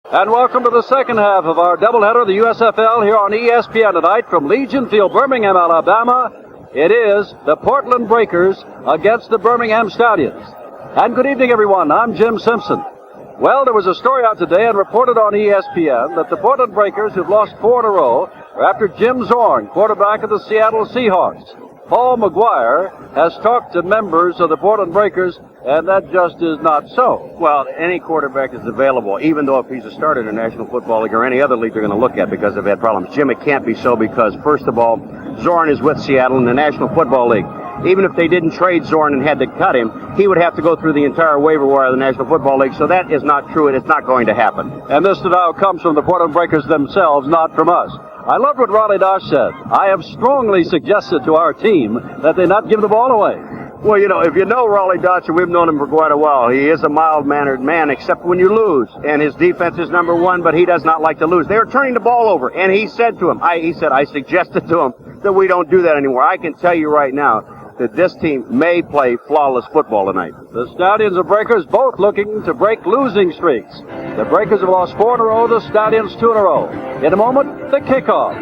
And welcome to the second half of our doubleheader of the USFL here on ESPN tonight from Legion Field, Birmingham, Alabama. It is the Portland Breakers against the Birmingham Stallions. And good evening, everyone. I'm Jim Simpson. Well, there was a story out today and reported on ESPN that the Portland Breakers, who've lost 4 in a row, are after Jim Zorn, quarterback of the Seattle Seahawks. Paul McGuire has talked to members of the Portland Breakers, and that just is not so. Well, any quarterback is available, even though if he's a starter in the National Football League or any other league they're going to look at because they've had problems. Jim, it can't be so because, first of all, Zorn is with Seattle in the National Football League. Even if they didn't trade Zorn and had to cut him, he would have to go through the entire waiver wire of the National Football League, so that is not true, and it's not going to happen. And this now comes from the Portland Breakers themselves, not from us. I loved what Raleigh Dosh said. I have strongly suggested to our team that they not give the ball away. Well, you know, if you know Raleigh Dotcher, we've known him for quite a while. He is a mild-mannered man, except when you lose. And his defense is number one, but he does not like to lose. They are turning the ball over, and he said to him, I suggested to him that we don't do that anymore. I can tell you right now that this team may play flawless football tonight. The Stallions and Breakers both looking to break losing streaks. The Breakers have lost 4 in a row, the Stallions 2 in a row. In a moment, the kickoff.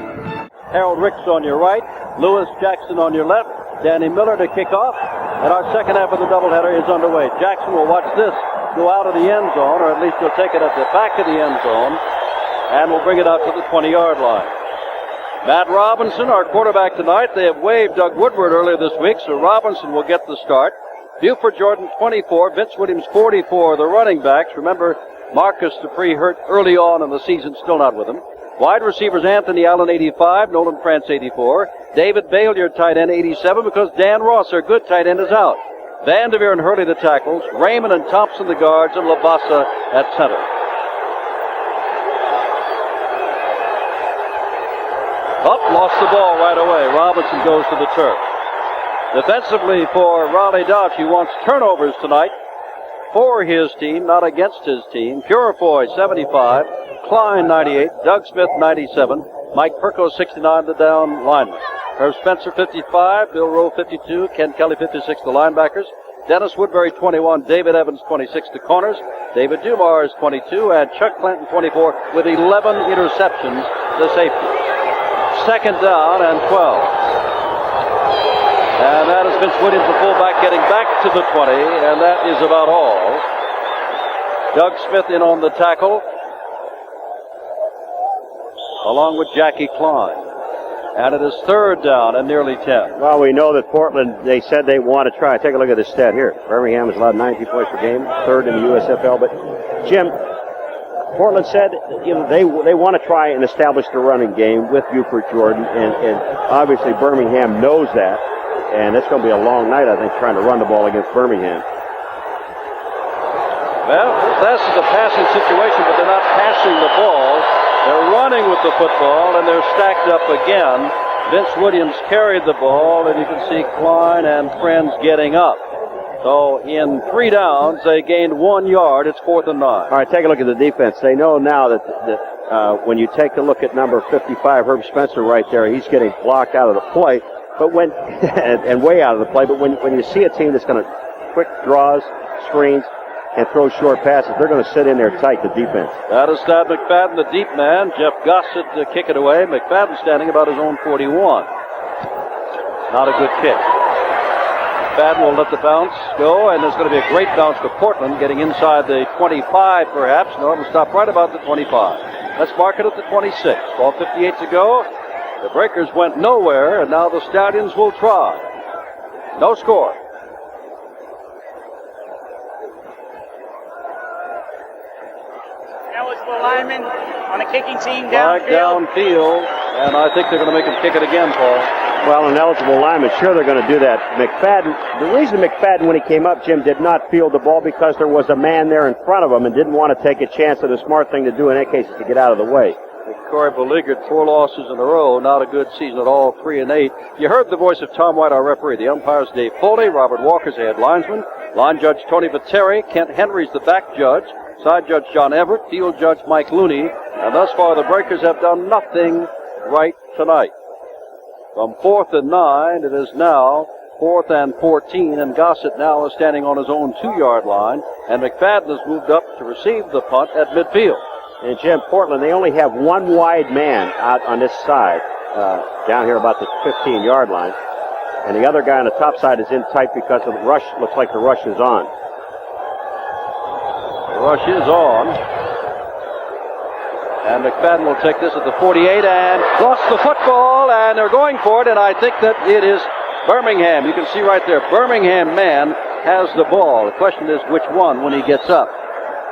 Harold Ricks on your right, Lewis Jackson on your left, Danny Miller to kick off, and our second half of the doubleheader is underway. Jackson will watch this go out of the end zone, or at least he'll take it at the back of the end zone, and will bring it out to the 20-yard line. Matt Robinson, our quarterback tonight. They have waived Doug Woodward earlier this week, so Robinson will get the start. Buford Jordan, 24. Vince Williams, 44. The running backs. Remember, Marcus Dupree hurt early on in the season, still not with him. Wide receivers, Anthony Allen, 85. Nolan France, 84. David Bale, your tight end, 87, because Dan Ross, our good tight end, is out. Vanderveer and Hurley, the tackles. Raymond and Thompson, the guards, and Labassa at center. Lost the ball right away. Robinson goes to the turf. Defensively for Raleigh Dodge, he wants turnovers tonight for his team, not against his team. Purifoy, 75. Klein, 98. Doug Smith, 97. Mike Perko, 69, the down lineman. Herb Spencer, 55. Bill Rowe, 52. Ken Kelly, 56, the linebackers. Dennis Woodbury, 21. David Evans, 26, the corners. David Dumars, 22. And Chuck Clanton, 24, with 11 interceptions, the safety. Second down and 12. And that is Vince Williams, the fullback, getting back to the 20, and that is about all. Doug Smith in on the tackle, along with Jackie Klein. And it is third down and nearly 10. Well, we know that Portland, they said they want to try. Take a look at this stat here. Birmingham has allowed 90 points per game, third in the USFL. But, Jim, Portland said, you know, they want to try and establish the running game with Buford Jordan, and obviously Birmingham knows that, and it's going to be a long night, I think, trying to run the ball against Birmingham. Well, this is a passing situation, but they're not passing the ball. They're running with the football, and they're stacked up again. Vince Williams carried the ball, and you can see Klein and friends getting up. So in 3 downs, they gained 1 yard. It's 4th and 9. All right, take a look at the defense. They know now that when you take a look at number 55, Herb Spencer right there, he's getting blocked out of the play, but when and way out of the play. But when you see a team that's going to quick draws, screens, and throw short passes, they're going to sit in there tight, the defense. That is Thad McFadden, the deep man. Jeff Gossett to kick it away. McFadden standing about his own 41. Not a good kick. McFadden will let the bounce go, and there's going to be a great bounce to Portland, getting inside the 25 perhaps. No, it'll stop right about the 25. Let's mark it at the 26. Ball 58 to go. The Breakers went nowhere, and now the Stallions will try. No score. Eligible lineman on a kicking team downfield. Downfield, and I think they're going to make him kick it again, Paul. Well, an eligible lineman, sure they're going to do that. McFadden, the reason McFadden, when he came up, Jim, did not field the ball because there was a man there in front of him and didn't want to take a chance, and the smart thing to do in that case is to get out of the way. Corey Beleaguered, 4 losses in a row, not a good season at all, 3-8. You heard the voice of Tom White, our referee. The umpires, Dave Foley, Robert Walker's the head linesman, line judge Tony Viteri, Kent Henry's the back judge, side judge John Everett, field judge Mike Looney, and thus far the Breakers have done nothing right tonight. From 4th and 9, it is now 4th and 14, and Gossett now is standing on his own 2-yard line, and McFadden has moved up to receive the punt at midfield. And Jim, Portland, they only have one wide man out on this side, down here about the 15-yard line. And the other guy on the top side is in tight because of the rush. Looks like the rush is on. The rush is on. And McFadden will take this at the 48 and lost the football, and they're going for it, and I think that it is Birmingham. You can see right there, Birmingham man has the ball. The question is which one when he gets up.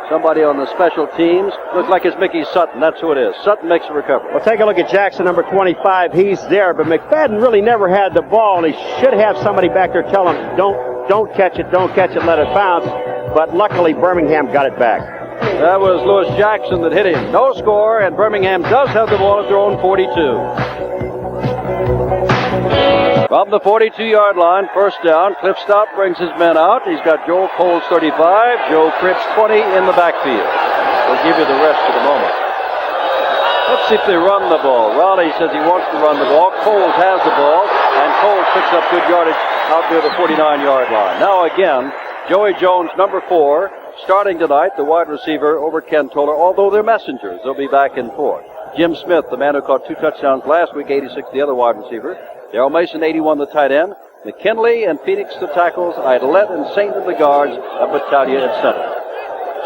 Somebody on the special teams. Looks like it's Mickey Sutton. That's who it is. Sutton makes a recovery. Well, take a look at Jackson, number 25. He's there, but McFadden really never had the ball, and he should have somebody back there tell him, don't catch it, let it bounce. But luckily, Birmingham got it back. That was Lewis Jackson that hit him. No score, and Birmingham does have the ball at their own 42. From the 42-yard line, first down, Cliff Stout brings his men out. He's got Joel Coles 35, Joe Cripps 20 in the backfield. We'll give you the rest in a moment. Let's see if they run the ball. Raleigh says he wants to run the ball. Coles has the ball, and Coles picks up good yardage out near the 49-yard line. Now again, Joey Jones, number 4, starting tonight, the wide receiver over Ken Toller, although they're messengers. They'll be back and forth. Jim Smith, the man who caught 2 touchdowns last week, 86, the other wide receiver. Darrell Mason, 81, the tight end. McKinley and Phoenix, the tackles. Idlette and Saint of the guards. And Battaglia at center.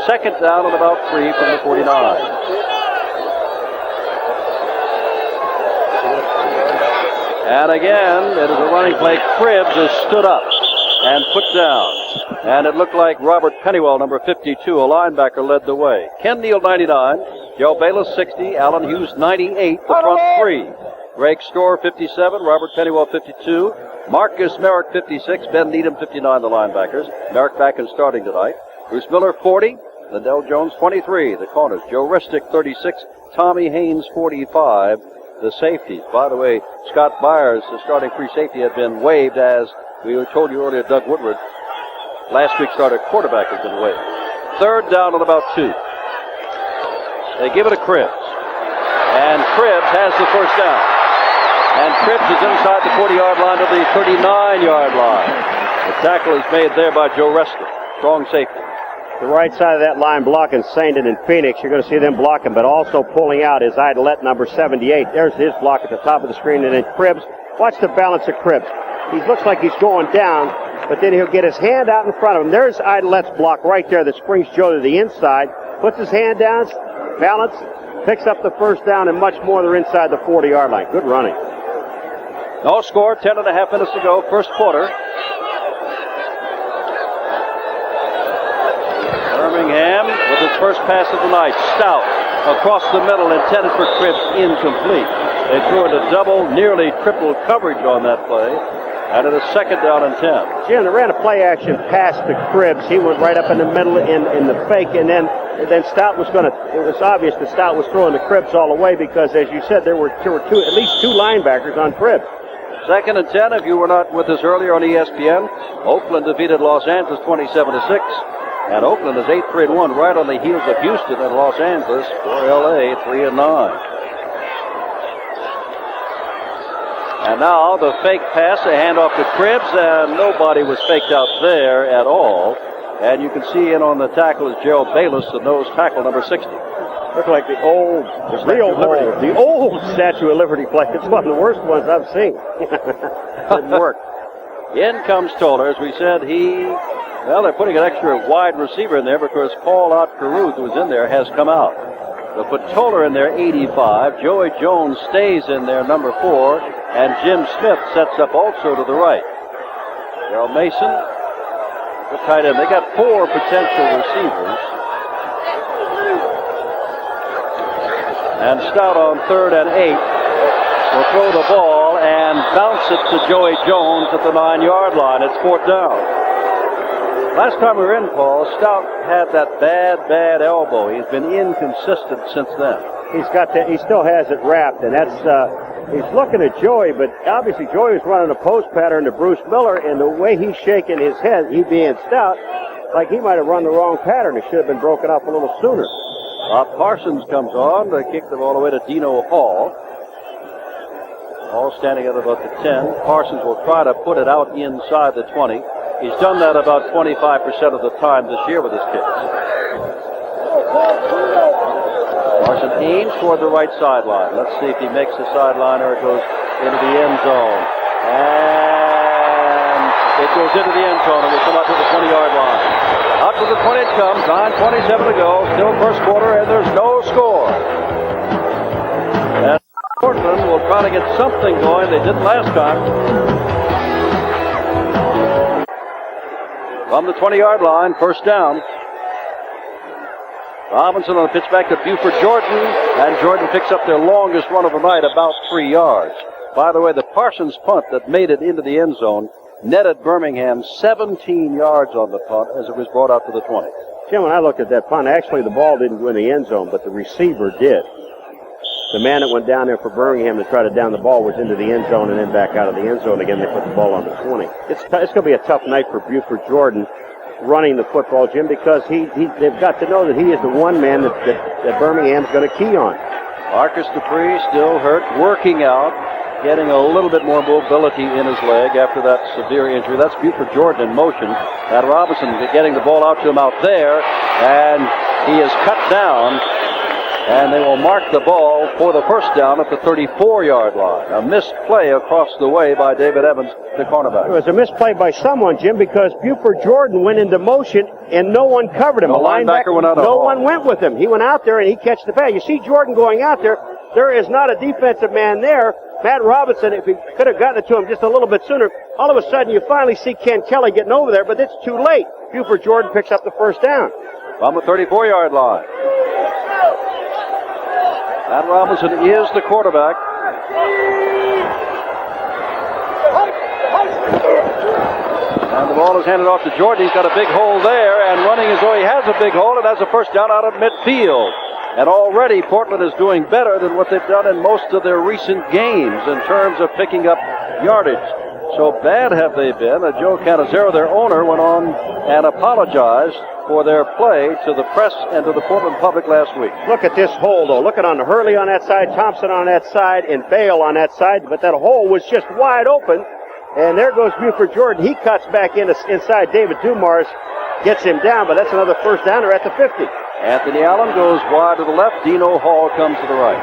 Second down and about 3 from the 49. And again, it is a running play. Cribbs is stood up and put down. And it looked like Robert Pennywell, number 52, a linebacker, led the way. Ken Neal, 99. Joe Bayless, 60. Alan Hughes, 98, the front 3. Greg Storr, 57. Robert Pennywell, 52. Marcus Merrick, 56. Ben Needham, 59, the linebackers. Merrick back and starting tonight. Bruce Miller, 40. Lindell Jones, 23, the corners. Joe Ristick, 36. Tommy Haynes, 45, the safeties. By the way, Scott Byers, the starting free safety, had been waived, as we told you earlier. Doug Woodward, last week's starter quarterback, has been waived. Third down and about 2. They give it to Cribbs. And Cribbs has the first down. And Cribbs is inside the 40-yard line to the 39-yard line. The tackle is made there by Joe Rester. Strong safety. The right side of that line blocking Saint and Phoenix. You're going to see them blocking, but also pulling out is Idlette, number 78. There's his block at the top of the screen. And then Cribbs, watch the balance of Cribbs. He looks like he's going down, but then he'll get his hand out in front of him. There's Idlette's block right there that springs Joe to the inside. Puts his hand down, balance, picks up the first down, and much more. They're inside the 40-yard line. Good running. No score, 10 and a half minutes to go, first quarter. Birmingham with its first pass of the night. Stout across the middle, intended for Cribbs, incomplete. They threw into double, nearly triple coverage on that play. And it is second down and 10. Jim, they ran a play action pass to Cribbs. He went right up in the middle in the fake, and then Stout was going to, it was obvious that Stout was throwing the Cribbs all the way because, as you said, there were at least two linebackers on Cribbs. Second and 10, if you were not with us earlier on ESPN, Oakland defeated Los Angeles 27-6. And Oakland is 8-3-1, right on the heels of Houston and Los Angeles for LA, 3-9. And now the fake pass, a handoff to Cribbs, and nobody was faked out there at all. And you can see in on the tackle is Gerald Bayless, the nose tackle, number 60. Look like the old Statue of Liberty play. It's one of the worst ones I've seen. Didn't work. In comes Toller. As we said, they're putting an extra wide receiver in there because Paul Ott-Caruth, who was in there, has come out. They'll put Toller in there, 85. Joey Jones stays in there, number 4. And Jim Smith sets up also to the right. Darrell Mason, the tight end. They got 4 potential receivers. And Stout on 3rd and 8 will throw the ball and bounce it to Joey Jones at the 9-yard line. It's 4th down. Last time we were in, Paul, Stout had that bad elbow. He's been inconsistent since then. He's got that. He still has it wrapped, and that's. He's looking at Joey, but obviously Joey was running a post pattern to Bruce Miller, and the way he's shaking his head, he being Stout, like he might have run the wrong pattern. It should have been broken up a little sooner. Parsons comes on to kick the ball away to Dino Hall. Hall standing at about the 10. Parsons will try to put it out inside the 20. He's done that about 25% of the time this year with his kicks. Marson aims toward the right sideline. Let's see if he makes the sideline or it goes into the end zone. And it goes into the end zone and will come up to the 20-yard line. Out to the 20 it comes, 9:27 to go, still first quarter, and there's no score. And Portland will try to get something going. They didn't last time. From the 20-yard line, first down. Robinson on the pitch back to Buford Jordan, and Jordan picks up their longest run of the night, about 3 yards. By the way, the Parsons punt that made it into the end zone netted Birmingham 17 yards on the punt as it was brought out to the 20. Jim, when I looked at that punt, actually the ball didn't go in the end zone, but the receiver did. The man that went down there for Birmingham to try to down the ball was into the end zone and then back out of the end zone again. They put the ball on the 20. It's going to be a tough night for Buford Jordan running the football, Jim, because they've got to know that he is the one man that Birmingham's going to key on. Marcus Dupree still hurt, working out, getting a little bit more mobility in his leg after that severe injury. That's Buford Jordan in motion. And Robinson getting the ball out to him out there, and he is cut down, and they will mark the ball for the first down at the 34-yard line. A missed play across the way by David Evans, the cornerback. It was a misplay by someone, Jim, because Buford Jordan went into motion and no one covered him. The linebacker went out. No one went with him. He went out there and he catched the pass. You see Jordan going out there. There is not a defensive man there. Matt Robinson, if he could have gotten it to him just a little bit sooner, all of a sudden you finally see Ken Kelly getting over there, but it's too late. Buford Jordan picks up the first down. From the 34-yard line. Matt Robinson is the quarterback. And the ball is handed off to Jordan. He's got a big hole there, and running as though he has a big hole, and has a first down out of midfield. And already Portland is doing better than what they've done in most of their recent games in terms of picking up yardage. So bad have they been that Joe Canizero, their owner, went on and apologized for their play to the press and to the Portland public last week. Look at this hole, though. Look at Hurley on that side, Thompson on that side, and Bale on that side. But that hole was just wide open. And there goes Buford Jordan. He cuts back inside David Dumars, gets him down, but that's another first downer at the 50. Anthony Allen goes wide to the left. Dino Hall comes to the right.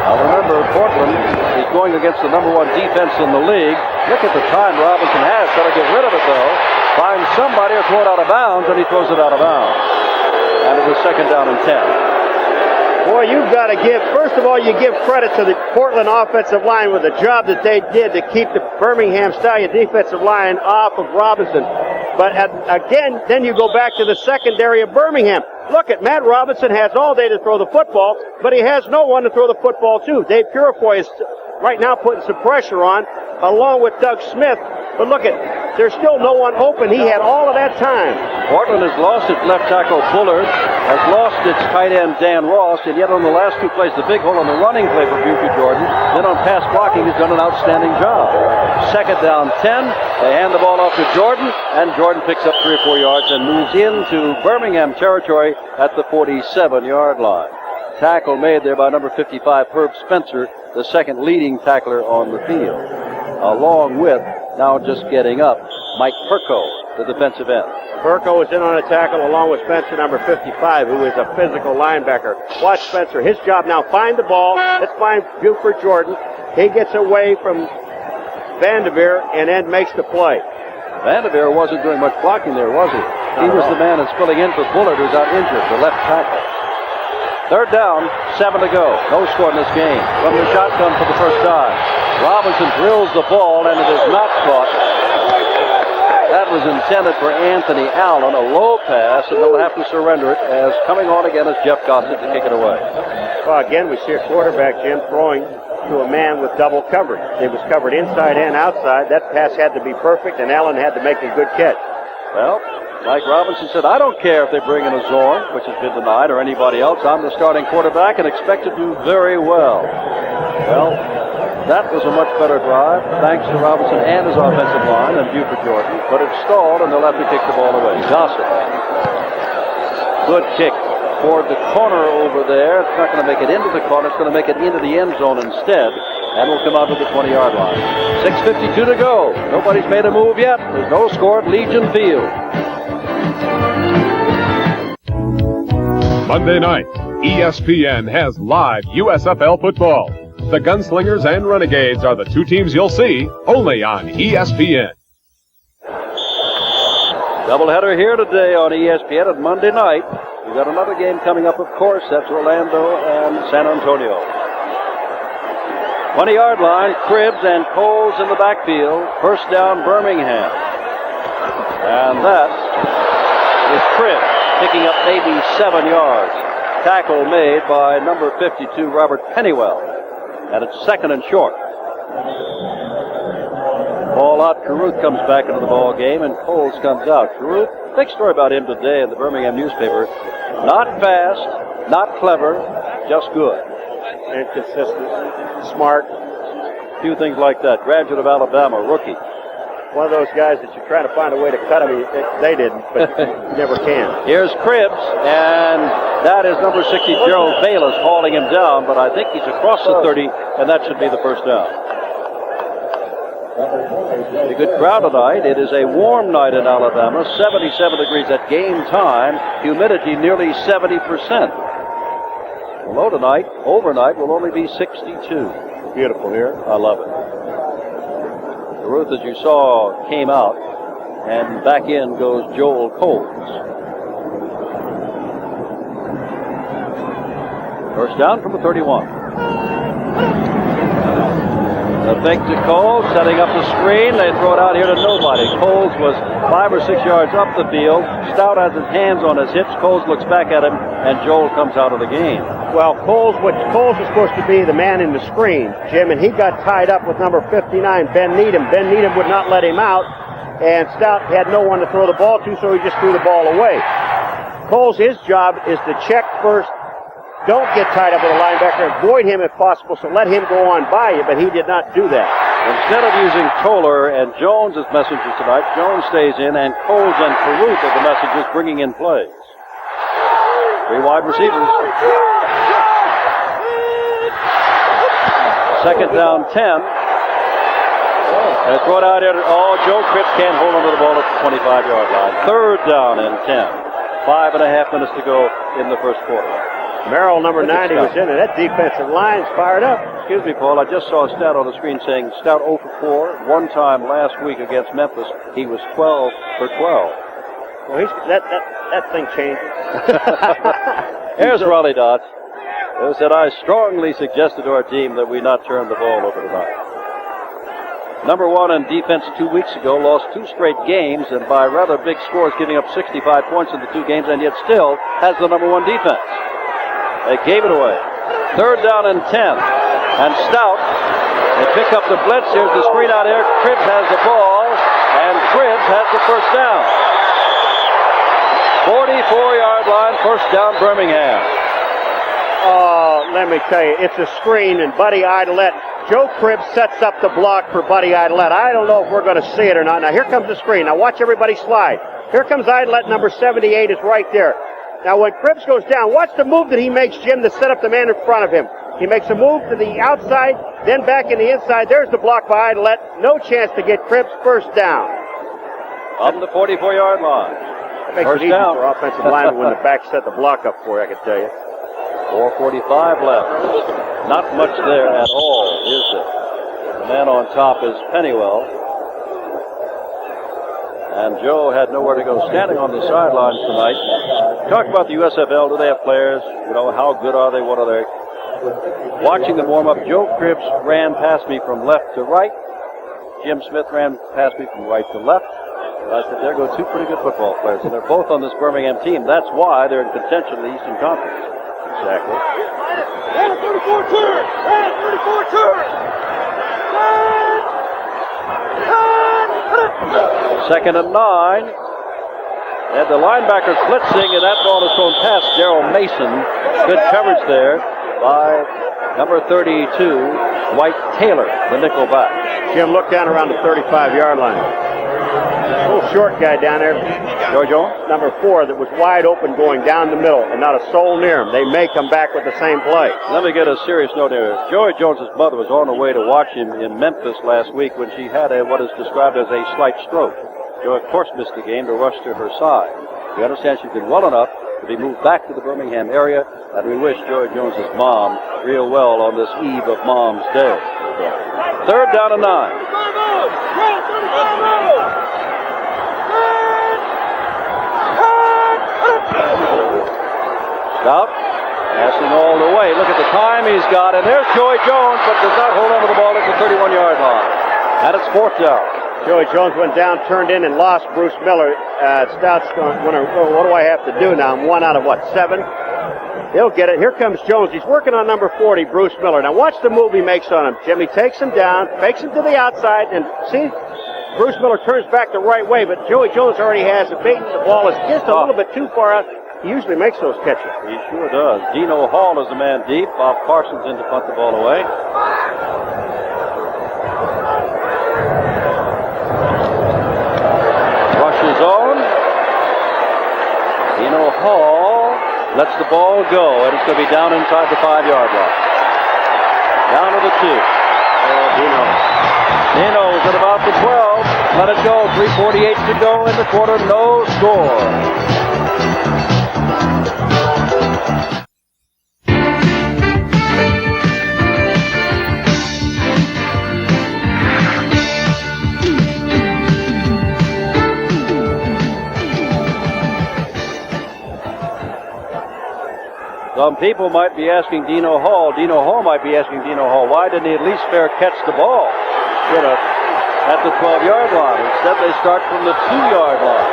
Now remember, Portland is going against the number one defense in the league. Look at the time Robinson has. Got to get rid of it, though. Find somebody or throw it out of bounds, and he throws it out of bounds. And it was second down and 10. Boy, you've got to give, first of all, you give credit to the Portland offensive line with the job that they did to keep the Birmingham Stallion defensive line off of Robinson. But again, then you go back to the secondary of Birmingham. Look at Matt Robinson has all day to throw the football, but he has no one to throw the football to. Dave Purifoy is right now putting some pressure on, along with Doug Smith. But look at, there's still no one open. He had all of that time. Portland has lost its left tackle Bullard, has lost its tight end Dan Ross, and yet on the last two plays, the big hole on the running play for Buford Jordan, then on pass blocking, he's done an outstanding job. Second down 10, they hand the ball off to Jordan, and Jordan picks up 3 or 4 yards and moves into Birmingham territory at the 47-yard line. Tackle made there by number 55, Herb Spencer, the second leading tackler on the field. Along with, now just getting up, Mike Perko, the defensive end. Perko is in on a tackle along with Spencer, number 55, who is a physical linebacker. Watch Spencer. His job now, find the ball. Let's find Buford Jordan. He gets away from Vanderveer and then makes the play. Vanderveer wasn't doing much blocking there, was he? He was the man that's filling in for Bullard, who's out injured, the left tackle. Third down, 7 to go. No score in this game. From the shotgun for the first time. Robinson drills the ball, and it is not caught. That was intended for Anthony Allen, a low pass, and they'll have to surrender it as coming on again is Jeff Gossett to kick it away. Well, again, we see a quarterback, Jim, throwing to a man with double coverage. It was covered inside and outside. That pass had to be perfect, and Allen had to make a good catch. Well, like Robinson said, I don't care if they bring in a Zorn, which has been denied, or anybody else. I'm the starting quarterback and expect to do very well. Well, that was a much better drive, thanks to Robinson and his offensive line and Buford Jordan, but it stalled and they'll have to kick the ball away. Gossett. Good kick toward the corner over there. It's not going to make it into the corner. It's going to make it into the end zone instead, and will come out to the 20-yard line. 6:52 to go. Nobody's made a move yet. There's no score at Legion Field. Monday night, ESPN has live USFL football. The Gunslingers and Renegades are the two teams you'll see only on ESPN. Doubleheader here today on ESPN at Monday night. We've got another game coming up, of course. That's Orlando and San Antonio. 20-yard line, Cribbs and Coles in the backfield. First down, Birmingham. And that is Cribbs picking up maybe 7 yards. Tackle made by number 52, Robert Pennywell. And it's second and short. Ball out, Carruth comes back into the ball game, and Coles comes out. Carruth, big story about him today in the Birmingham newspaper. Not fast, not clever, just good. And consistent, smart. A few things like that. Graduate of Alabama, rookie. One of those guys that you're trying to find a way to cut him. They didn't, but you never can. Here's Cribbs, and that is number 60, Gerald Bayless, hauling him down, but I think he's across the 30, and that should be the first down. A good crowd tonight. It is a warm night in Alabama, 77 degrees at game time, humidity nearly 70%. The low tonight, overnight, will only be 62. Beautiful here. I love it. Carruth, as you saw, came out, and back in goes Joel Coles. First down from the 31. The fake to Coles, setting up the screen. They throw it out here to nobody. Coles was 5 or 6 yards up the field. Stout has his hands on his hips. Coles looks back at him, and Joel comes out of the game. Well, Coles was supposed to be the man in the screen, Jim, and he got tied up with number 59, Ben Needham. Ben Needham would not let him out, and Stout had no one to throw the ball to, so he just threw the ball away. Coles, his job is to check first. Don't get tied up with a linebacker. Avoid him if possible, so let him go on by you, but he did not do that. Instead of using Toller and Jones as messengers tonight, Jones stays in, and Coles and Carruth are the messengers bringing in plays. 3 wide receivers. Second down, 10. They throw it out here. Oh, Joe Cribbs can't hold onto the ball at the 25-yard line. Third down and 10. 5.5 minutes to go in the first quarter. Merrill, number 90, was in it. That defensive line's fired up. Excuse me, Paul. I just saw a stat on the screen saying Stout 0 for 4. One time last week against Memphis, he was 12 for 12. Well, that thing changes. Here's Raleigh Dodds, who said, I strongly suggested to our team that we not turn the ball over tonight. Number 1 in defense 2 weeks ago, lost 2 straight games, and by rather big scores, giving up 65 points in the 2 games, and yet still has the number 1 defense. They gave it away. Third down and 10. And Stout, they pick up the blitz. Here's the screen out here. Cribbs has the ball, and Cribbs has the first down. 44-yard line, first down, Birmingham. Oh, let me tell you, it's a screen, and Buddy Idolette. Joe Cribbs sets up the block for Buddy Idolette. I don't know if we're going to see it or not. Now, here comes the screen. Now, watch everybody slide. Here comes Idolette, number 78 is right there. Now, when Cribbs goes down, watch the move that he makes, Jim, to set up the man in front of him. He makes a move to the outside, then back in the inside. There's the block by Idolette. No chance to get Cribbs. First down. On the 44-yard line. That makes it easy for offensive linemen when the back set the block up for you, I can tell you. 4:45 left. Not much there at all, is there? The man on top is Pennywell. And Joe had nowhere to go, standing on the sidelines tonight. Talk about the USFL. Do they have players? You know, how good are they? What are they? Watching them warm up, Joe Cribbs ran past me from left to right. Jim Smith ran past me from right to left. I said, there go 2 pretty good football players, and they're both on this Birmingham team. That's why they're in contention in the Eastern Conference. Exactly. 34 turn! 34 turn! Second and 9. And the linebackers blitzing, and that ball is thrown past Daryl Mason. Good coverage there by number 32, Dwight Taylor, the nickel back. Jim, look down around the 35-yard line. Little short guy down there, Jojo, number 4, that was wide open going down the middle, and not a soul near him. They may come back with the same play. Let me get a serious note here. Joey Jones's mother was on her way to watch him in Memphis last week when she had what is described as a slight stroke. Joey, of course, missed the game to rush to her side. We understand she did well enough to be moved back to the Birmingham area, and we wish Joey Jones's mom real well on this eve of Mom's Day. 3rd down and 9. Stout passing all the way. Look at the time he's got, and there's Joey Jones, but does not hold on to the ball at the 31-yard line. And it's 4th down. Joey Jones went down, turned in, and lost Bruce Miller. Stout's going, what do I have to do now? I'm 1 out of 7? He'll get it. Here comes Jones. He's working on number 40, Bruce Miller. Now watch the move he makes on him. Jimmy takes him down, fakes him to the outside, and see, Bruce Miller turns back the right way, but Joey Jones already has it. The ball is just a little bit too far out. He usually makes those catches. He sure does. Dino Hall is the man deep. Bob Parsons in to punt the ball away. Rushes on. Dino Hall lets the ball go, and it's going to be down inside the 5-yard line. Down to the 2. Dino's at about the 12. Let it go. 3:48 to go in the quarter. No score. Some people might be asking Dino Hall might be asking Dino Hall, why didn't he at least fair catch the ball? Should have at the 12-yard line. Instead, they start from the 2-yard line.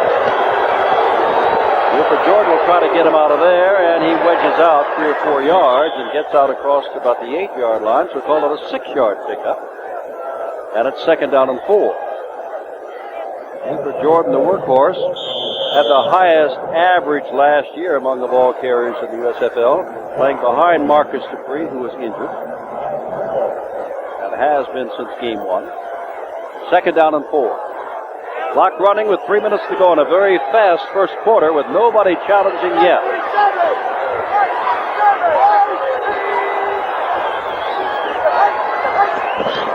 Buford Jordan will try to get him out of there, and he wedges out 3 or 4 yards and gets out across to about the 8-yard line, so we call it a 6-yard pickup. And it's 2nd down and 4. Buford Jordan, the workhorse, had the highest average last year among the ball carriers in the USFL, playing behind Marcus Dupree, who was injured, and has been since game 1. 2nd down and 4. Clock running with 3 minutes to go in a very fast first quarter with nobody challenging yet.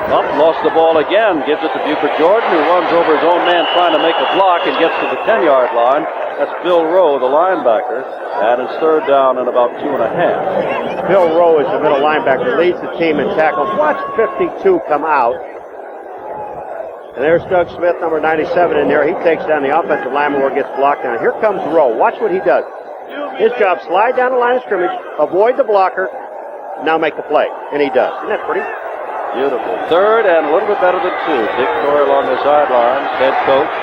Up, lost the ball again, gives it to Buford Jordan, who runs over his own man trying to make a block and gets to the 10-yard line. That's Bill Rowe, the linebacker, and it's 3rd down and about 2.5. Bill Rowe is the middle linebacker, leads the team in tackles. Watch 52 come out. And there's Doug Smith, number 97 in there. He takes down the offensive lineman where it gets blocked down. Here comes Rowe. Watch what he does. His job, slide down the line of scrimmage, avoid the blocker, now make the play. And he does. Isn't that pretty? Beautiful. 3rd and a little bit better than 2. Dick Doyle on the sidelines, head coach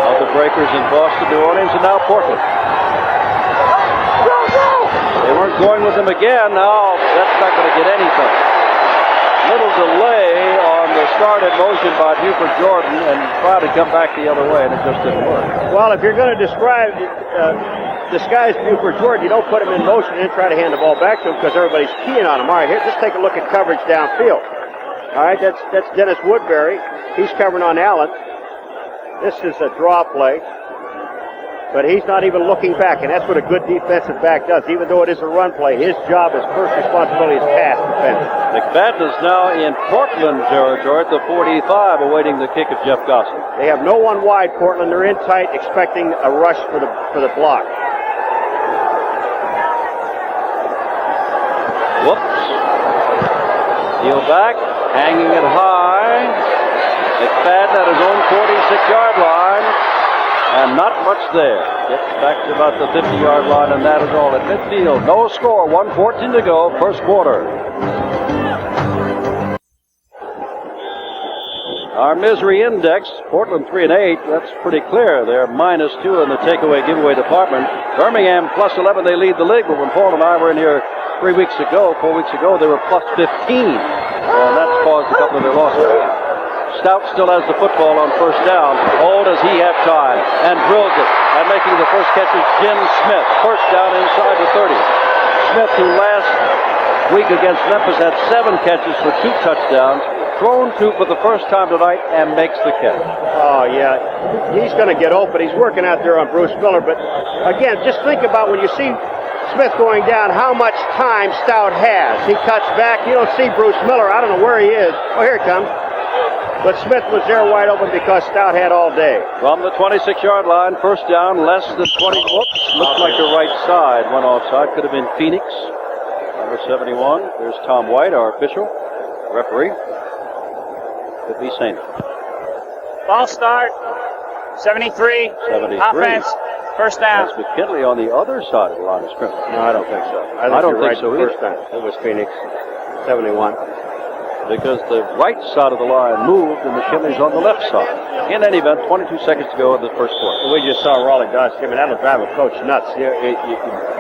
of the Breakers in Boston, New Orleans, and now Portland. They weren't going with him again. Now that's not going to get anything. Little delay on the started motion by Buford Jordan, and tried to come back the other way, and it just didn't work. Well, if you're going to disguise Buford Jordan, you don't put him in motion and try to hand the ball back to him because everybody's keying on him. All right, here, just take a look at coverage downfield. All right, that's Dennis Woodbury. He's covering on Allen. This is a draw play, but he's not even looking back, and that's what a good defensive back does. Even though it is a run play, his job, his first responsibility is pass defense. McFadden is now in Portland territory at the 45, awaiting the kick of Jeff Gossett. They have no one wide, Portland. They're in tight, expecting a rush for the block. Whoops. Heel back, hanging it high. McFadden at his own 46-yard line, and not much there. Gets back to about the 50-yard line, and that is all at midfield. No score, 1:14 to go, first quarter. Our misery index, Portland 3-8, that's pretty clear. They're -2 in the takeaway giveaway department. Birmingham +11, they lead the league, but when Paul and I were in here 4 weeks ago, they were +15. And that's caused a couple of their losses. Stout still has the football on first down. Oh, does he have time? And drills it. And making the first catch is Jim Smith. First down inside the 30. Smith, who last week against Memphis had 7 catches for 2 touchdowns, thrown to for the first time tonight and makes the catch. Oh, yeah. He's going to get open. He's working out there on Bruce Miller. But, again, just think about when you see Smith going down, how much time Stout has. He cuts back. You don't see Bruce Miller. I don't know where he is. Oh, here it comes. But Smith was there wide open because Stout had all day. From the 26-yard line, first down, less than 20. Whoops, looks like the right side went offside. Could have been Phoenix. Number 71. There's Tom White, our official referee. Could be Saint. Ball start. 73. 73. Offense. First down. That's McKinley on the other side of the line of scrimmage. No, I don't think so. I don't think so First time. It was Phoenix. 71. Because the right side of the line moved and McKinley's on the left side. In any event, 22 seconds to go in the first quarter. We just saw Raleigh Dust. I mean, that'll drive a coach nuts. You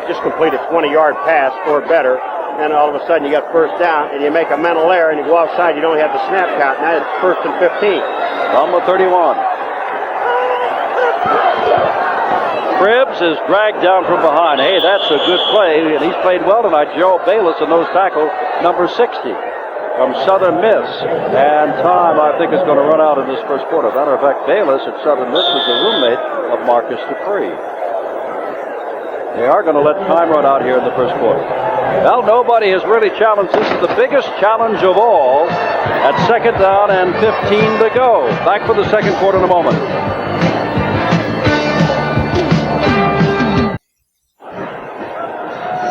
just complete a 20-yard pass or better, and all of a sudden you got first down, and you make a mental error, and you go outside, you don't have the snap count. Now it's first and 15. From the 31. Cribbs is dragged down from behind. Hey, that's a good play, and he's played well tonight. Joe Bayless in those tackles, number 60. From Southern Miss, and time, I think, is going to run out in this first quarter. Matter of fact, Bayless at Southern Miss was a roommate of Marcus Dupree. They are going to let time run out here in the first quarter. Well, nobody has really challenged. This is the biggest challenge of all at second down and 15 to go. Back for the second quarter in a moment.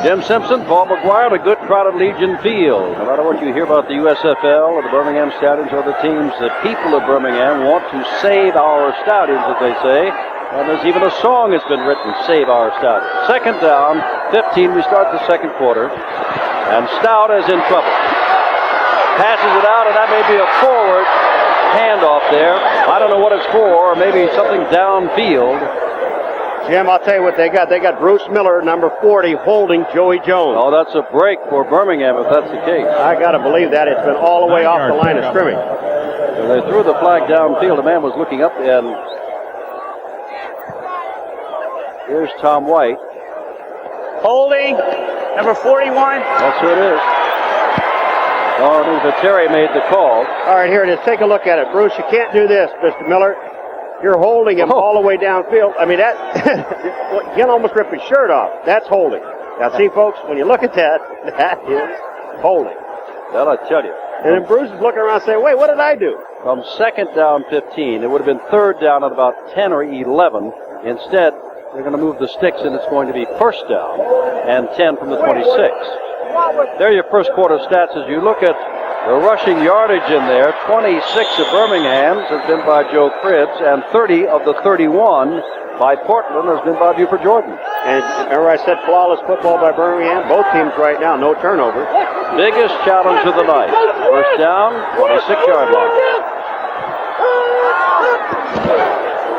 Jim Simpson, Paul McGuire, a good crowded Legion field. No matter what you hear about the USFL or the Birmingham Stallions or the teams, the people of Birmingham want to save our Stallions, as they say. And there's even a song that's been written, Save Our Stallions. Second down, 15, we start the second quarter. And Stout is in trouble. Passes it out, and that may be a forward handoff there. I don't know what it's for, or maybe something downfield. Jim, I'll tell you what they got. They got Bruce Miller, number 40, holding Joey Jones. Oh, that's a break for Birmingham if that's the case. I got to believe that. It's been all the way off the line of scrimmage. So they threw the flag downfield. The man was looking up, and here's Tom White. Holding. Number 41. That's who it is. Oh, it was Terry made the call. All right, here it is. Take a look at it. Bruce, you can't do this, Mr. Miller. You're holding him all the way downfield. I mean, that, you can almost rip his shirt off. That's holding. Now, see, folks, when you look at that, that is holding. Well, I tell you. And then Bruce is looking around saying, wait, what did I do? From second down 15, it would have been third down at about 10 or 11. Instead, they're going to move the sticks, and it's going to be first down and 10 from the 26. There are your first quarter stats. As you look at the rushing yardage in there, 26 of Birmingham's has been by Joe Cribbs, and 30 of the 31 by Portland has been by Buford Jordan. And remember I said flawless football by Birmingham? Both teams right now, no turnovers. Biggest challenge of the night. First down, 26-yard line.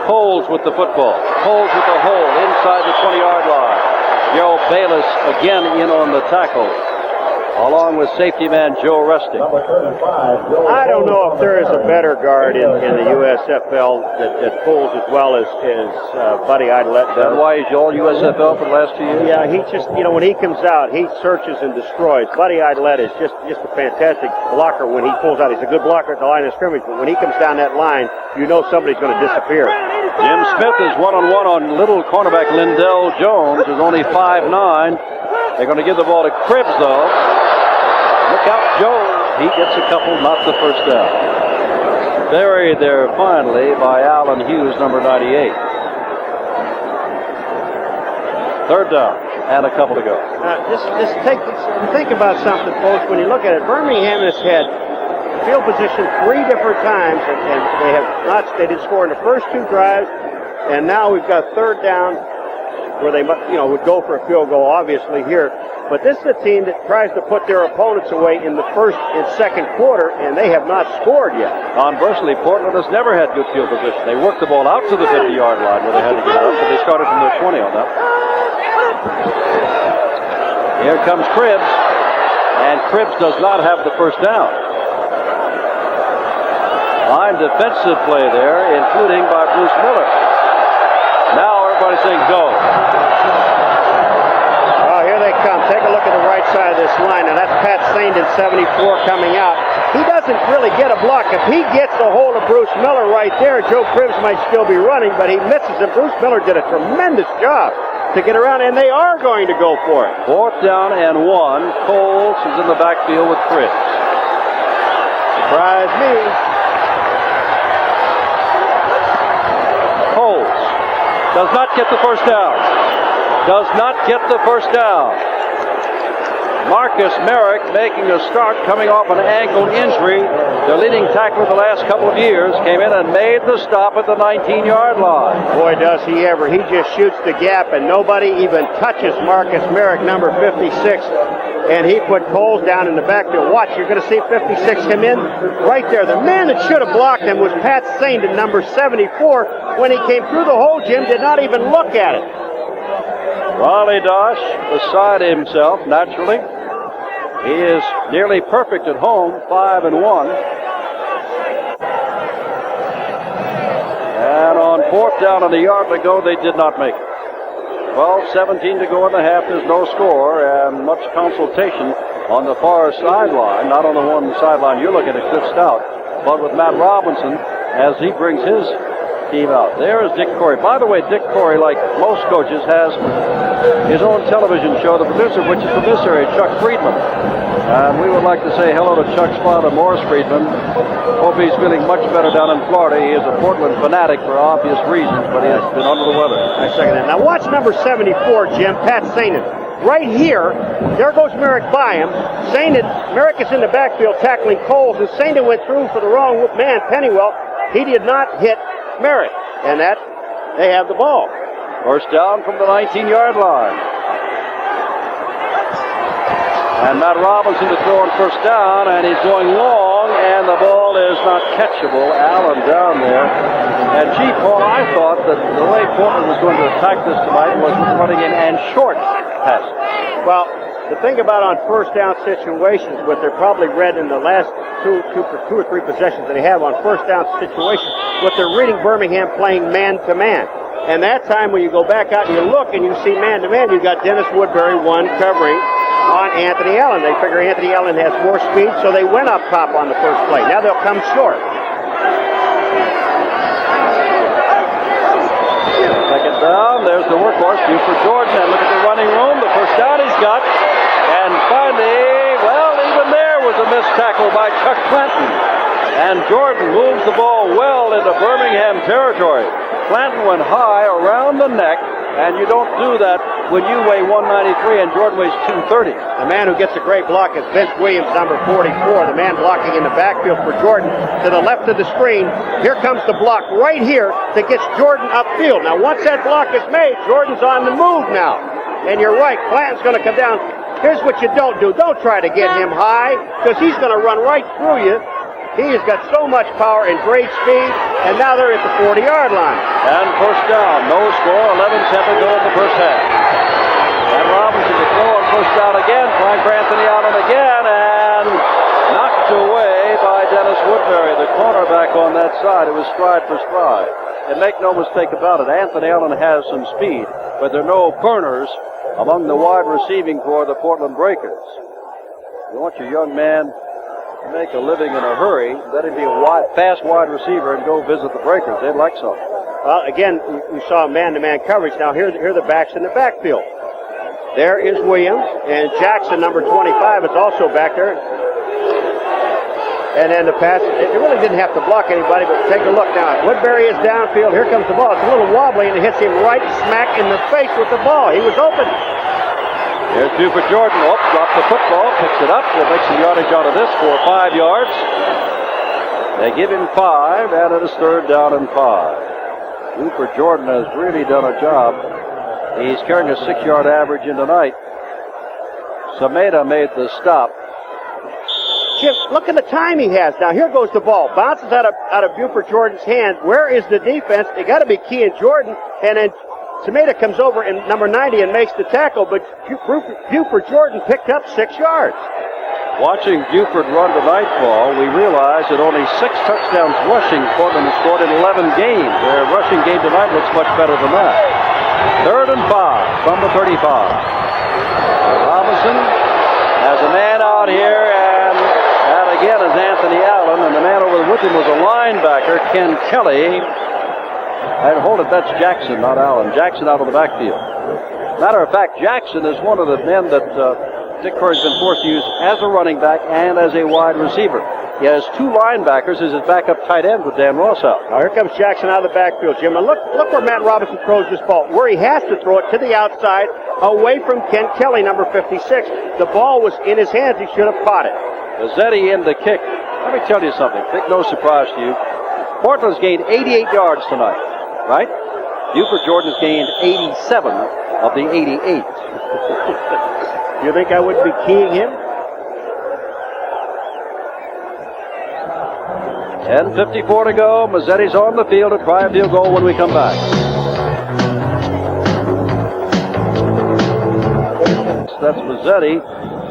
Holds with the football. Holds with the hole inside the 20-yard line. Joe Bayless again in on the tackle, along with safety man Joe Rustic. I don't know if there is a better guard in the USFL that pulls as well as Buddy Idlett does. That's why he's all USFL for the last 2 years? Yeah, he just, when he comes out, he searches and destroys. Buddy Idlett is just a fantastic blocker when he pulls out. He's a good blocker at the line of scrimmage, but when he comes down that line, you know somebody's going to disappear. Jim Smith is one-on-one on little cornerback Lindell Jones, who's only 5'9". They're going to give the ball to Cribbs, though. Look out, Jones. He gets a couple, not the first down. Buried there finally by Allen Hughes, number 98. Third down, and a couple to go. Just think about something, folks. When you look at it, Birmingham has had field position 3 different times, and they didn't score in the first 2 drives, and now we've got third down where they would go for a field goal, obviously here. But this is a team that tries to put their opponents away in the first and second quarter, and they have not scored yet. Conversely, Portland has never had good field position. They worked the ball out to the 50-yard line where they had to get up, but they started from the 20 on that. Here comes Cribbs, and Cribbs does not have the first down. Fine defensive play there, including by Bruce Miller. Now everybody's saying go. Here they come. Take a look at the right side of this line. Now that's Pat Saindon, 74, coming out. He doesn't really get a block. If he gets a hold of Bruce Miller right there, Joe Cribbs might still be running, but he misses him. Bruce Miller did a tremendous job to get around, and they are going to go for it. Fourth down and 1. Coles is in the backfield with Cribbs. Surprise me. Does not get the first down. Does not get the first down. Marcus Merrick making a start, coming off an ankle injury. The leading tackler the last couple of years came in and made the stop at the 19-yard line. Boy, does he ever. He just shoots the gap, and nobody even touches Marcus Merrick, number 56. And he put Coles down in the backfield. Watch, you're going to see 56 come in right there. The man that should have blocked him was Pat Sainton, number 74. When he came through the hole, Jim did not even look at it. Riley Dosh beside himself, naturally. He is nearly perfect at home, 5-1. And on fourth down and a yard to go, they did not make it. 12-17 to go in the half. There's no score and much consultation on the far sideline. Not on the one sideline you're looking at, Cliff Stout, but with Matt Robinson as he brings his team out. There is Dick Corey. By the way, Dick Corey, like most coaches, has his own television show, the producer of which is from this area, Chuck Friedman. And we would like to say hello to Chuck's father, Morris Friedman. Hope he's feeling much better down in Florida. He is a Portland fanatic for obvious reasons, but he has been under the weather. I second that. Now watch number 74, Jim, Pat Sainton. Right here, there goes Merrick by him. Merrick is in the backfield tackling Coles, and Sainton went through for the wrong man, Pennywell. He did not hit Merrick, and that they have the ball. First down from the 19-yard line. And Matt Robinson to throw on first down, and he's going long, and the ball is not catchable. Allen down there. And gee, Paul, I thought that the way Portland was going to attack this tonight was with running in and short passes. Well, the thing about on first down situations, what they're probably read in the last two or three possessions that they have on first down situations, what they're reading Birmingham playing man-to-man. And that time when you go back out and you look and you see man-to-man, you've got Dennis Woodbury, one covering on Anthony Allen. They figure Anthony Allen has more speed, so they went up top on the first play. Now they'll come short. Second down, there's the workhorse, Buford Jordan, and look at the running room, the first down he's got. And finally, well, even there was a missed tackle by Chuck Clanton. And Jordan moves the ball well into Birmingham territory. Clanton went high around the neck, and you don't do that when you weigh 193 and Jordan weighs 230. The man who gets a great block is Vince Williams, number 44, the man blocking in the backfield for Jordan. To the left of the screen, here comes the block right here that gets Jordan upfield. Now, once that block is made, Jordan's on the move now. And you're right, Clanton's going to come down. Here's what you don't do. Don't try to get him high, because he's going to run right through you. He has got so much power and great speed, and now they're at the 40-yard line. And first down, no score, 11-10 to go in the first half. And Robinson to throw on first down again, trying for Anthony Allen again, and knocked away by Dennis Woodbury, the cornerback on that side. It was stride for stride. And make no mistake about it, Anthony Allen has some speed, but there are no burners among the wide receiving corps of the Portland Breakers. You want your young man to make a living in a hurry, let him be a fast wide receiver and go visit the Breakers. They'd like so. Well, again, we saw man-to-man coverage. Now, here are the backs in the backfield. There is Williams, and Jackson, number 25, is also back there. And then the pass, it really didn't have to block anybody, but take a look now. Woodbury is downfield. Here comes the ball. It's a little wobbly, and it hits him right smack in the face with the ball. He was open. Here's Buford Jordan. Oh, dropped the football, picks it up. We'll make some yardage out of this for 5 yards. They give him 5, and it is third down and 5. Buford Jordan has really done a job. He's carrying a 6-yard average in tonight. Sameda made the stop. Jim, look at the time he has. Now, here goes the ball. Bounces out of Buford Jordan's hand. Where is the defense? They got to be Key and Jordan, and then Sameda comes over in number 90 and makes the tackle, but Buford Jordan picked up 6 yards. Watching Buford run tonight, Paul, we realize that only 6 touchdowns rushing Portland has scored in 11 games. Their rushing game tonight looks much better than that. Third and 5 from the 35. Robinson has a man out here, and that again is Anthony Allen, and the man over with him was a linebacker, Ken Kelly. And hold it, that's Jackson, not Allen. Jackson out of the backfield. Matter of fact, Jackson is one of the men that Dick Corey's been forced to use as a running back and as a wide receiver. He has two linebackers as his backup tight end with Dan Ross out. Now here comes Jackson out of the backfield, Jim. And look where Matt Robinson throws this ball, where he has to throw it to the outside, away from Ken Kelly, number 56. The ball was in his hands. He should have caught it. Mazzetti in the kick. Let me tell you something. Think no surprise to you. Portland's gained 88 yards tonight, right? Buford Jordan's gained 87 of the 88. You think I would be keying him? 10:54 to go. Mazzetti's on the field to try a field goal when we come back. That's Mazzetti.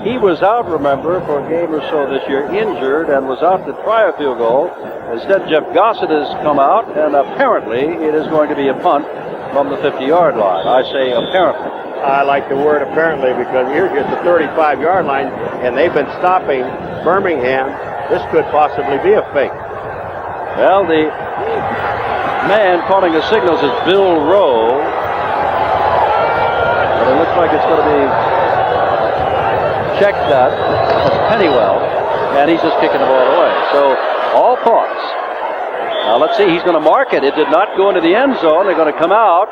He was out, remember, for a game or so this year, injured, and was out to try a field goal. Instead, Jeff Gossett has come out, and apparently it is going to be a punt from the 50-yard line. I say apparently. I like the word apparently, because here's at the 35-yard line, and they've been stopping Birmingham. This could possibly be a fake. Well, the man calling the signals is Bill Rowe. But it looks like it's going to be checked at Pennywell, and he's just kicking the ball away. So, all thoughts. Now, let's see. He's going to mark it. It did not go into the end zone. They're going to come out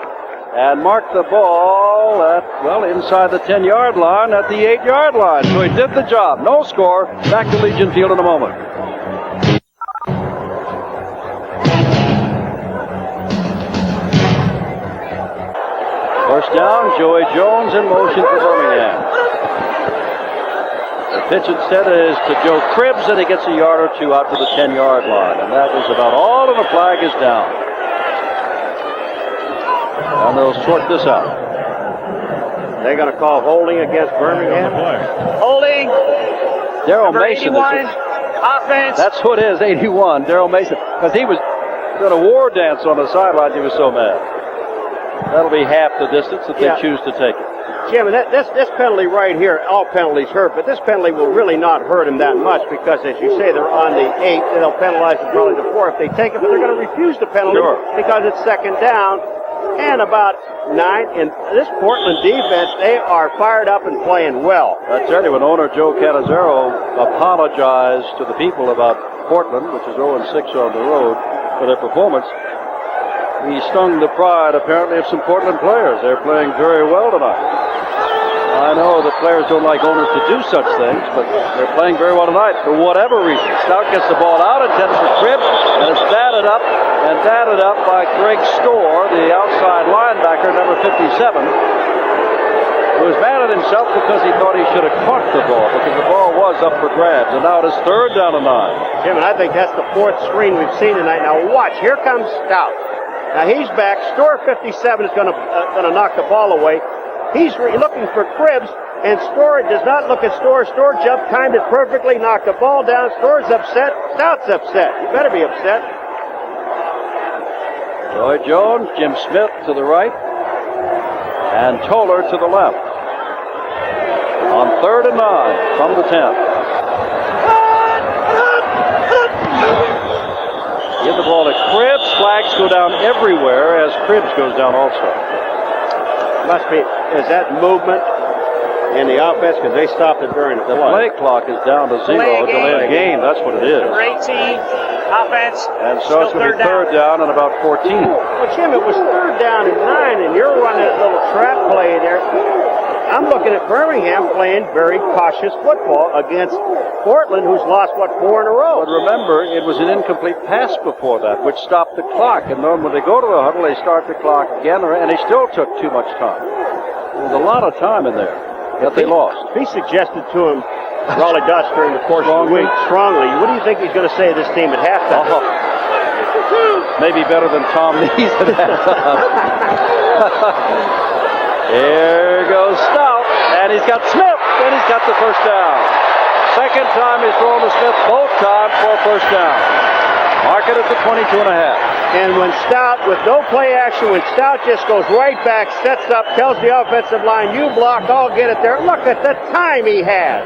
and mark the ball at, well, inside the 10-yard line at the 8-yard line. So he did the job. No score. Back to Legion Field in a moment. First down, Joey Jones in motion for Birmingham. The pitch instead is to Joe Cribbs, and he gets a yard or two out to the 10-yard line. And that is about all, and the flag is down. And they'll sort this out. They're going to call holding against Birmingham. Holding. Daryl Number Mason. 81. Offense. That's who it is, 81. Daryl Mason. Because he was doing a war dance on the sidelines. He was so mad. That'll be half the distance if they choose to take it. Jim, this penalty right here, all penalties hurt, but this penalty will really not hurt him that much because, as you say, they're on the 8, and they'll penalize them probably the 4 if they take it, but they're going to refuse the penalty because it's second down and about 9. And this Portland defense, they are fired up and playing well. I tell you, when owner Joe Cannizzaro apologized to the people about Portland, which is 0-6 on the road, for their performance, he stung the pride, apparently, of some Portland players. They're playing very well tonight. I know the players don't like owners to do such things, but they're playing very well tonight for whatever reason. Stout gets the ball out, intended for Cribbs, and it's batted up by Greg Storr, the outside linebacker, number 57, who was mad at himself because he thought he should have caught the ball, because the ball was up for grabs, and now it is third down and 9. Jim, and I think that's the 4th screen we've seen tonight. Now watch, here comes Stout. Now he's back. Storr 57 is going to knock the ball away. He's looking for Cribbs, and Storr does not look at Storr. Storr jumped, timed it perfectly, knocked the ball down. Storr's upset. Stout's upset. You better be upset. Joy Jones, Jim Smith to the right, and Toller to the left. On 3rd and 9 from the 10. Give the ball to Cribbs. Flags go down everywhere as Cribbs goes down also. Must be, is that movement in the offense? Because they stopped it during the play. The play clock is down to 0. Delay of game, that's what it is. Number 18, offense. And so it's going to be third down and about 14. Well, Jim, it was 3rd down and 9, and you're running a little trap play there. I'm looking at Birmingham playing very cautious football against Portland, who's lost, 4 in a row. But remember, it was an incomplete pass before that, which stopped the clock. And then when they go to the huddle, they start the clock again, and they still took too much time. There was a lot of time in there that they lost. He suggested to him, Raleigh Dutch, during the course of the week, strongly. What do you think he's going to say to this team at halftime? Maybe better than Tom Nees at halftime. Here goes Stout, and he's got Smith, and he's got the first down. Second time he's thrown to Smith, both times for a first down. Mark it at the 22.5. And when Stout, with no play action, when Stout just goes right back, sets up, tells the offensive line, you block, I'll get it there. Look at the time he has.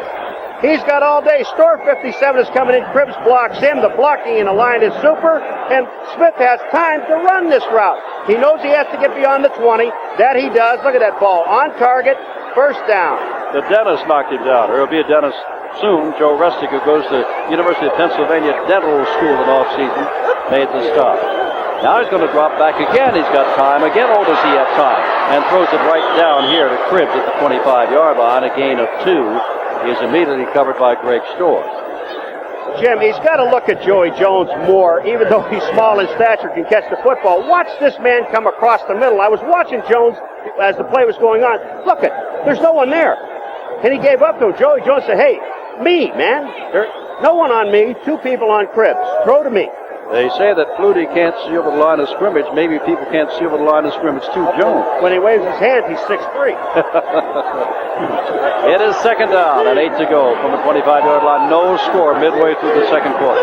He's got all day. Storr 57 is coming in. Cribbs blocks him. The blocking in the line is super. And Smith has time to run this route. He knows he has to get beyond the 20. That he does. Look at that ball. On target. First down. The Dennis knocked him down. Or it'll be a Dennis soon. Joe Restig, who goes to University of Pennsylvania Dental School in off-season, made the stop. Now he's going to drop back again. He's got time. Again, oh, does he have time? And throws it right down here to Cribbs at the 25-yard line. A gain of 2. He is immediately covered by Greg Storrs. Jim, he's got to look at Joey Jones more, even though he's small in stature, can catch the football. Watch this man come across the middle. I was watching Jones as the play was going on. Look it, there's no one there. And he gave up to him. Joey Jones said, hey, me, man. There's no one on me, 2 people on Cribbs. Throw to me. They say that Flutie can't see over the line of scrimmage. Maybe people can't see over the line of scrimmage too, Jones. When he waves his hand, he's 6'3". It is second down and 8 to go from the 25-yard line. No score midway through the second quarter.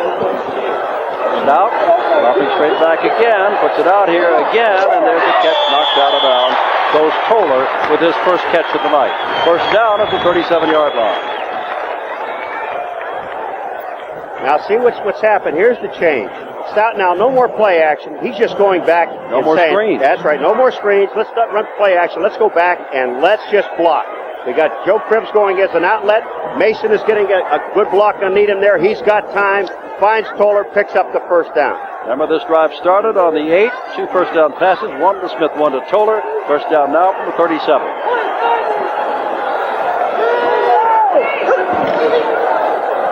Stout dropping straight back again, puts it out here again, and there's a catch knocked out of bounds. Goes Toller with his first catch of the night. First down at the 37-yard line. Now see what's happened. Here's the change. Stout now, no more play action. He's just going back. No more screens. That's right, no more screens. Let's not run play action. Let's go back and let's just block. We got Joe Cribbs going as an outlet. Mason is getting a good block on Needham there. He's got time. Finds Toller, picks up the first down. Remember, this drive started on the 8. 2 first down passes, 1 to Smith, 1 to Toller. First down now from the 37.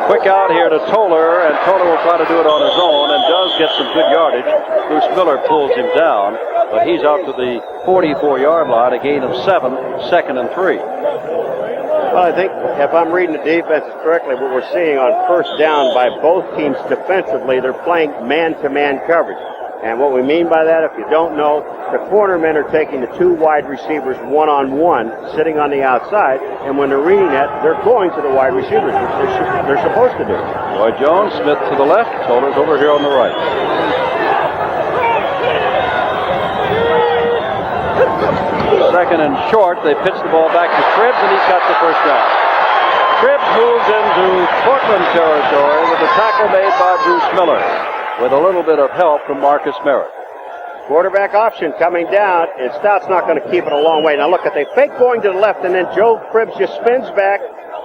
Quick out here to Toller, and Toller will try to do it on his own and does get some good yardage. Bruce Miller pulls him down, but he's out to the 44-yard line, a gain of 7, second and 3. Well, I think if I'm reading the defenses correctly, what we're seeing on first down by both teams defensively, they're playing man-to-man coverage. And what we mean by that, if you don't know, the cornermen are taking the 2 wide receivers one-on-one, sitting on the outside, and when they're reading that, they're going to the wide receivers, which they're supposed to do. Roy Jones, Smith to the left, Toller's over here on the right. Second and short, they pitch the ball back to Cribbs, and he's got the first down. Cribbs moves into Portland territory with a tackle made by Bruce Miller, with a little bit of help from Marcus Merritt. Quarterback option coming down, and Stout's not going to keep it a long way. Now look at, they fake going to the left, and then Joe Cribbs just spins back.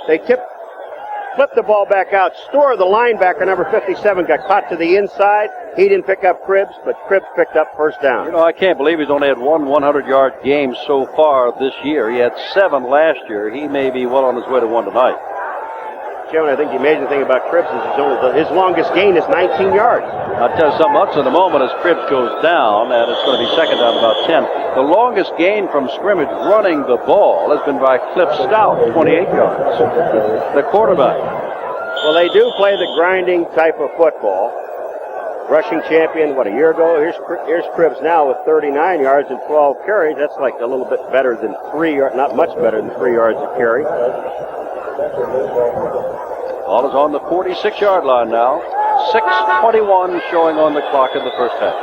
They flip the ball back out. Storr, the linebacker, number 57, got caught to the inside. He didn't pick up Cribbs, but Cribbs picked up first down. You know, I can't believe he's only had 1 100-yard game so far this year. He had 7 last year. He may be well on his way to 1 tonight. Jim, I think the amazing thing about Cribbs is his longest gain is 19 yards. I'll tell you something else in a moment as Cribbs goes down, and it's going to be second down about 10. The longest gain from scrimmage running the ball has been by Cliff Stout, 28 yards, the quarterback. Well, they do play the grinding type of football. Rushing champion, a year ago? Here's Cribbs now with 39 yards and 12 carries. That's like a little bit better than 3 yards, not much better than 3 yards a carry. Ball is on the 46-yard line now. 6:21 showing on the clock in the first half.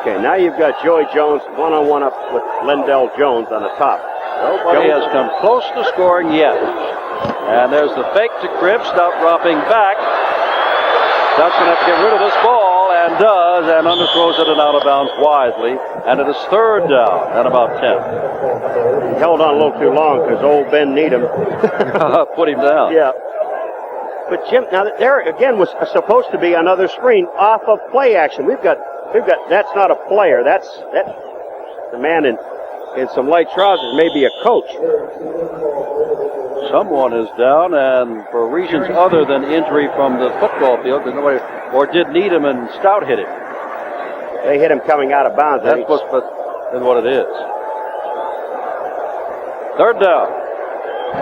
Okay, now you've got Joey Jones one-on-one up with Lendell Jones on the top. Nobody has come close to scoring yet. And there's the fake to Cribbs. Stout dropping back. Stout's going to have to get rid of this ball, and does, and underthrows it and out of bounds wisely. And it is third down and about 10. He held on a little too long because old Ben Needham put him down. Yeah. But Jim, now there again was supposed to be another screen off of play action. We've got. That's not a player. That's the man in some light trousers, maybe a coach. Someone is down, and for reasons other than injury from the football field, there's nobody. Or did Needham and Stout hit him? They hit him coming out of bounds. That's what it is. Third down,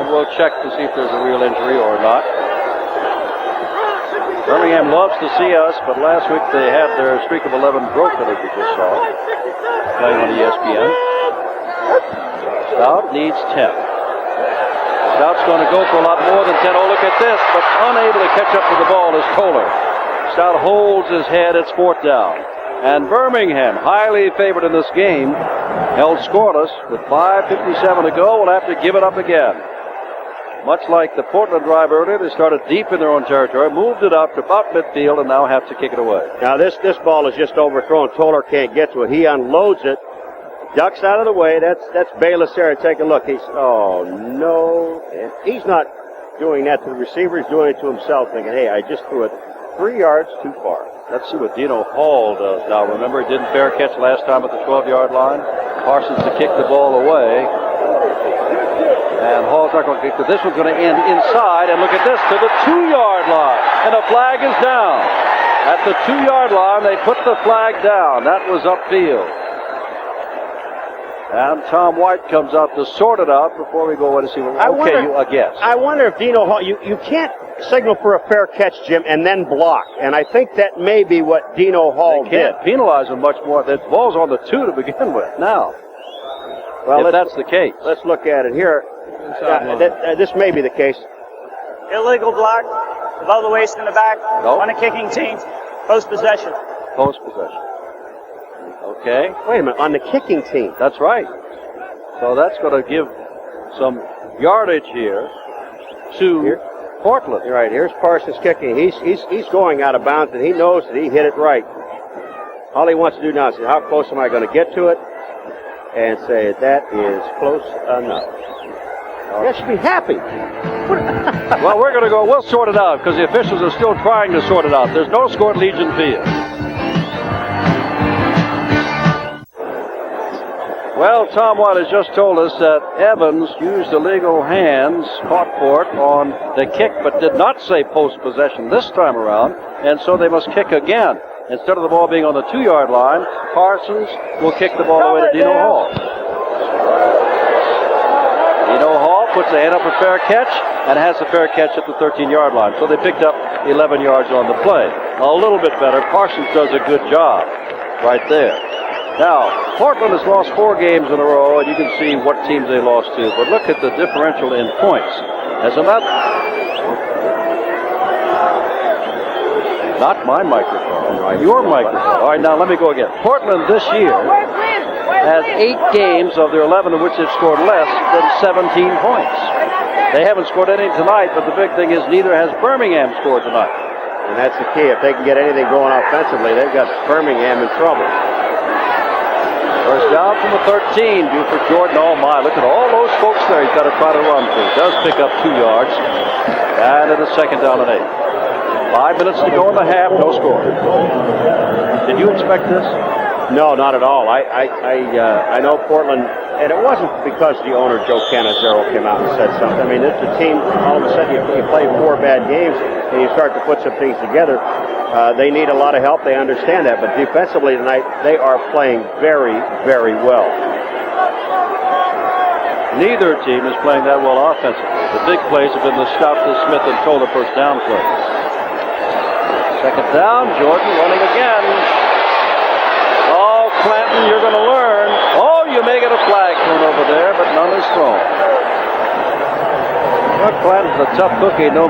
and we'll check to see if there's a real injury or not. Birmingham loves to see us, but last week they had their streak of 11 broken, as we just saw, playing on ESPN. Stout needs 10. Stout's going to go for a lot more than 10. Oh, look at this, but unable to catch up to the ball is Toller. Stout holds his head, it's fourth down. And Birmingham, highly favored in this game, held scoreless with 5:57 to go, will have to give it up again. Much like the Portland drive earlier, they started deep in their own territory, moved it up to about midfield, and now have to kick it away. Now this ball is just overthrown. Toller can't get to it. He unloads it, ducks out of the way. That's Bayless there. Take a look. Oh no, he's not. doing that to the receiver. He's doing it to himself, thinking, hey, I just threw it 3 yards too far. Let's see what Dino Hall does now. Remember, he didn't fair catch last time at the 12-yard line. Parsons to kick the ball away. And Hall's not going to kick. This one's going to end inside. And look at this, to the 2-yard line. And the flag is down. At the 2-yard line, they put the flag down. That was upfield. And Tom White comes out to sort it out before we go in to see what. I guess. I wonder if Dino Hall, you can't signal for a fair catch, Jim, and then block. And I think that may be what Dino Hall did. They can't penalize him much more. The ball's on the 2 to begin with now. Well, if that's the case. Let's look at it here. This may be the case. Illegal block, above the waist in the back, on a kicking team, post-possession. Post-possession. Okay. Wait a minute, on the kicking team. That's right. So that's going to give some yardage here to Portland. You're right, here's Parsons kicking. He's going out of bounds, and he knows that he hit it right. All he wants to do now is say, how close am I going to get to it? And say, that is close enough. You should be happy. Well, we're going to go, we'll sort it out, because the officials are still trying to sort it out. There's no score at Legion Field. Well, Tom White has just told us that Evans used illegal hands, caught for it on the kick, but did not say post-possession this time around, and so they must kick again. Instead of the ball being on the 2-yard line, Parsons will kick the ball away to Dino Hall. Dino Hall puts a hand up for fair catch and has a fair catch at the 13-yard line. So they picked up 11 yards on the play. A little bit better. Parsons does a good job right there. Now, Portland has lost 4 games in a row, and you can see what teams they lost to. But look at the differential in points. Hasn't that? Not my microphone, right? Your microphone. All right, now let me go again. Portland this year has 8 games of their 11 in which they've scored less than 17 points. They haven't scored any tonight, but the big thing is neither has Birmingham scored tonight. And that's the key. If they can get anything going offensively, they've got Birmingham in trouble. First down from the 13. Buford Jordan. Oh my, look at all those folks there. He's got to try to run through. Does pick up 2 yards. And it is second down and 8. 5 minutes to go in the half, no score. Did you expect this? No, not at all. I know Portland, and it wasn't because the owner, Joe Cannizzaro, came out and said something. I mean, it's a team, all of a sudden you play 4 bad games and you start to put some things together. They need a lot of help. They understand that. But defensively tonight, they are playing very, very well. Neither team is playing that well offensively. The big plays have been the stop to Smith and Tola first down plays. Second down, Jordan running again. Oh, Clanton, you're going to learn. Oh, you may get a flag thrown over there, but none is thrown. Well, Clanton's a tough cookie, no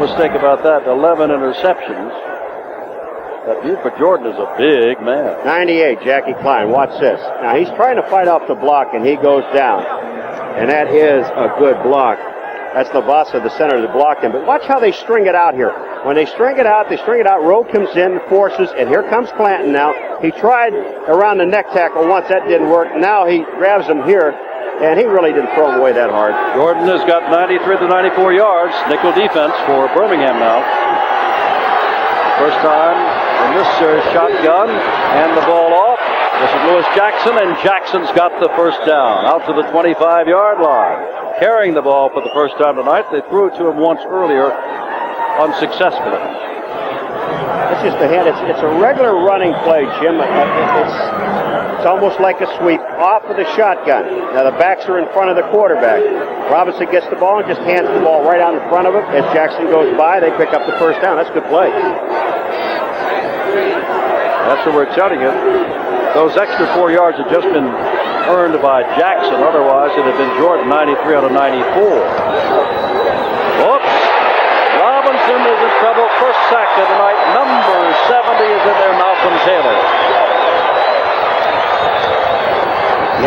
mistake about that. 11 interceptions. That Buford Jordan is a big man. 98, Jackie Klein. Watch this. Now, he's trying to fight off the block, and he goes down. And that is a good block. That's Lavasa, the center that blocked him. But watch how they string it out here. When they string it out, Rowe comes in, forces, and here comes Clanton now. He tried around the neck tackle once. That didn't work. Now he grabs him here, and he really didn't throw him away that hard. Jordan has got 93 to 94 yards. Nickel defense for Birmingham now. First time in this series, shotgun, and the ball off. This is Lewis Jackson, and Jackson's got the first down out to the 25-yard line. Carrying the ball for the first time tonight. They threw it to him once earlier unsuccessfully. It's just a hand. It's a regular running play, Jim. It's almost like a sweep off of the shotgun. Now the backs are in front of the quarterback. Robinson gets the ball and just hands the ball right out in front of him. As Jackson goes by, they pick up the first down. That's a good play. That's what we're telling you. Those extra 4 yards have just been earned by Jackson. Otherwise, it had been Jordan 93 out of 94. Oops. Robinson is in trouble. First sack of the night. Number 70 is in there, Malcolm Taylor.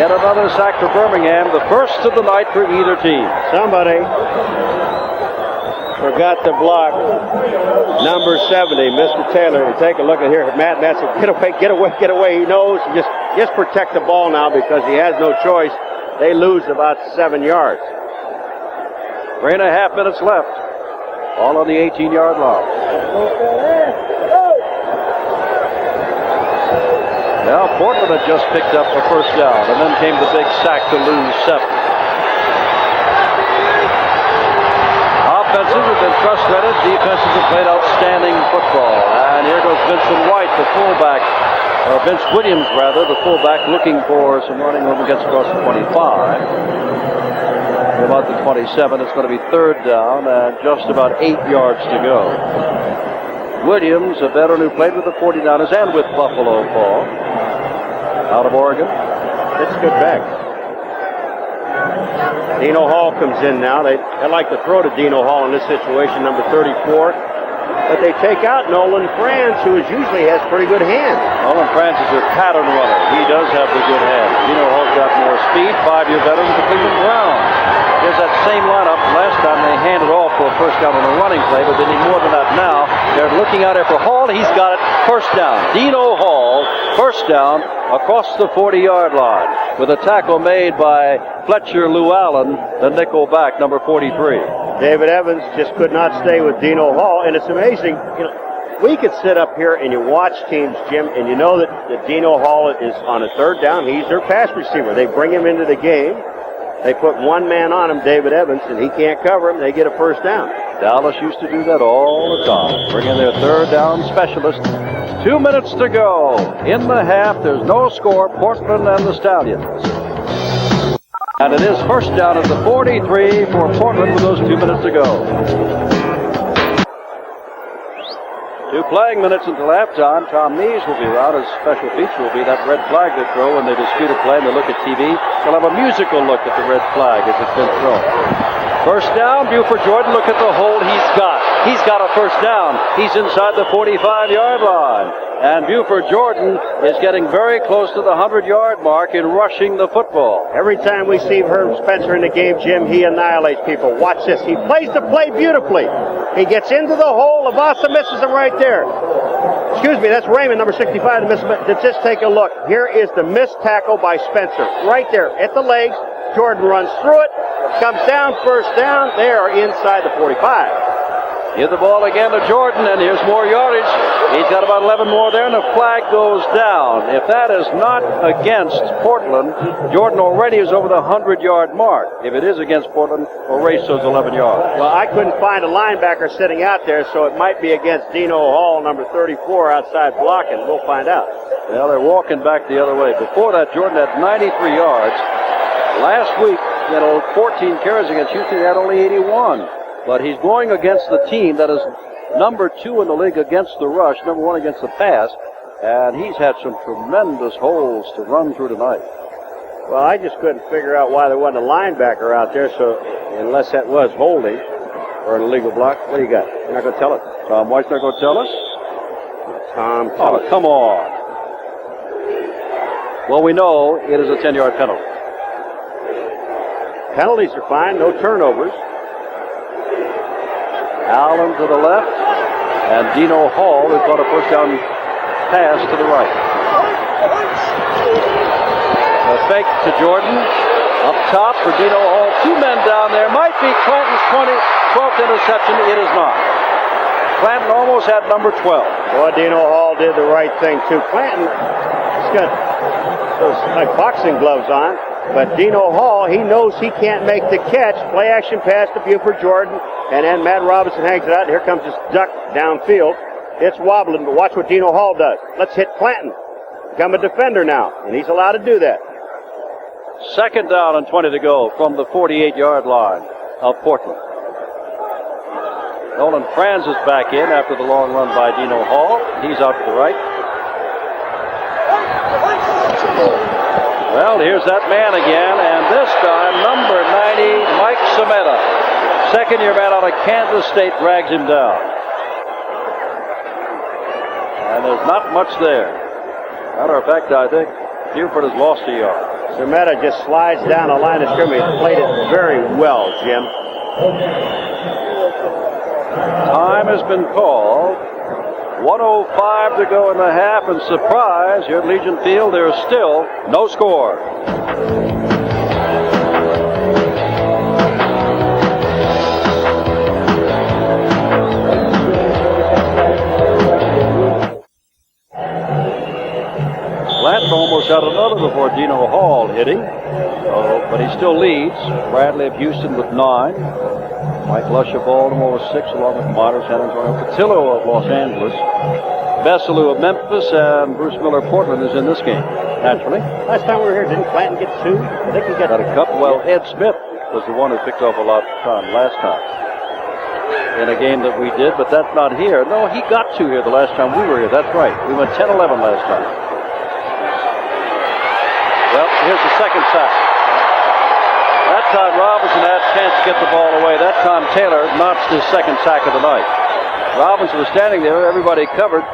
Yet another sack for Birmingham. The first of the night for either team. Somebody forgot to block number 70, Mr. Taylor. And take a look at here. Matt Matson, get away. He knows. Just protect the ball now because he has no choice. They lose about 7 yards. 3.5 minutes left. All on the 18-yard line. Now, Portland had just picked up a first down, and then came the big sack to lose 7. Offenses have been frustrated. Defenses have played outstanding football. And here goes Vincent White, the fullback, or Vince Williams, rather, the fullback, looking for some running room against across the 25. About the 27. It's going to be third down and just about 8 yards to go. Williams, a veteran who played with the 49ers and with Buffalo, Paul, out of Oregon. That's a good back. Dino Hall comes in now. They like to throw to Dino Hall in this situation, number 34. But they take out Nolan Franz, who usually has pretty good hands. Nolan Franz is a pattern runner. He does have the good hands. Dino Hall's got more speed. 5-year veteran with the Cleveland Browns. Here's that same lineup. Last time they handed off for a first down on a running play, but they need more than that now. They're looking out there for Hall. He's got it. First down. Dino Hall, first down across the 40-yard line with a tackle made by Fletcher Llewellyn, the nickel back, number 43. David Evans just could not stay with Dino Hall, and it's amazing. You know, we could sit up here and you watch teams, Jim, and you know that Dino Hall is on a third down. He's their pass receiver. They bring him into the game. They put one man on him, David Evans, and he can't cover him. They get a first down. Dallas used to do that all the time. Bring in their third down specialist. 2 minutes to go. In the half, there's no score. Portland and the Stallions. And it is first down at the 43 for Portland with those 2 minutes to go. 2 playing minutes until halftime. Tom Nees will be around. His special feature will be that red flag they throw when they dispute a play and they look at TV. They'll have a musical look at the red flag as it's been thrown. First down, Buford Jordan, look at the hold he's got. He's got a first down. He's inside the 45-yard line. And Buford Jordan is getting very close to the 100-yard mark in rushing the football. Every time we see Herb Spencer in the game, Jim, he annihilates people. Watch this. He plays the play beautifully. He gets into the hole. Lavasa misses him right there. Excuse me, that's Raymond, number 65. Let's just take a look. Here is the missed tackle by Spencer. Right there at the legs. Jordan runs through it. Comes down, first down. They are inside the 45. Give the ball again to Jordan, and here's more yardage. He's got about 11 more there, and the flag goes down. If that is not against Portland, Jordan already is over the 100-yard mark. If it is against Portland, we'll race those 11 yards. Well, I couldn't find a linebacker sitting out there, so it might be against Dino Hall, number 34, outside blocking. We'll find out. Well, they're walking back the other way. Before that, Jordan had 93 yards. Last week, 14 carries against Houston. He had only 81. But he's going against the team that is number 2 in the league against the rush, number 1 against the pass, and he's had some tremendous holes to run through tonight. Well, I just couldn't figure out why there wasn't a linebacker out there, so unless that was holding or an illegal block. What do you got? You're not going to tell us. Tom White's not going to tell us? Tom, oh, come on. Well, we know it is a 10-yard penalty. Penalties are fine, no turnovers. Allen to the left, and Dino Hall has got a first down pass to the right. A fake to Jordan, up top for Dino Hall. 2 men down there. Might be Clanton's 12th interception. It is not. Clanton almost had number 12. Boy, Dino Hall did the right thing, too. Clanton, he's got those like boxing gloves on. But Dino Hall, he knows he can't make the catch. Play action pass to Buford Jordan. And then Matt Robinson hangs it out. Here comes this duck downfield. It's wobbling, but watch what Dino Hall does. Let's hit Clanton. Become a defender now. And he's allowed to do that. Second down and 20 to go from the 48-yard line of Portland. Nolan Franz is back in after the long run by Dino Hall. He's out to the right. Well, here's that man again, and this time, number 90, Mike Sameta. Second-year man out of Kansas State drags him down. And there's not much there. Matter of fact, I think Buford has lost a yard. Sameta just slides down the line of scrimmage. Played it very well, Jim. Time has been called. 1:05 to go in the half, and surprise, here at Legion Field, there's still no score. Bernardino Hall hitting. But he still leads. Bradley of Houston with 9. Mike Lush of Baltimore with 6, along with Myers, San Antonio. Patillo of Los Angeles. Bessalou of Memphis, and Bruce Miller of Portland is in this game, naturally. Last time we were here, didn't Clanton get 2? I think he got a couple. Well, Ed Smith was the one who picked off a lot of time last time in a game that we did, but that's not here. No, he got 2 here the last time we were here. That's right. We went 10-11 last time. Well, here's the second sack. That time Robinson had a chance to get the ball away. That time Taylor notched his second sack of the night. Robinson was standing there, everybody covered,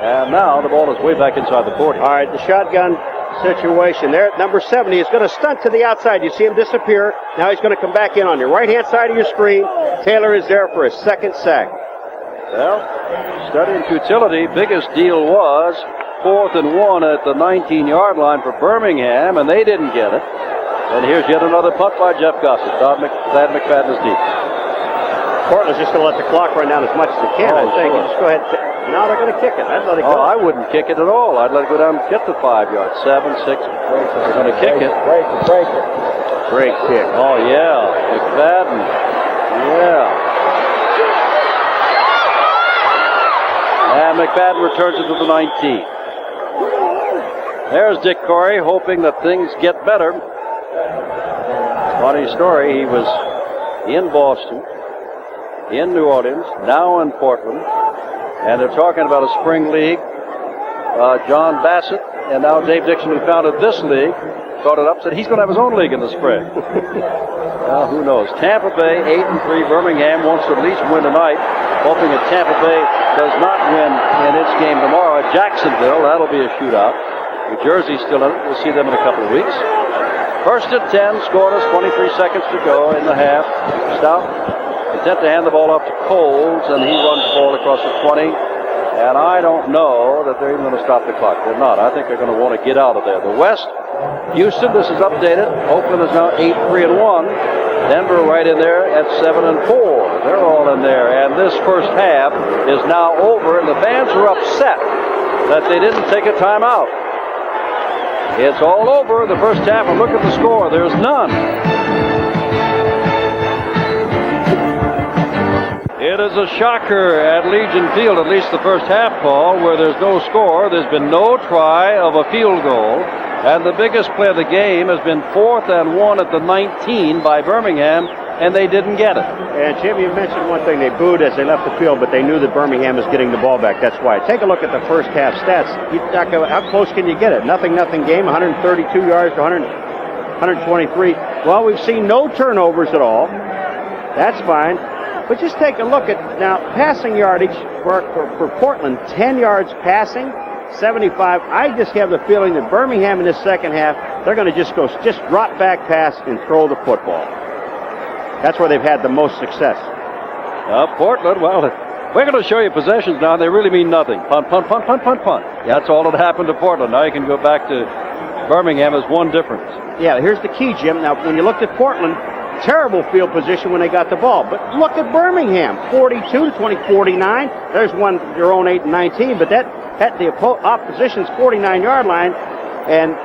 and now the ball is way back inside the 40. All right, the shotgun situation there at number 70 is going to stunt to the outside. You see him disappear. Now he's going to come back in on your right-hand side of your screen. Taylor is there for his second sack. Well, studying futility, biggest deal was 4th and 1 at the 19-yard line for Birmingham, and they didn't get it. And here's yet another punt by Jeff Gossett. Thad McFadden is deep. Portland's just going to let the clock run down as much as they can, I think. Sure. Just go ahead. Now they're going to kick it. I'd let it go. Oh, I wouldn't kick it at all. I'd let it go down and get the 5 yards. 7, 6. They're going to kick it. Break it. Great kick. Oh, yeah. McFadden. Yeah. And McFadden returns it to the 19. There's Dick Corey hoping that things get better. Funny story, he was in Boston, in New Orleans, now in Portland, and they're talking about a spring league. John Bassett and now Dave Dixon, who founded this league, brought it up, said he's going to have his own league in the spring. Well, who knows? Tampa Bay 8-3. Birmingham wants to at least win tonight, hoping that Tampa Bay does not win in its game tomorrow at Jacksonville. That'll be a shootout. New Jersey's still in it. We'll see them in a couple of weeks. First and 10, scoreless, 23 seconds to go in the half. Stout intent to hand the ball off to Coles, and he runs the ball across the 20. And I don't know that they're even going to stop the clock. They're not. I think they're going to want to get out of there. The West, Houston, this is updated. Oakland is now 8-3-1. Denver right in there at 7-4. They're all in there. And this first half is now over, and the fans are upset that they didn't take a timeout. It's all over the first half, and look at the score. There's none. It is a shocker at Legion Field, at least the first half, Paul, where there's no score. There's been no try of a field goal, and the biggest play of the game has been 4th and 1 at the 19 by Birmingham, and they didn't get it. And Jim, you mentioned one thing. They booed as they left the field, but they knew that Birmingham was getting the ball back. That's why. Take a look at the first half stats. How close can you get it? Nothing game, 132 yards to 123. Well, we've seen no turnovers at all. That's fine. But just take a look at, now, passing yardage for Portland, 10 yards passing, 75. I just have the feeling that Birmingham in this second half, they're going to just drop back pass and throw the football. That's where they've had the most success. Portland, well, we're going to show you possessions now. They really mean nothing. Punt, punt, punt, punt, punt, punt. That's all that happened to Portland. Now you can go back to Birmingham as one difference. Yeah, here's the key, Jim. Now, when you looked at Portland, terrible field position when they got the ball. But look at Birmingham, 42-20, 49. There's one, their own 8-19, but that the opposition's 49-yard line, and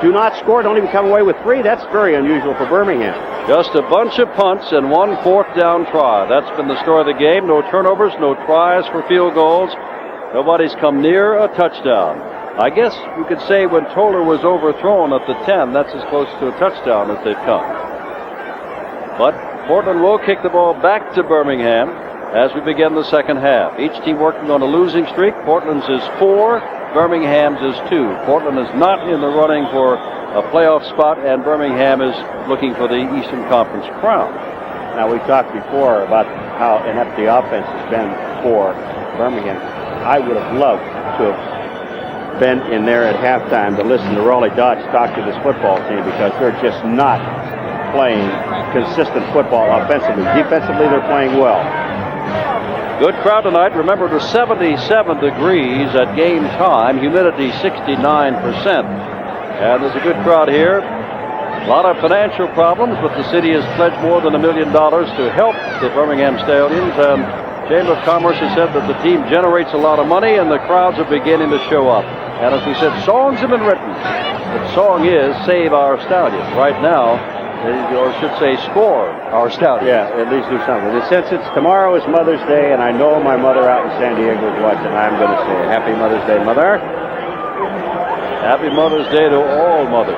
do not score, don't even come away with 3. That's very unusual for Birmingham. Just a bunch of punts and one 4th down try. That's been the story of the game. No turnovers, no tries for field goals. Nobody's come near a touchdown. I guess you could say when Toller was overthrown at the 10, that's as close to a touchdown as they've come. But Portland will kick the ball back to Birmingham as we begin the second half. Each team working on a losing streak. Portland's is 4, Birmingham's is 2. Portland is not in the running for a playoff spot, and Birmingham is looking for the Eastern Conference crown. Now, we talked before about how inept the offense has been for Birmingham. I would have loved to have been in there at halftime to listen to Raleigh Dodge talk to this football team, because they're just not playing consistent football offensively. Defensively, they're playing well. Good crowd tonight. Remember, it was 77 degrees at game time. Humidity 69%. And there's a good crowd here. A lot of financial problems, but the city has pledged more than $1 million to help the Birmingham Stallions. And Chamber of Commerce has said that the team generates a lot of money, and the crowds are beginning to show up. And as we said, songs have been written. The song is Save Our Stallions. Right now, or should say Score Our Stallions. Yeah, at least do something. And since tomorrow is Mother's Day, and I know my mother out in San Diego is watching, I'm going to say Happy Mother's Day, Mother. Happy Mother's Day to all mothers.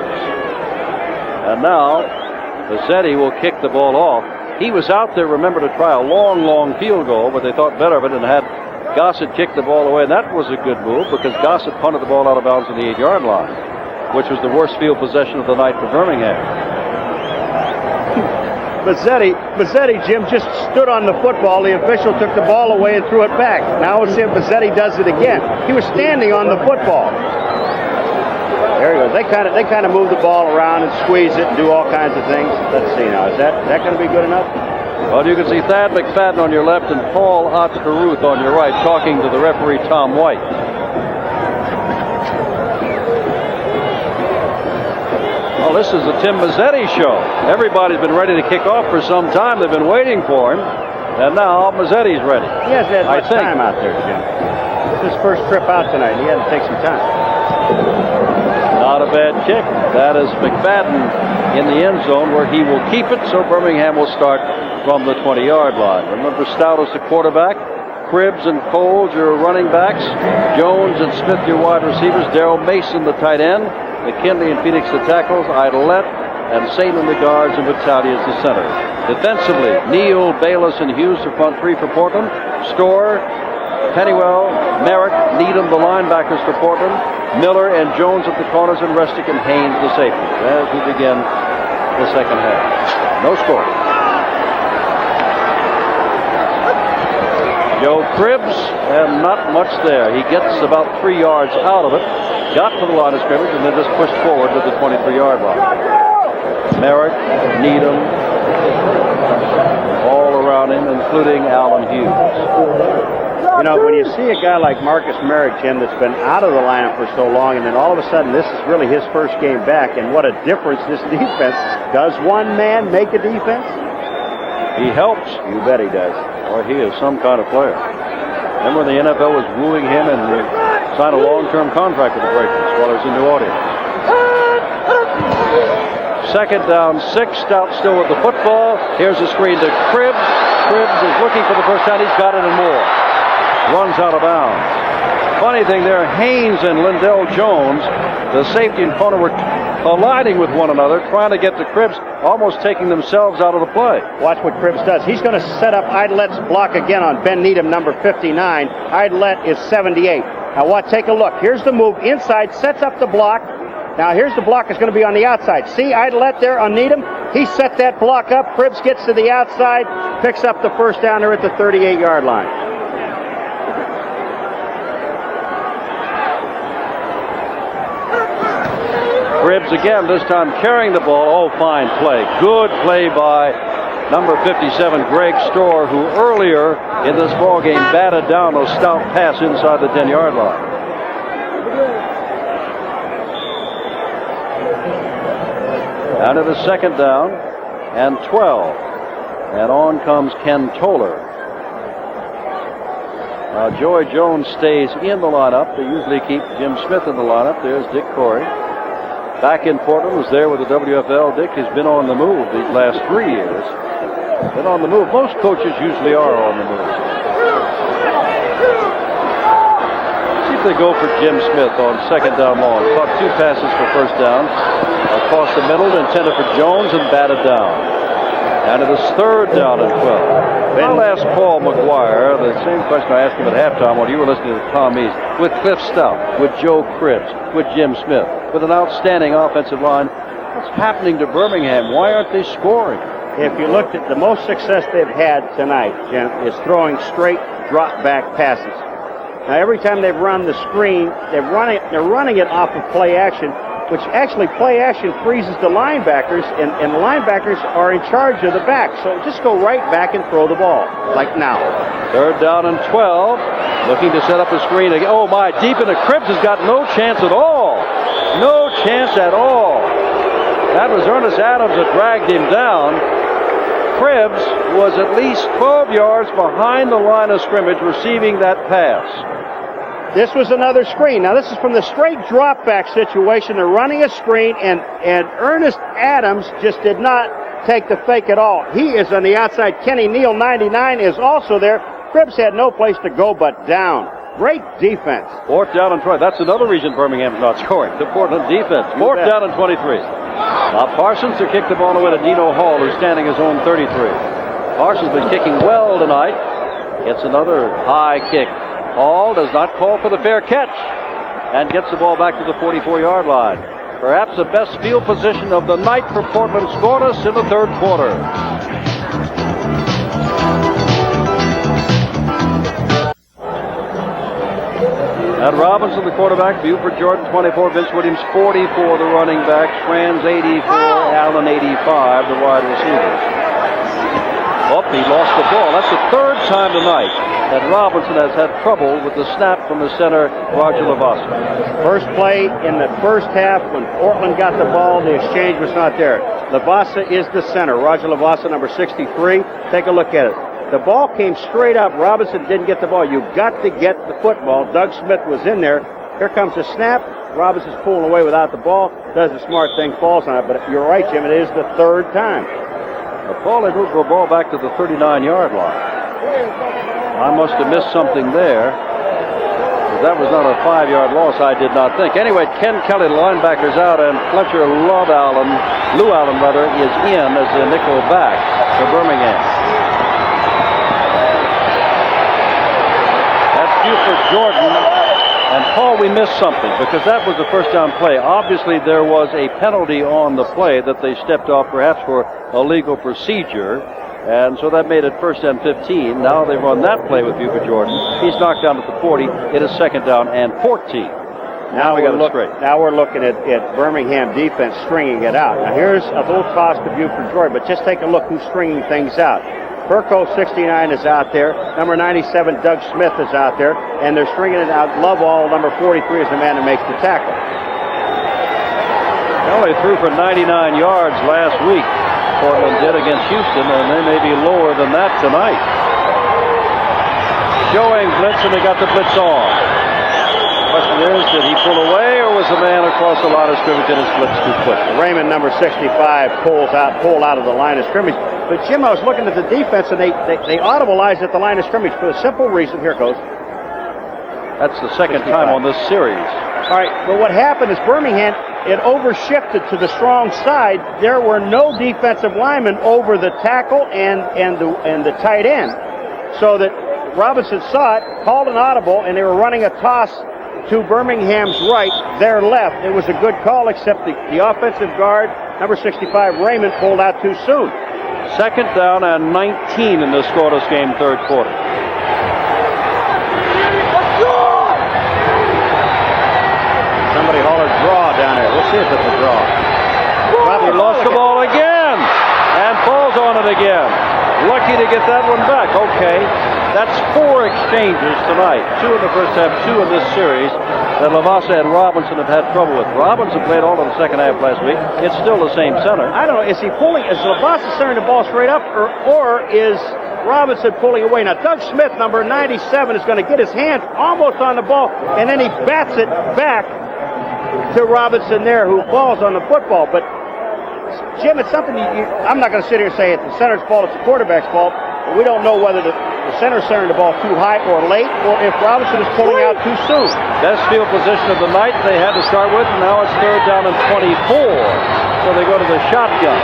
And now, Mazzetti will kick the ball off. He was out there, remember, to try a long field goal, but they thought better of it and had Gossett kick the ball away. And that was a good move because Gossett punted the ball out of bounds on the 8-yard line, which was the worst field possession of the night for Birmingham. Mazzetti, Jim, just stood on the football. The official took the ball away and threw it back. Now it's Mazzetti does it again. He was standing on the football. There he goes. They kind of move the ball around and squeeze it and do all kinds of things. Let's see now. Is that going to be good enough? Well, you can see Thad McFadden on your left and Paul Ott-Caruth on your right talking to the referee, Tom White. Well, this is the Tim Mazzetti show. Everybody's been ready to kick off for some time. They've been waiting for him. And now Mazzetti's ready. He hasn't had much time out there, Jim. It's his first trip out tonight. He had to take some time. Not a bad kick. That is McFadden in the end zone where he will keep it, so Birmingham will start from the 20-yard line. Remember, Stout is the quarterback. Cribbs and Coles, your running backs. Jones and Smith, your wide receivers. Darrell Mason, the tight end. McKinley and Phoenix, the tackles. Idolette and Salem, the guards, and Battaglia is the center. Defensively, Neal, Bayless, and Hughes, the front three for Portland. Storr, Pennywell, Merrick, Needham, the linebackers for Portland. Miller and Jones at the corners, and Restick and Haynes, the safeties. As we begin the second half. No score. Joe Cribbs, and not much there. He gets about 3 yards out of it. Got to the line of scrimmage, and then just pushed forward to the 23-yard line. Merrick, Needham, all around him, including Allen Hughes. You know, when you see a guy like Marcus Merrick, Jim, that's been out of the lineup for so long, and then all of a sudden this is really his first game back, and what a difference this defense. Does one man make a defense? He helps. You bet he does. Boy, he is some kind of player. Remember the NFL was wooing him and signed a long-term contract with the Breakers while he was in New Orleans. Second down, 6. Stout still with the football. Here's a screen to Cribbs. Cribbs is looking for the first down. He's got it and more. Runs out of bounds. Funny thing there, Haynes and Lindell Jones, the safety and corner, were colliding with one another, trying to get to Cribbs, almost taking themselves out of the play. Watch what Cribbs does. He's going to set up Idolette's block again on Ben Needham, number 59. Idolette is 78. Now, take a look. Here's the move inside, sets up the block. Now, here's the block is going to be on the outside. See Idolette there on Needham? He set that block up. Cribbs gets to the outside, picks up the first down there at the 38-yard line. Cribbs again, this time carrying the ball. Oh, fine play. Good play by number 57, Greg Storr, who earlier in this ball game batted down a stout pass inside the 10-yard line. Down to the second down and 12. And on comes Ken Toller. Now, Joy Jones stays in the lineup. They usually keep Jim Smith in the lineup. There's Dick Corey. Back in Portland, was there with the WFL. Dick has been on the move these last 3 years. Been on the move. Most coaches usually are on the move. See if they go for Jim Smith on second down long. Caught 2 passes for first down. Across the middle, intended for Jones, and batted down. And it is third down and 12. I'll ask Paul McGuire the same question I asked him at halftime when you were listening to Tom East. With Cliff Stout, with Joe Cribbs, with Jim Smith, with an outstanding offensive line, what's happening to Birmingham? Why aren't they scoring? If you looked at the most success they've had tonight, Jim, is throwing straight drop-back passes. Now, every time they've run the screen, they're running it off of play action, which actually play action freezes the linebackers, and the linebackers are in charge of the back. So just go right back and throw the ball, like now. Third down and 12. Looking to set up a screen again. Oh, my, deep into Cribbs has got no chance at all. No chance at all. That was Ernest Adams that dragged him down. Cribbs was at least 12 yards behind the line of scrimmage receiving that pass. This was another screen. Now, this is from the straight drop back situation. They're running a screen, and Ernest Adams just did not take the fake at all. He is on the outside. Kenny Neal, 99, is also there. Cripps had no place to go but down. Great defense. 4th down and 20. That's another reason Birmingham's not scoring. The Portland defense. 4th down and 23. Now Parsons to kick the ball away to Dino Hall, who's standing his own 33. Parsons been kicking well tonight. Gets another high kick. Hall does not call for the fair catch and gets the ball back to the 44-yard line. Perhaps the best field position of the night for Portland scoreless in the 3rd quarter. And Robinson, the quarterback, Buford Jordan, 24, Vince Williams, 44, the running back, Schranz, 84, Allen, 85, the wide receivers. Oh, he lost the ball. That's the 3rd time tonight that Robinson has had trouble with the snap from the center, Roger Lavassa. First play in the first half when Portland got the ball, the exchange was not there. Lavassa is the center. Roger Lavassa, number 63. Take a look at it. The ball came straight up. Robinson didn't get the ball. You've got to get the football. Doug Smith was in there. Here comes the snap. Robinson's pulling away without the ball. Does the smart thing, falls on it. But you're right, Jim. It is the 3rd time. The ball, they moved the ball back to the 39-yard line. I must have missed something there. That was not a 5-yard loss, I did not think. Anyway, Ken Kelly, the linebacker's out, and Fletcher Lou Allen, is in as the nickel back for Birmingham. That's Buford Jordan. And Paul, we missed something because that was the first down play. Obviously, there was a penalty on the play that they stepped off, perhaps for illegal procedure. And so that made it 1st and 15. Now they run that play with Buford Jordan. He's knocked down at the 40. It is 2nd down and 14. Now we got it straight. Now we're looking at Birmingham defense stringing it out. Now here's a little toss to Buford Jordan, but just take a look who's stringing things out. Burko, 69, is out there. Number 97, Doug Smith, is out there. And they're stringing it out. Lovell, number 43, is the man that makes the tackle. Well, they threw for 99 yards last week. Portland did against Houston, and they may be lower than that tonight. Showing blitz, and they got the blitz on. Question is, did he pull away, or was the man across the line of scrimmage and his blitz too quick? Raymond, number 65, pulled out of the line of scrimmage. But Jim, I was looking at the defense, and they audibilized at the line of scrimmage for the simple reason. Here it goes. That's the 2nd time on this series. All right, but what happened is Birmingham, it overshifted to the strong side. There were no defensive linemen over the tackle and the tight end, so that Robinson saw it, called an audible, and they were running a toss to Birmingham's right, their left. It was a good call, except the offensive guard, number 65, Raymond, pulled out too soon. 2nd down and 19 in this scoreless game, 3rd quarter. Somebody hollered draw down there. We'll see if it's a draw. He lost the ball again and falls on it again. Lucky to get that one back. Okay, that's 4 exchanges tonight. 2 in the first half, 2 in this series that Lavassa and Robinson have had trouble with. Robinson played all of the second half last week. It's still the same center. I don't know. Is Lavassa centering the ball straight up, or is Robinson pulling away? Now, Doug Smith, number 97, is going to get his hand almost on the ball, and then he bats it back to Robinson there, who falls on the football. But, Jim, it's something I'm not going to sit here and say it's the center's fault, it's the quarterback's fault. But we don't know whether the center's centering the ball too high or late, or if Robinson is pulling out too soon. Best field position of the night they had to start with, and now it's 3rd down and 24. So they go to the shotgun.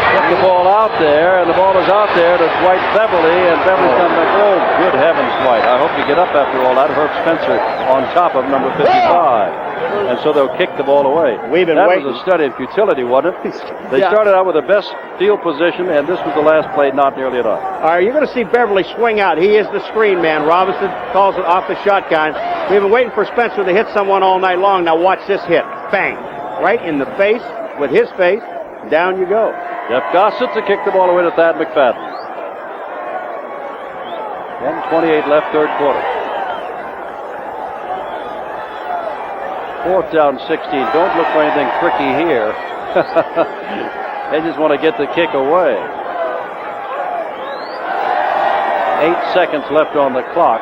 Get the ball out there, and the ball is out there to Dwight Beverly, and Beverly's coming back. Oh, good heavens, Dwight. I hope you get up after all that. Herb Spencer on top of number 55. And so they'll kick the ball away. That was a study in futility, wasn't it? They started out with the best field position, and this was the last play, not nearly enough. All right, you're going to see Beverly swing out. He is the screen man. Robinson calls it off the shotgun. We've been waiting for Spencer to hit someone all night long. Now watch this hit. Bang. Right in the face, with his face. Down you go. Jeff Gossett to kick the ball away to Thad McFadden. 10:28 left, 3rd quarter. 4th down, 16. Don't look for anything tricky here. They just want to get the kick away. 8 seconds left on the clock.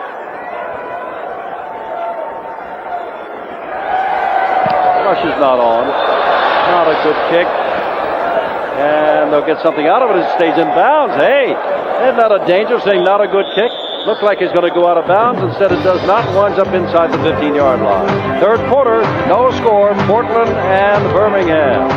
Rush is not on. Not a good kick. And they'll get something out of it. It stays in bounds. Hey, isn't that a danger thing? Not a good kick. Looked like he's going to go out of bounds. Instead, it does not. Winds up inside the 15-yard line. Third quarter, no score. Portland and Birmingham.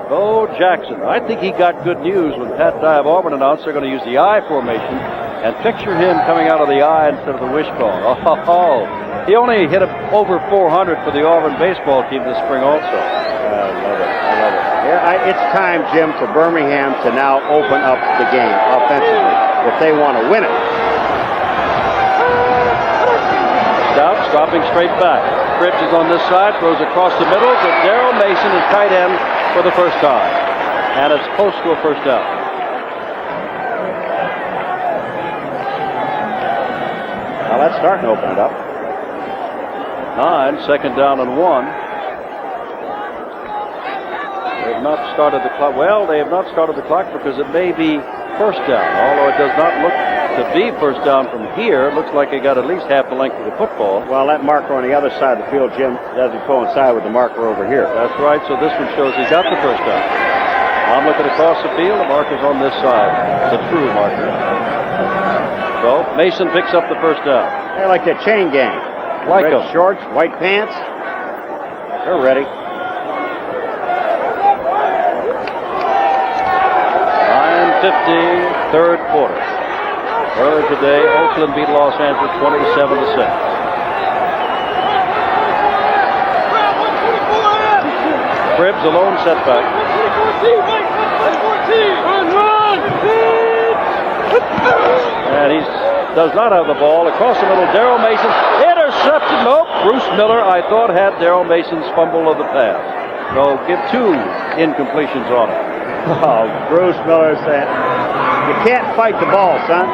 Bo Jackson. I think he got good news when Pat Dye of Auburn announced they're going to use the I formation, and picture him coming out of the I instead of the wishbone. Oh, he only hit over 400 for the Auburn baseball team this spring also. I love it. I love it. Yeah, it's time, Jim, for Birmingham to now open up the game offensively if they want to win it. Stouts dropping straight back. Cribbs is on this side, throws across the middle to Darrell Mason, his tight end, for the first time. And it's close to a first down. Now that's starting to open it up. 9, second down and 1. They have not started the clock. Well, they have not started the clock because it may be first down, although it does not look to be first down from here. It looks like they got at least half the length of the football. Well, that marker on the other side of the field, Jim, doesn't coincide with the marker over here. That's right, so this one shows he got the first down. I'm looking across the field. The marker's on this side. It's a true marker. So Mason picks up the first down. They're like that chain gang. Like red them. Shorts, white pants. They're ready. 9:50, third quarter. Earlier today, Oakland beat Los Angeles 27-6. Cribbs, a lone setback. And he does not have the ball. Across the middle, Darrell Mason intercepted. Nope. Bruce Miller, I thought, had Darrell Mason's fumble of the pass. So give 2 incompletions on it. Oh, Bruce Miller said, you can't fight the ball, son.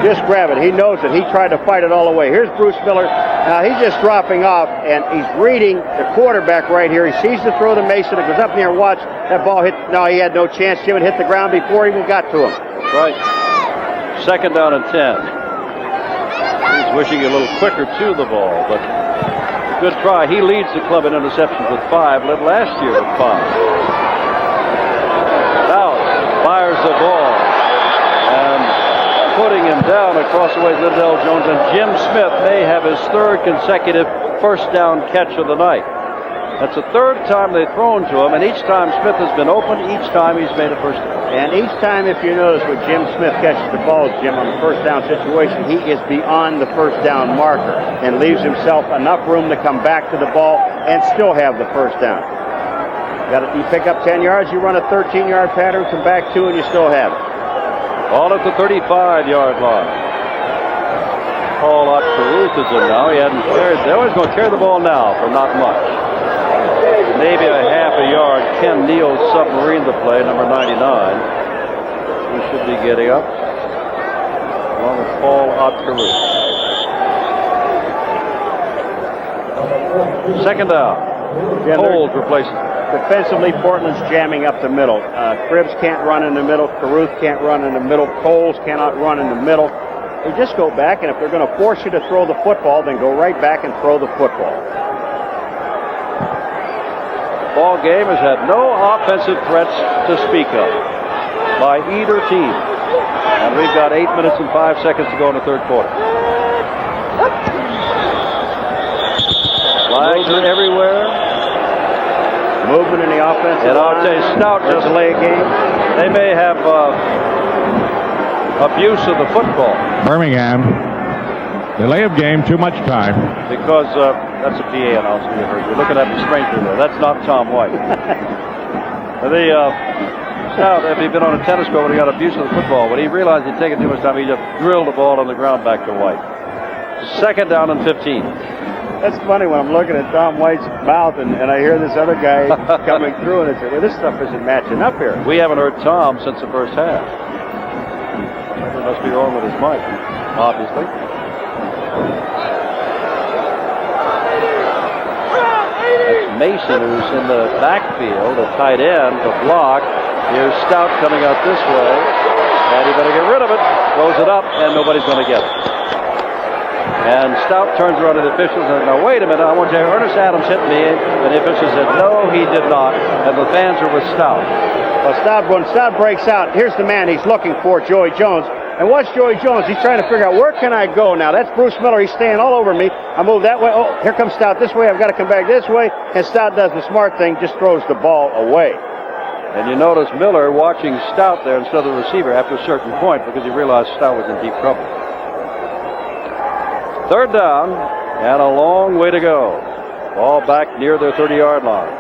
Just grab it. He knows it. He tried to fight it all the way. Here's Bruce Miller. Now he's just dropping off, and he's reading the quarterback right here. He sees the throw to Mason. It goes up in the air and watch. That ball hit. No, he had no chance. Jim had hit the ground before he even got to him. Right. Second down and 10. He's wishing a little quicker to the ball, but good try. He leads the club in interceptions with 5. Led last year with 5. Now fires the ball and putting him down across the way to Lindell Jones, and Jim Smith may have his 3rd consecutive first down catch of the night. That's the 3rd time they've thrown to him, and each time Smith has been open, each time he's made a first down. And each time, if you notice, when Jim Smith catches the ball, Jim, on the first down situation, he is beyond the first down marker and leaves himself enough room to come back to the ball and still have the first down. You pick up 10 yards, you run a 13-yard pattern, come back 2, and you still have it. Ball at the 35-yard line. Paul Otteruth is in now. He hadn't carried. They're always going to carry the ball now for not much. Maybe a half a yard. Ken Neal submarine the play, number 99. He should be getting up, along with Paul Otteruth. Second down. Hold replaces. Defensively, Portland's jamming up the middle. Cribbs can't run in the middle. Caruth can't run in the middle. Coles cannot run in the middle. They just go back, and if they're going to force you to throw the football, then go right back and throw the football. The ball game has had no offensive threats to speak of by either team. And we've got 8 minutes and 5 seconds to go in the third quarter. Flags are everywhere. Movement in the offense. And I'll tell you, Stout just delay a game. They may have abuse of the football. Birmingham, delay of game, too much time. Because that's a PA announcement you heard. You're looking at the stranger there. That's not Tom White. Stout, if he'd been on a tennis court when he got abuse of the football, when he realized he'd taken too much time, he just drilled the ball on the ground back to White. Second down and 15. That's funny when I'm looking at Tom White's mouth and I hear this other guy coming through, and I say, well, this stuff isn't matching up here. We haven't heard Tom since the first half. Something must be wrong with his mic, obviously. That's Mason, who's in the backfield, a tight end, to block. Here's Stout coming out this way. And he better get rid of it. Throws it up, and nobody's going to get it. And Stout turns around to the officials and says, now wait a minute, I want you to, Ernest Adams hit me. And the official said, no, he did not. And the fans are with Stout. Well, when Stout breaks out, here's the man he's looking for, Joey Jones. And what's Joey Jones? He's trying to figure out, where can I go now? That's Bruce Miller. He's staying all over me. I move that way. Oh, here comes Stout this way. I've got to come back this way. And Stout does the smart thing, just throws the ball away. And you notice Miller watching Stout there instead of the receiver after a certain point because he realized Stout was in deep trouble. Third down, and a long way to go. Ball back near their 30-yard line.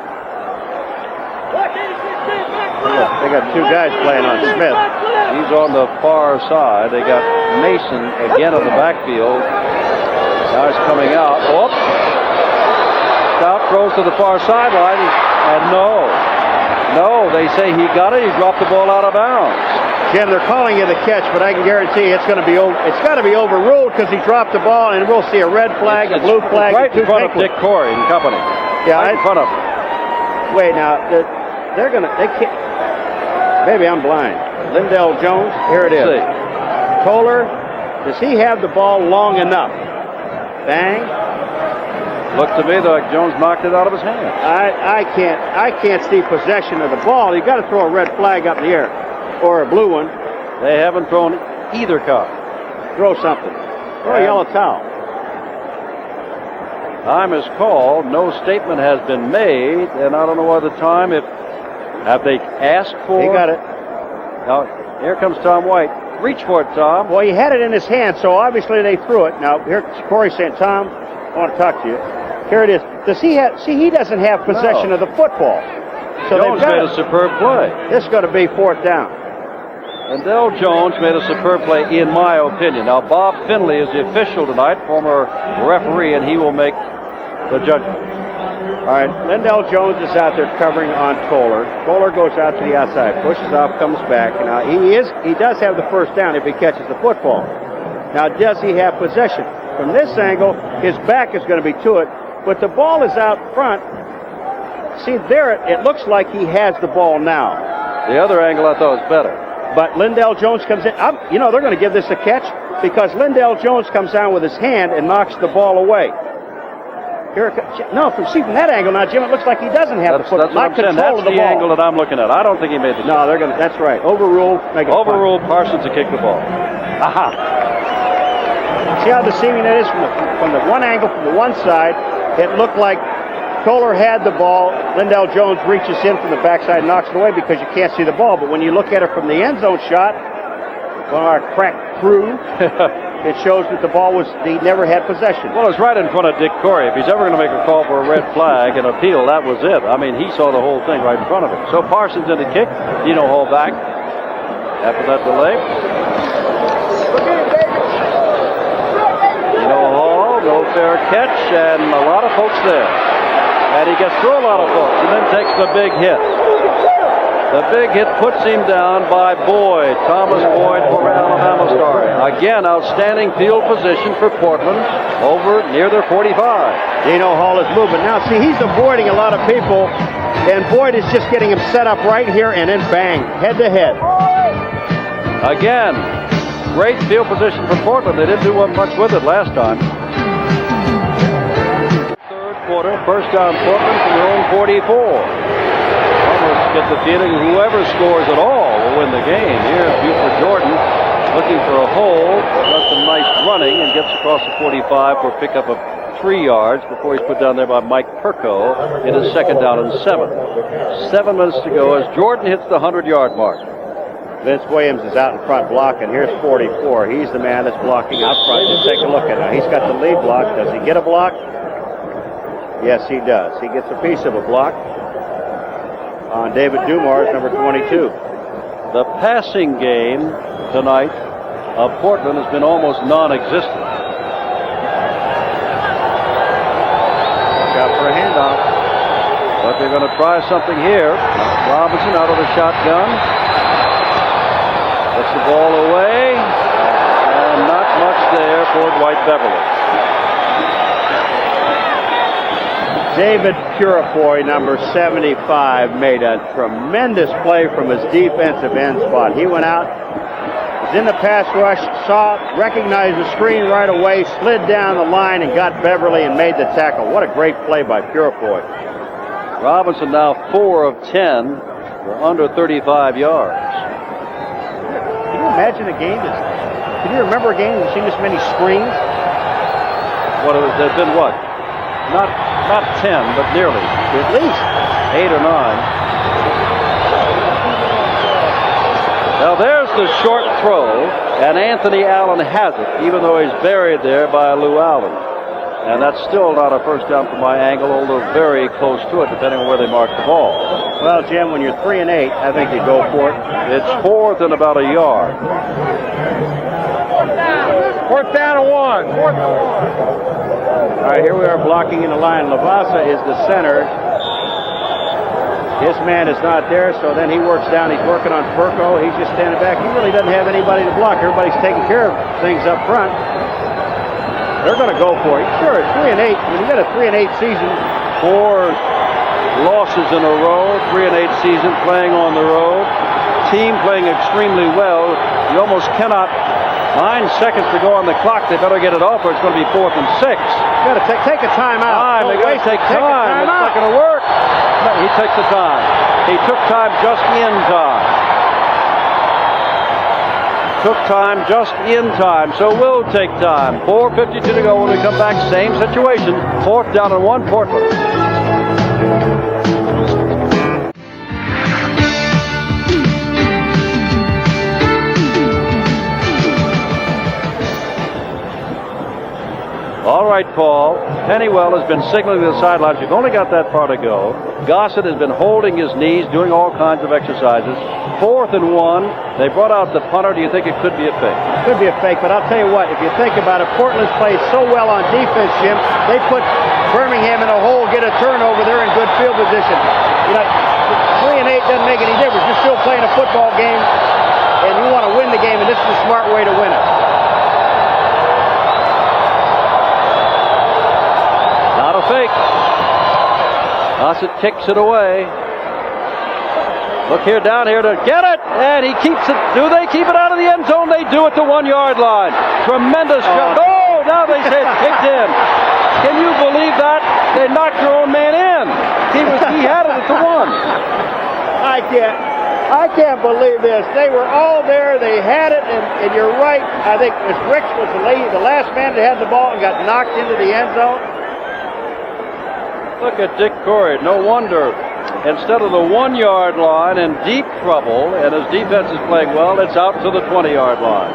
They got two guys playing on Smith. He's on the far side. They got Mason again in the backfield. Now he's coming out. Whoop. Stout throws to the far sideline, and no, they say he got it. He dropped the ball out of bounds. Jim, they're calling it a catch, but I can guarantee it's going to be overruled because he dropped the ball, and we'll see a red flag, a blue flag, right in front of Dick Corey and company. Yeah, right in front of him. Wait, now they can't. Maybe I'm blind. Lindell Jones, here it is. Kohler, does he have the ball long enough? Bang. Looked to me like Jones knocked it out of his hand. I can't see possession of the ball. You got to throw a red flag up in the air. Or a blue one. They haven't thrown either kind. Throw something. Throw a yellow towel. Time is called. No statement has been made, and I don't know why the time. Have they asked for? He got it. Now here comes Tom White. Reach for it, Tom. Well, he had it in his hand, so obviously they threw it. Now here Corey's saying, Tom, I want to talk to you. Here it is. Does he have? See, he doesn't have possession of the football. So Jones made a superb play. This is going to be fourth down. Lindell Jones made a superb play, in my opinion. Now, Bob Finley is the official tonight, former referee, and he will make the judgment. All right, Lindell Jones is out there covering on Kohler. Kohler goes out to the outside, pushes off, comes back. Now, he does have the first down if he catches the football. Now, does he have possession? From this angle, his back is going to be to it, but the ball is out front. See, there it looks like he has the ball now. The other angle I thought was better. But Lindell Jones comes in. They're going to give this a catch because Lindell Jones comes down with his hand and knocks the ball away. From that angle now, Jim, it looks like he doesn't have the football. That's the angle that I'm looking at. I don't think he made the catch. No, they're going to. That's right. Overruled. Overruled Parsons to kick the ball. Aha. See how deceiving that is from the one angle from the one side. It looked like Kohler had the ball. Lindell Jones reaches in from the backside and knocks it away because you can't see the ball. But when you look at it from the end zone shot, our crack through, it shows that the ball he never had possession. Well, it's right in front of Dick Corey. If he's ever going to make a call for a red flag and appeal, that was it. I mean, he saw the whole thing right in front of him. So Parsons in the kick. Dino Hall back after that delay. Dino Hall, no fair catch, and a lot of folks there. And he gets through a lot of folks and then takes the big hit. The big hit puts him down by Boyd, Thomas Boyd, former Alabama star. Again, outstanding field position for Portland over near their 45. Dino Hall is moving. Now, see, he's avoiding a lot of people, and Boyd is just getting him set up right here, and then bang, head to head. Again, great field position for Portland. They didn't do much with it last time. Quarter, first down Portland from their own 44. Almost get the feeling whoever scores at all will win the game. Here's Buford Jordan looking for a hole, does some nice running and gets across the 45 for a pickup of 3 yards before he's put down there by Mike Perko in his second down and 7. 7 minutes to go as Jordan hits the 100-yard mark. Vince Williams is out in front blocking. Here's 44. He's the man that's blocking out front. Just take a look at it. He's got the lead block. Does he get a block? Yes, he does. He gets a piece of a block on David Dumars, number 22. The passing game tonight of Portland has been almost non-existent. Watch out for a handoff. But they're going to try something here. Robinson out of the shotgun. Gets the ball away. And not much there for Dwight Beverly. David Purifoy, number 75, made a tremendous play from his defensive end spot. He went out, was in the pass rush, recognized the screen right away, slid down the line and got Beverly and made the tackle. What a great play by Purifoy. Robinson now 4 of 10 for under 35 yards. Can you imagine a game can you remember a game that's seen this many screens? There's been what? Not 10, but nearly. At least 8 or 9. Now there's the short throw, and Anthony Allen has it, even though he's buried there by Lou Allen. And that's still not a first down from my angle, although very close to it, depending on where they mark the ball. Well, Jim, when you're 3 and 8, I think you go for it. It's 4th and about a yard. 4th down and 1. 4th and 1. All right, here we are blocking in the line. Lavasa is the center. His man is not there, so then he works down. He's working on Furco. He's just standing back. He really doesn't have anybody to block. Everybody's taking care of things up front. They're going to go for it. Sure, 3 and 8. When you got a 3 and 8 season, 4 losses in a row, 3 and 8 season playing on the road. Team playing extremely well. You almost cannot. 9 seconds to go on the clock. They better get it off, or it's going to be 4th and 6. Got to take a timeout. They got to take time. It's not going to work. No, he takes the time. He took time just in time. Took time just in time, so we'll take time. 4:52 to go when we come back. Same situation. 4th down and 1, Portland. All right, Paul. Pennywell has been signaling to the sidelines. We've only got that far to go. Gossett has been holding his knees, doing all kinds of exercises. 4th and 1. They brought out the punter. Do you think it could be a fake? It could be a fake, but I'll tell you what. If you think about it, Portland's played so well on defense, Jim. They put Birmingham in a hole, get a turnover. They're in good field position. You know, 3 and 8 doesn't make any difference. You're still playing a football game, and you want to win the game, and this is a smart way to win it. Not a fake. Gossett kicks it away. Look here, down here to get it, and he keeps it. Do they keep it out of the end zone? They do at the 1 yard line. Tremendous shot. Oh, now they say it's kicked in. Can you believe that? They knocked their own man in. He had it at the 1. I can't believe this. They were all there. They had it, and you're right. I think Ricks was the last man that had the ball and got knocked into the end zone. Look at Dick Corey. No wonder. Instead of the 1 yard line in deep trouble, and his defense is playing well, it's out to the 20 yard line.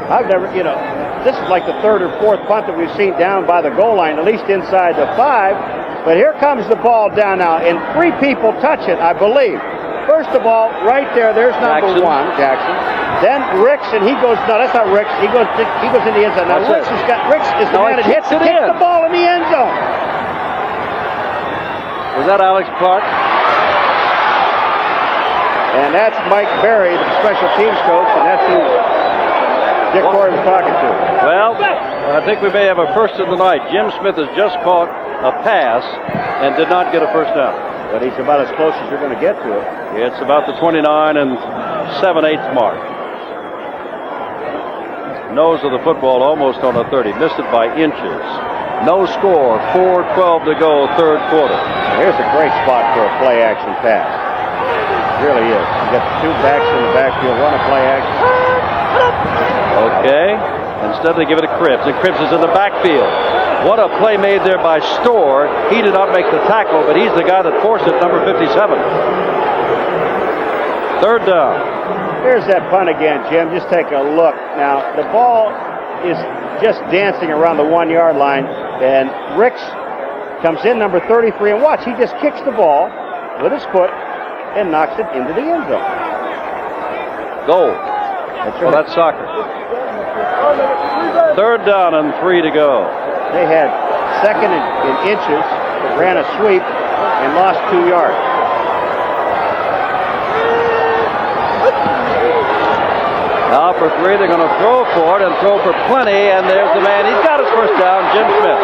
I've never, this is like the 3rd or 4th punt that we've seen down by the goal line, at least inside the 5. But here comes the ball down now, and 3 people touch it, I believe. First of all, right there's number Jackson. 1, Jackson. Then Ricks, and he goes, no, that's not Ricks. He goes in the end zone. Now Ricks is the man that hits the ball in the end zone. Was that Alex Clark? And that's Mike Berry, the special teams coach, and that's who Dick Corey was talking to. Well, I think we may have a first of the night. Jim Smith has just caught a pass and did not get a first down. But he's about as close as you're going to get to it. It's about the 29 and 7/8 mark. Nose of the football almost on a 30. Missed it by inches. No score. 4:12 to go, 3rd quarter. Here's a great spot for a play-action pass. It really is. You got the 2 backs in the backfield, run a play-action. Okay. Instead they give it to Cribbs, and Cribbs is in the backfield. What a play made there by Storr. He did not make the tackle, but he's the guy that forced it, number 57. 3rd down. Here's that punt again, Jim. Just take a look. Now, the ball is just dancing around the 1 yard line, and Ricks comes in, number 33, and watch, he just kicks the ball with his foot and knocks it into the end zone. Goal. That's Well, right. that's soccer. 3rd down and 3 to go. They had 2nd in inches, but ran a sweep and lost 2 yards. Now for 3, they're going to throw for it and throw for plenty, and there's the man. He's got his first down, Jim Smith.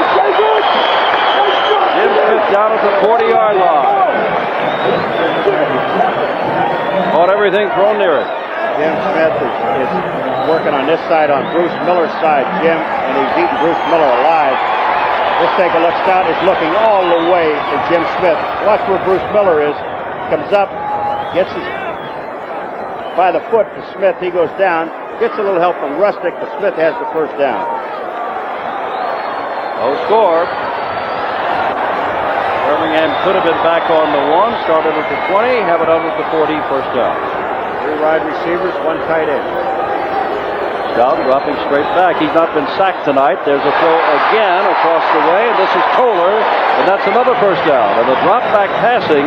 Jim Smith down at the 40-yard line. Caught everything thrown near it. Jim Smith is working on this side, on Bruce Miller's side, Jim, and he's eating Bruce Miller alive. Let's take a look. Stout is looking all the way to Jim Smith. Watch where Bruce Miller is. Comes up, gets his by the foot to Smith. He goes down, gets a little help from Rustic, but Smith has the first down. No score. Birmingham could have been back on the 1, started at the 20, have it under the 40, first down. 3 wide receivers, 1 tight end. Stout dropping straight back. He's not been sacked tonight. There's a throw again across the way, and this is Kohler, and that's another first down. And the drop back passing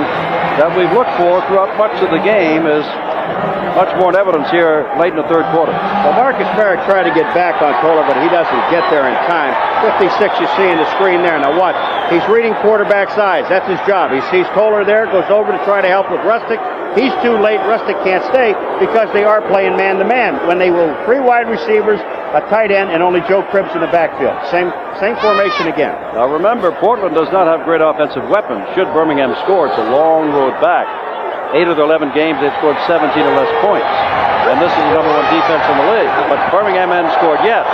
that we've looked for throughout much of the game is much more in evidence here late in the third quarter. Well, Marcus Merrick tried to get back on Kohler, but he doesn't get there in time. 56 you see in the screen there. Now watch. He's reading quarterback's eyes. That's his job. He sees Kohler there, goes over to try to help with Rustic. He's too late. Rustic can't stay because they are playing man-to-man. When they will 3 wide receivers, a tight end, and only Joe Cribbs in the backfield. Same formation again. Now remember, Portland does not have great offensive weapons. Should Birmingham score, it's a long road back. 8 of their 11 games, they've scored 17 or less points. And this is the #1 defense in the league. But Birmingham hasn't scored yet.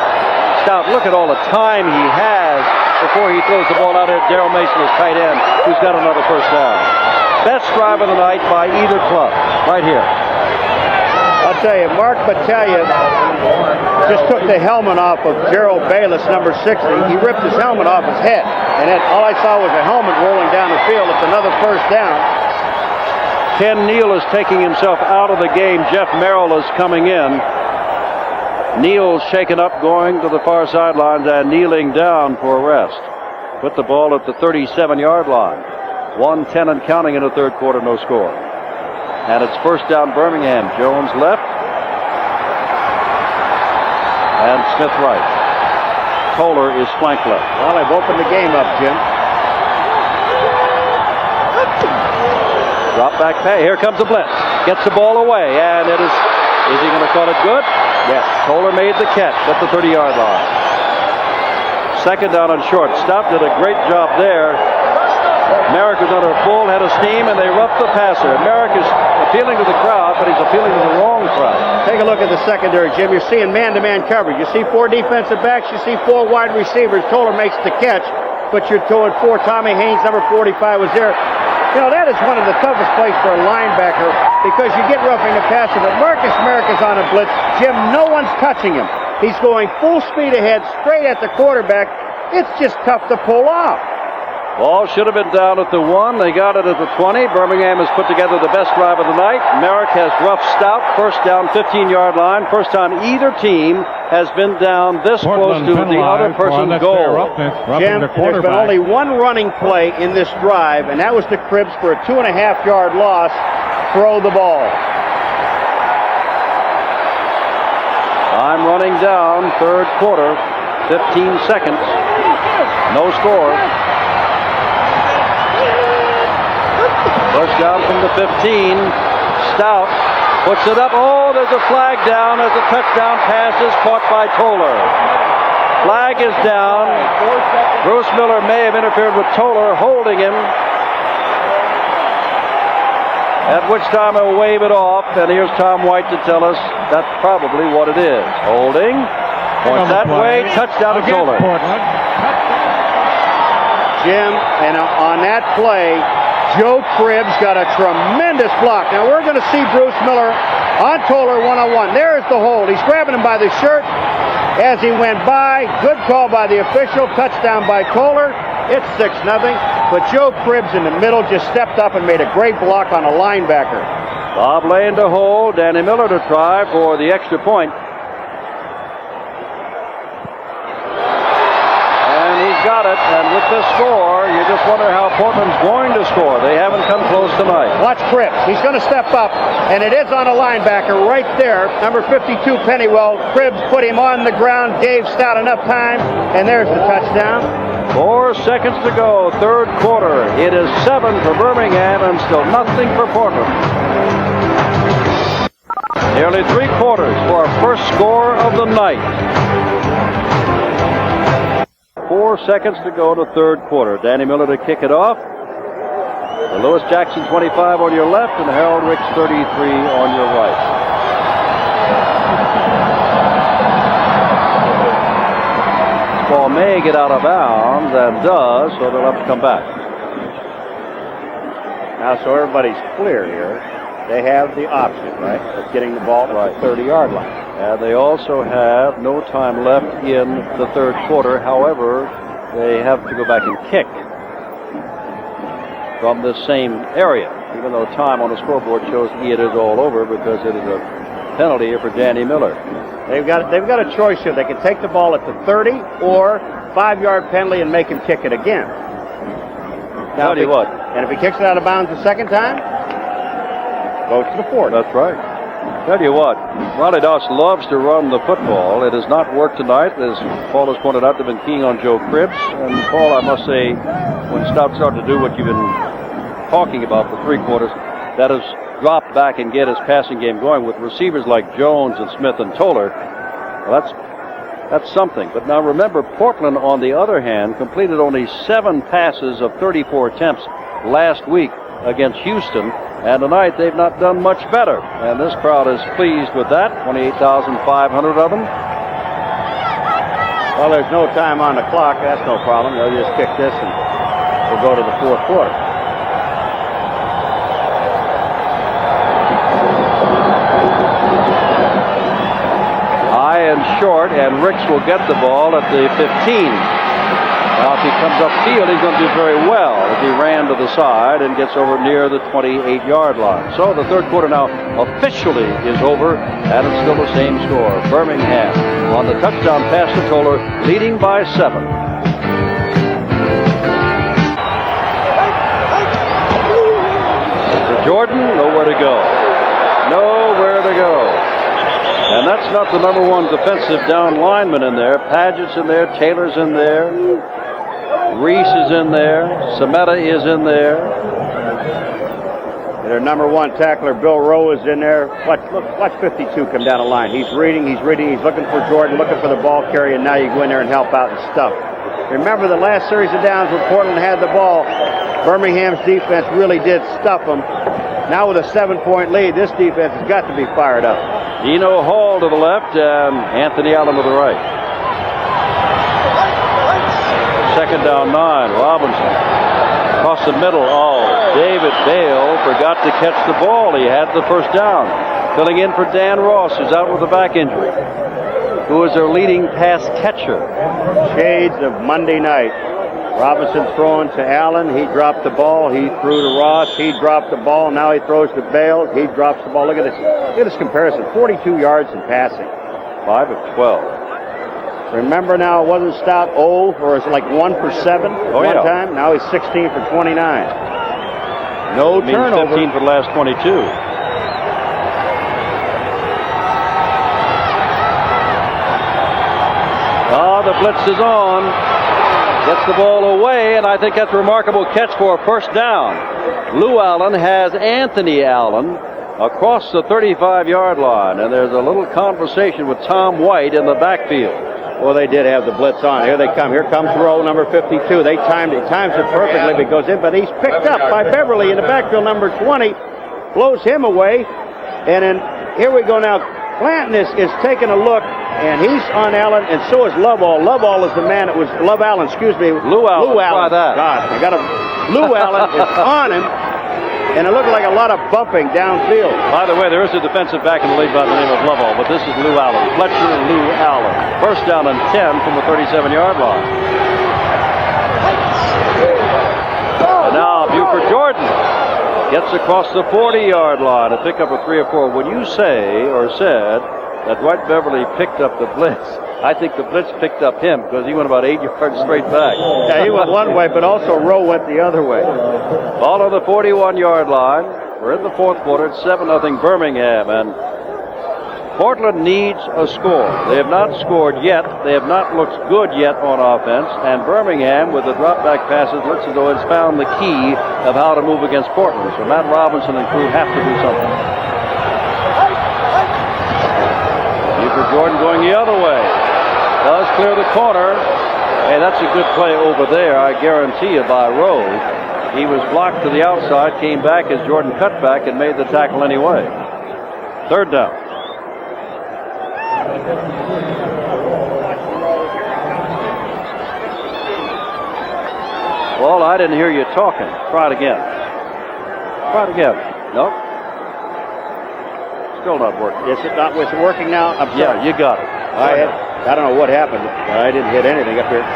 Stout, look at all the time he has before he throws the ball out there. Darrell Mason is tight end, who's got another first down. Best drive of the night by either club, right here. I'll tell you, Mark Battaglia just took the helmet off of Gerald Bayless, number 60. He ripped his helmet off his head. And then all I saw was a helmet rolling down the field. It's another first down. Ken Neal is taking himself out of the game. Jeff Merrill is coming in. Neal's shaken up, going to the far sidelines and kneeling down for a rest. Put the ball at the 37-yard line. 1:10 and counting in the third quarter, no score. And it's first down Birmingham. Jones left. And Smith right. Kohler is flank left. Well, they've opened the game up, Jim. Drop back pass. Here comes the blitz. Gets the ball away, and it is he going to call it good? Yes. Kohler made the catch at the 30-yard line. Second down and short. Stout did a great job there. Merrick was under full head of steam, and they roughed the passer. Merrick is appealing to the crowd, but he's appealing to the wrong crowd. Take a look at the secondary, Jim. You're seeing man-to-man coverage. You see 4 defensive backs. You see 4 wide receivers. Kohler makes the catch, but you're told 4. Tommy Haynes, number 45, was there. You know, that is one of the toughest plays for a linebacker because you get roughing the passer, but Marcus Merrick is on a blitz. Jim, no one's touching him. He's going full speed ahead, straight at the quarterback. It's just tough to pull off. Ball should have been down at the 1. They got it at the 20. Birmingham has put together the best drive of the night. Merrick has roughed Stout. First down, 15-yard line. First time either team has been down this close to the other person's goal. Jim, there's been only 1 running play in this drive, and that was to Cribbs for a 2.5-yard loss. Throw the ball. Time running down, third quarter, 15 seconds. No score. First down from the 15. Stout puts it up. Oh, there's a flag down as the touchdown pass is caught by Kohler. Flag is down. Bruce Miller may have interfered with Kohler, holding him. At which time he'll wave it off, and here's Tom White to tell us that's probably what it is. Holding. Points that way. Touchdown to Kohler. Jim, and on that play, Joe Cribbs got a tremendous block. Now we're going to see Bruce Miller on Kohler one-on-one. There's the hold. He's grabbing him by the shirt as he went by. Good call by the official. Touchdown by Kohler. It's 6-0. But Joe Cribbs in the middle just stepped up and made a great block on a linebacker. Bob Lane to hold. Danny Miller to try for the extra point. Got it, and with this score, you just wonder how Portland's going to score. They haven't come close tonight. Watch Cribbs. He's going to step up, and it is on a linebacker right there. Number 52, Pennywell. Cribbs put him on the ground, gave Stout enough time, and there's the touchdown. 4 seconds to go, third quarter. It is 7 for Birmingham and still nothing for Portland. Nearly 3 quarters for our first score of the night. 4 seconds to go to third quarter. Danny Miller to kick it off. Lewis Jackson 25 on your left and Harold Ricks 33 on your right. football may get out of bounds and does, so they'll have to come back. Now, so everybody's clear here. They have the option, right, of getting the ball to the 30-yard line. And they also have no time left in the third quarter. However, they have to go back and kick from the same area, even though time on the scoreboard shows it is all over because it is a penalty here for Danny Miller. They've got a choice here. They can take the ball at the 30 or 5-yard penalty and make him kick it again. Now, Tell you what. And if he kicks it out of bounds the second time, goes to the 40. That's right. Tell you what, Ronnie Doss loves to run the football. It has not worked tonight. As Paul has pointed out, they've been keying on Joe Cribbs. And Paul, I must say, when Stout started to do what you've been talking about for 3 quarters, that has dropped back and get his passing game going with receivers like Jones and Smith and Toller. Well, that's something. But now remember, Portland, on the other hand, completed only 7 passes of 34 attempts last week against Houston, and tonight they've not done much better. And this crowd is pleased with that. 28,500 of them. Well, there's no time on the clock. That's no problem. They'll just kick this and we'll go to the fourth quarter. High and short, and Ricks will get the ball at the 15. Now, if he comes upfield, he's going to do very well if he ran to the side and gets over near the 28-yard line. So the third quarter now officially is over, and it's still the same score. Birmingham on the touchdown pass to Toller, leading by 7. For Jordan, nowhere to go. Nowhere to go. And that's not the number 1 defensive down lineman in there. Padgett's in there, Taylor's in there, Reese is in there, Sameta is in there. Their number 1 tackler, Bill Rowe, is in there. Watch 52 come down the line. He's reading, he's looking for Jordan, looking for the ball carrier, and now you go in there and help out and stuff. Remember the last series of downs where Portland had the ball, Birmingham's defense really did stuff them. Now with a 7-point lead, this defense has got to be fired up. Dino Hall to the left and Anthony Allen to the right. Second down 9. Robinson across the middle. Oh, David Bale forgot to catch the ball. He had the first down. Filling in for Dan Ross, who's out with a back injury. Who is their leading pass catcher? Shades of Monday night. Robinson throwing to Allen. He dropped the ball. He threw to Ross. He dropped the ball. Now he throws to Bale. He drops the ball. Look at this. Look at this comparison. 42 yards in passing. 5 of 12. Remember now, it wasn't Stout old, or it's like 1 for 7 one time. Now he's 16 for 29. No turnover. 15 for the last 22. Oh, the blitz is on. Gets the ball away, and I think that's a remarkable catch for a first down. Lou Allen has Anthony Allen across the 35-yard line, and there's a little conversation with Tom White in the backfield. Well, they did have the blitz on. Here they come. Here comes row number 52. They times it perfectly, but it goes in, but he's picked up by Beverly in the backfield. Number 20 blows him away, and then here we go now. Clanton is taking a look, and he's on Allen, and so is Lovell. Lovell is the man that was Lou Allen. Lou Allen. Try that. God, I got Lou Allen is on him, and it looked like a lot of bumping downfield. By the way, there is a defensive back in the league by the name of Lovell, but this is Lou Allen. Fletcher and Lou Allen. First down and 10 from the 37-yard line. And now Buford Jordan gets across the 40-yard line to pick up a 3 or 4. When you say or said that Dwight Beverly picked up the blitz, I think the blitz picked up him because he went about 8 yards straight back. Yeah, he went one way, but also Rowe went the other way. Ball on the 41-yard line. We're in the fourth quarter. It's 7-0 Birmingham, and Portland needs a score. They have not scored yet. They have not looked good yet on offense. And Birmingham, with the drop-back passes, looks as though it's found the key of how to move against Portland. So Matt Robinson and crew have to do something. Buford Jordan going the other way. Does clear the corner. Hey, that's a good play over there, I guarantee you, by Rowe. He was blocked to the outside, came back as Jordan cut back and made the tackle anyway. Third down. Well, I didn't hear you talking. Try it again. Try it again. Nope. Still not working. Is it not? Was it working now? I'm sorry. Yeah, you got it. I don't know what happened. I didn't hit anything up here.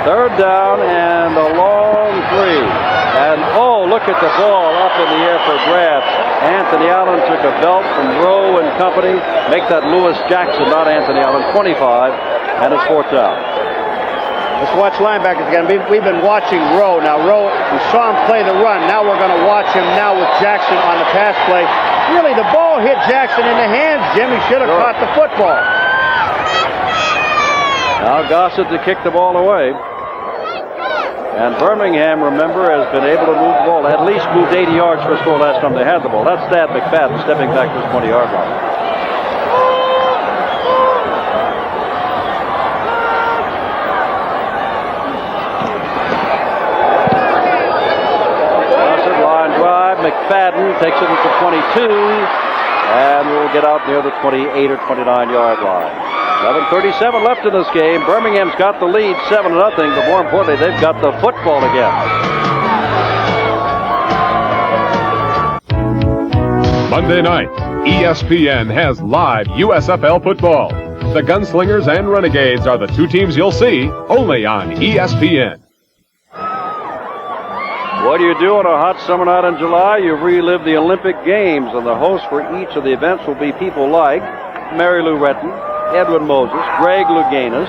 Third down and a long three. And oh, look at the ball up in the air for grabs. Anthony Allen took a belt from Rowe and company. Make that Lewis Jackson, not Anthony Allen. 25, and it's fourth down. Let's watch linebackers again. We've been watching Rowe. Now, Rowe, we saw him play the run. Now we're going to watch him now with Jackson on the pass play. Really, the ball hit Jackson in the hands, Jim. He should have caught the football. Now Gossett to kick the ball away. And Birmingham, remember, has been able to move the ball. At least moved 80 yards for a score last time they had the ball. That's Thad McFadden stepping back to his 20-yard line. McFadden takes it at the 22, and we'll get out near the 28 or 29-yard line. 11:37 left in this game. Birmingham's got the lead, 7-0, but more importantly, they've got the football again. Monday night, ESPN has live USFL football. The Gunslingers and Renegades are the two teams you'll see only on ESPN. What do you do on a hot summer night in July? You relive the Olympic Games, and the hosts for each of the events will be people like Mary Lou Retton, Edwin Moses, Greg Louganis,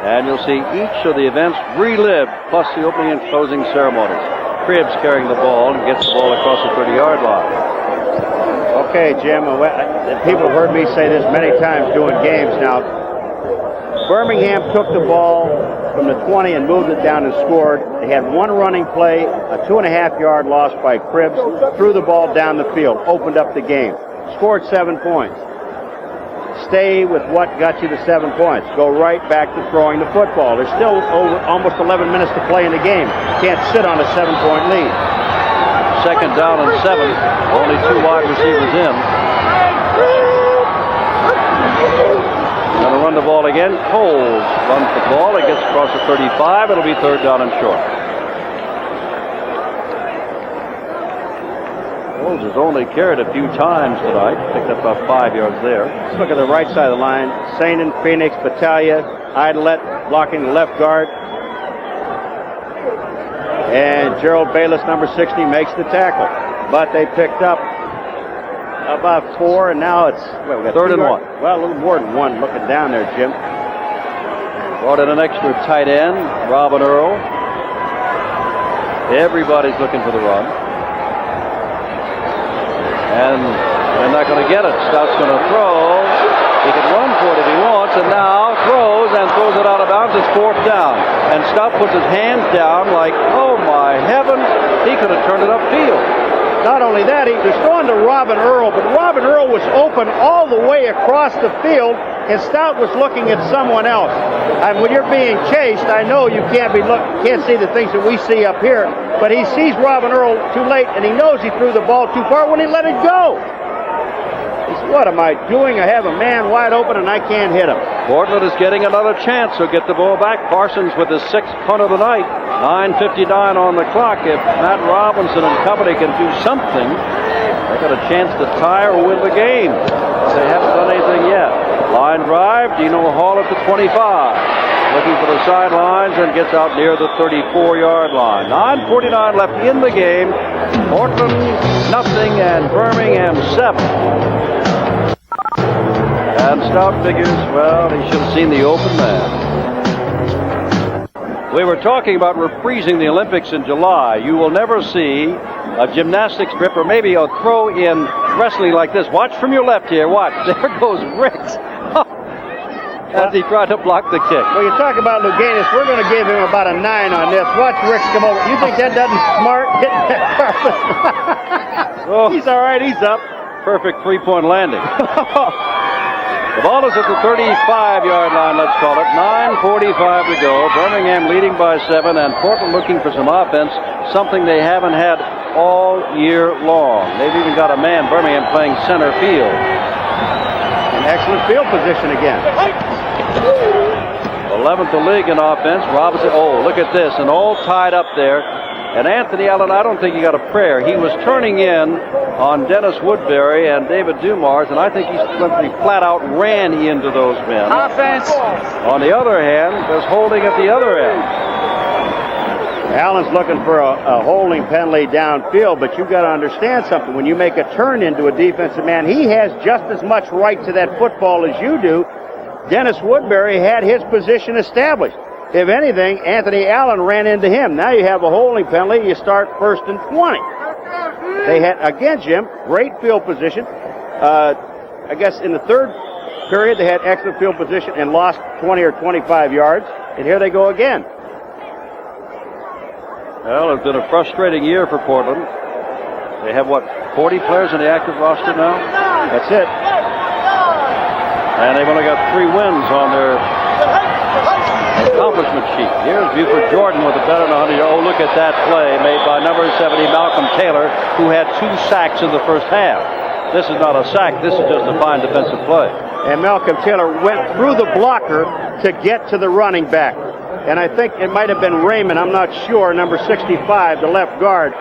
and you'll see each of the events relived, plus the opening and closing ceremonies. Cribbs carrying the ball and gets the ball across the 30-yard line. Okay, Jim, people have heard me say this many times doing games now. Birmingham took the ball from the 20 and moved it down and scored. They had one running play, a 2.5-yard loss by Cribbs, threw the ball down the field, opened up the game, scored 7 points. Stay with what got you the 7 points. Go right back to throwing the football. There's still almost 11 minutes to play in the game. Can't sit on a 7-point lead. Second down and 7. Only 2 wide receivers in. Going to run the ball again. Coles runs the ball. It gets across the 35. It'll be third down and short. Coles has only carried a few times tonight. Picked up about 5 yards there. Let's look at the right side of the line. Sainin, Phoenix, Battaglia, Idlet blocking the left guard. And Gerald Bayless, number 60, makes the tackle. But they picked up about 4, and now it's we got third and 1. Well, a little more than 1 looking down there, Jim. Brought in an extra tight end, Robin Earl. Everybody's looking for the run. And they're not going to get it. Stout's going to throw. He can run for it if he wants, and now throws it out of bounds. It's fourth down. And Stout puts his hands down like, oh my heavens, he could have turned it upfield. Not only that, he was throwing to Robin Earl, but Robin Earl was open all the way across the field, and Stout was looking at someone else. And when you're being chased, I know you can't see the things that we see up here, but he sees Robin Earl too late, and he knows he threw the ball too far when he let it go. He said, what am I doing? I have a man wide open, and I can't hit him. Portland is getting another chance. He'll get the ball back. Parsons with his 6th punt of the night. 9:59 on the clock. If Matt Robinson and company can do something, they got a chance to tie or win the game. But they haven't done anything yet. Line drive. Dino Hall at the 25. Looking for the sidelines and gets out near the 34-yard line. 9:49 left in the game. Portland nothing and Birmingham 7. And Stout figures, well, he should have seen the open man. We were talking about reprising the Olympics in July. You will never see a gymnastics grip or maybe a throw in wrestling like this. Watch from your left here. Watch. There goes Riggs. As he tried to block the kick. Well, you talk about Louganis. We're going to give him about a 9 on this. Watch Riggs come over. You think that doesn't smart hitting that carpet? Oh, he's all right. He's up. Perfect 3-point landing. The ball is at the 35-yard line, let's call it. 9:45 to go. Birmingham leading by 7, and Portland looking for some offense, something they haven't had all year long. They've even got a man, Birmingham, playing center field. An excellent field position again. 11th the league in offense. Robinson, oh, look at this, and all tied up there. And Anthony Allen, I don't think he got a prayer. He was turning in on Dennis Woodbury and David Dumars, and I think he simply flat out ran into those men. Offense. On the other hand, there's holding at the other end. Allen's looking for a holding penalty downfield, but you've got to understand something. When you make a turn into a defensive man, he has just as much right to that football as you do. Dennis Woodbury had his position established. If anything, Anthony Allen ran into him. Now you have a holding penalty. You start 1st and 20. They had, again, Jim, great field position. I guess in the third period, they had excellent field position and lost 20 or 25 yards. And here they go again. Well, it's been a frustrating year for Portland. They have, 40 players in the active roster now? That's it. And they've only got 3 wins on their accomplishment sheet. Here's Buford Jordan with a better than 100. Oh, look at that play made by number 70, Malcolm Taylor, who had 2 sacks in the first half. This is not a sack. This is just a fine defensive play. And Malcolm Taylor went through the blocker to get to the running back. And I think it might have been Raymond, I'm not sure, number 65, the left guard.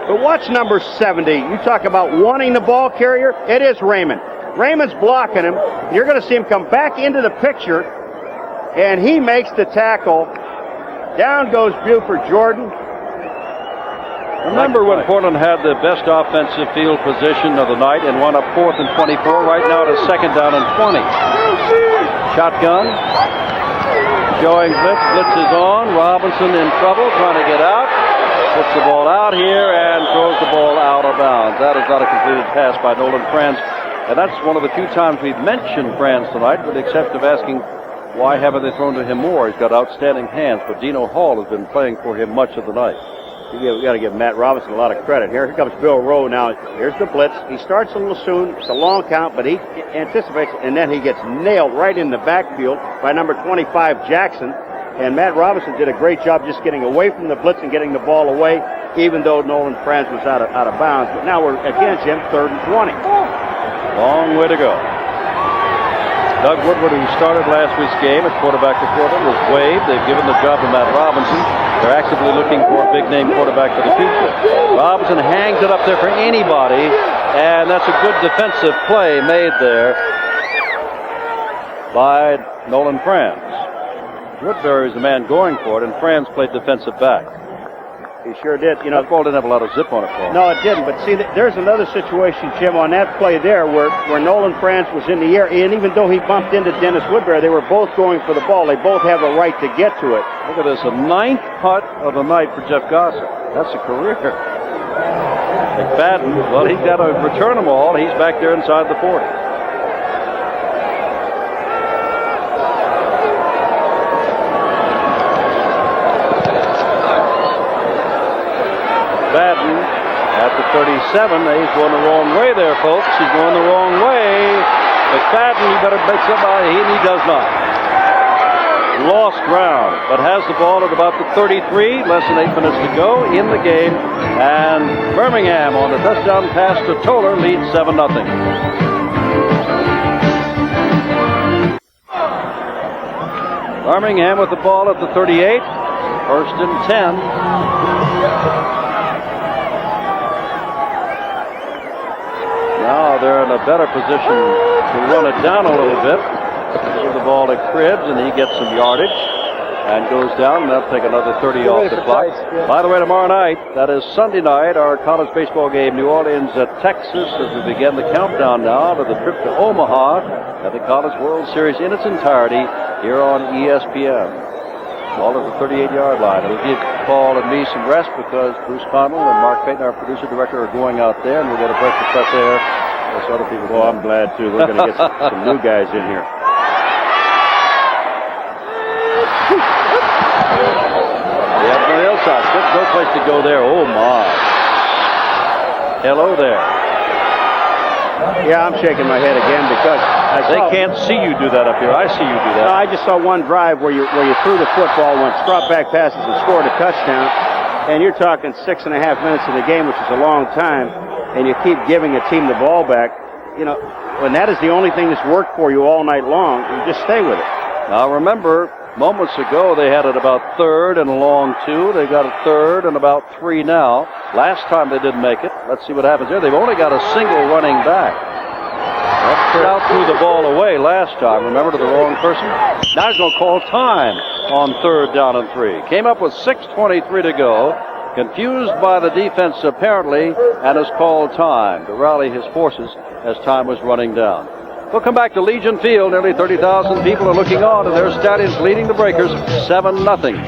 But watch number 70. You talk about wanting the ball carrier. It is Raymond. Raymond's blocking him. You're going to see him come back into the picture, and he makes the tackle. Down goes Buford Jordan. Remember when Portland had the best offensive field position of the night and won up 4th and 24? Right now it is 2nd down and 20. Shotgun. Showing blitz. Blitz is on. Robinson in trouble, trying to get out. Puts the ball out here and throws the ball out of bounds. That is not a completed pass by Nolan Franz. And that's one of the few times we've mentioned Franz tonight, with the exception of asking why haven't they thrown to him more. He's got outstanding hands, but Dino Hall has been playing for him much of the night. We got to give Matt Robinson a lot of credit. Here comes Bill Rowe now. Here's the blitz. He starts a little soon. It's a long count, but he anticipates, and then he gets nailed right in the backfield by number 25, Jackson. And Matt Robinson did a great job just getting away from the blitz and getting the ball away, even though Nolan Franz was out of bounds. But now we're, again, Jim, 3rd and 20. Long way to go. Doug Woodward, who started last week's game at quarterback for Portland, was waived. They've given the job to Matt Robinson. They're actively looking for a big-name quarterback for the future. Robinson hangs it up there for anybody, and that's a good defensive play made there by Nolan Franz. Woodbury is the man going for it, and Franz played defensive back. He sure did. You know, that ball didn't have a lot of zip on it, Paul. No, it didn't. But see, there's another situation, Jim, on that play there where Nolan Franz was in the air, and even though he bumped into Dennis Woodbury, they were both going for the ball. They both have a right to get to it. Look at this, a 9th putt of the night for Jeff Gossett. That's a career. McFadden, well, he's got to return them all. He's back there inside the 40. Madden at the 37. He's going the wrong way there, folks. He's going the wrong way. McFadden, you better make somebody. He does not. Lost ground, but has the ball at about the 33. Less than 8 minutes to go in the game. And Birmingham on the touchdown pass to Toller leads 7-0. Birmingham with the ball at the 38. 1st and 10. Now they're in a better position to run it down a little bit. Give the ball to Cribbs, and he gets some yardage and goes down, and that'll take another 30 off the clock. By the way, tomorrow night, that is Sunday night, our college baseball game, New Orleans at Texas, as we begin the countdown now to the trip to Omaha at the College World Series in its entirety here on ESPN. All at the 38-yard line. It'll give Paul and me some rest because Bruce Connell and Mark Payton, our producer-director, are going out there, and we'll get a breath of fresh air. As other people. Oh, I'm glad, too. We're going to get some new guys in here. Yeah, on the other side. No place to go there. Oh, my. Hello there. Yeah, I'm shaking my head again because they can't see you do that up here. I see you do that. No, I just saw one drive where you threw the football, went drop back passes, and scored a touchdown. And you're talking 6.5 minutes of the game, which is a long time, and you keep giving a team the ball back. You know, when that is the only thing that's worked for you all night long, you just stay with it. Now remember, Moments ago, they had it about third and a long 2. They've got it third and about 3 now. Last time they didn't make it. Let's see what happens here. They've only got a single running back. Stout threw the ball away last time. Remember, to the wrong person? Now he's going to call time on 3rd down and 3. Came up with 6:23 to go. Confused by the defense, apparently, and has called time to rally his forces as time was running down. We'll come back to Legion Field. Nearly 30,000 people are looking on, and their Stallions leading the Breakers 7-0.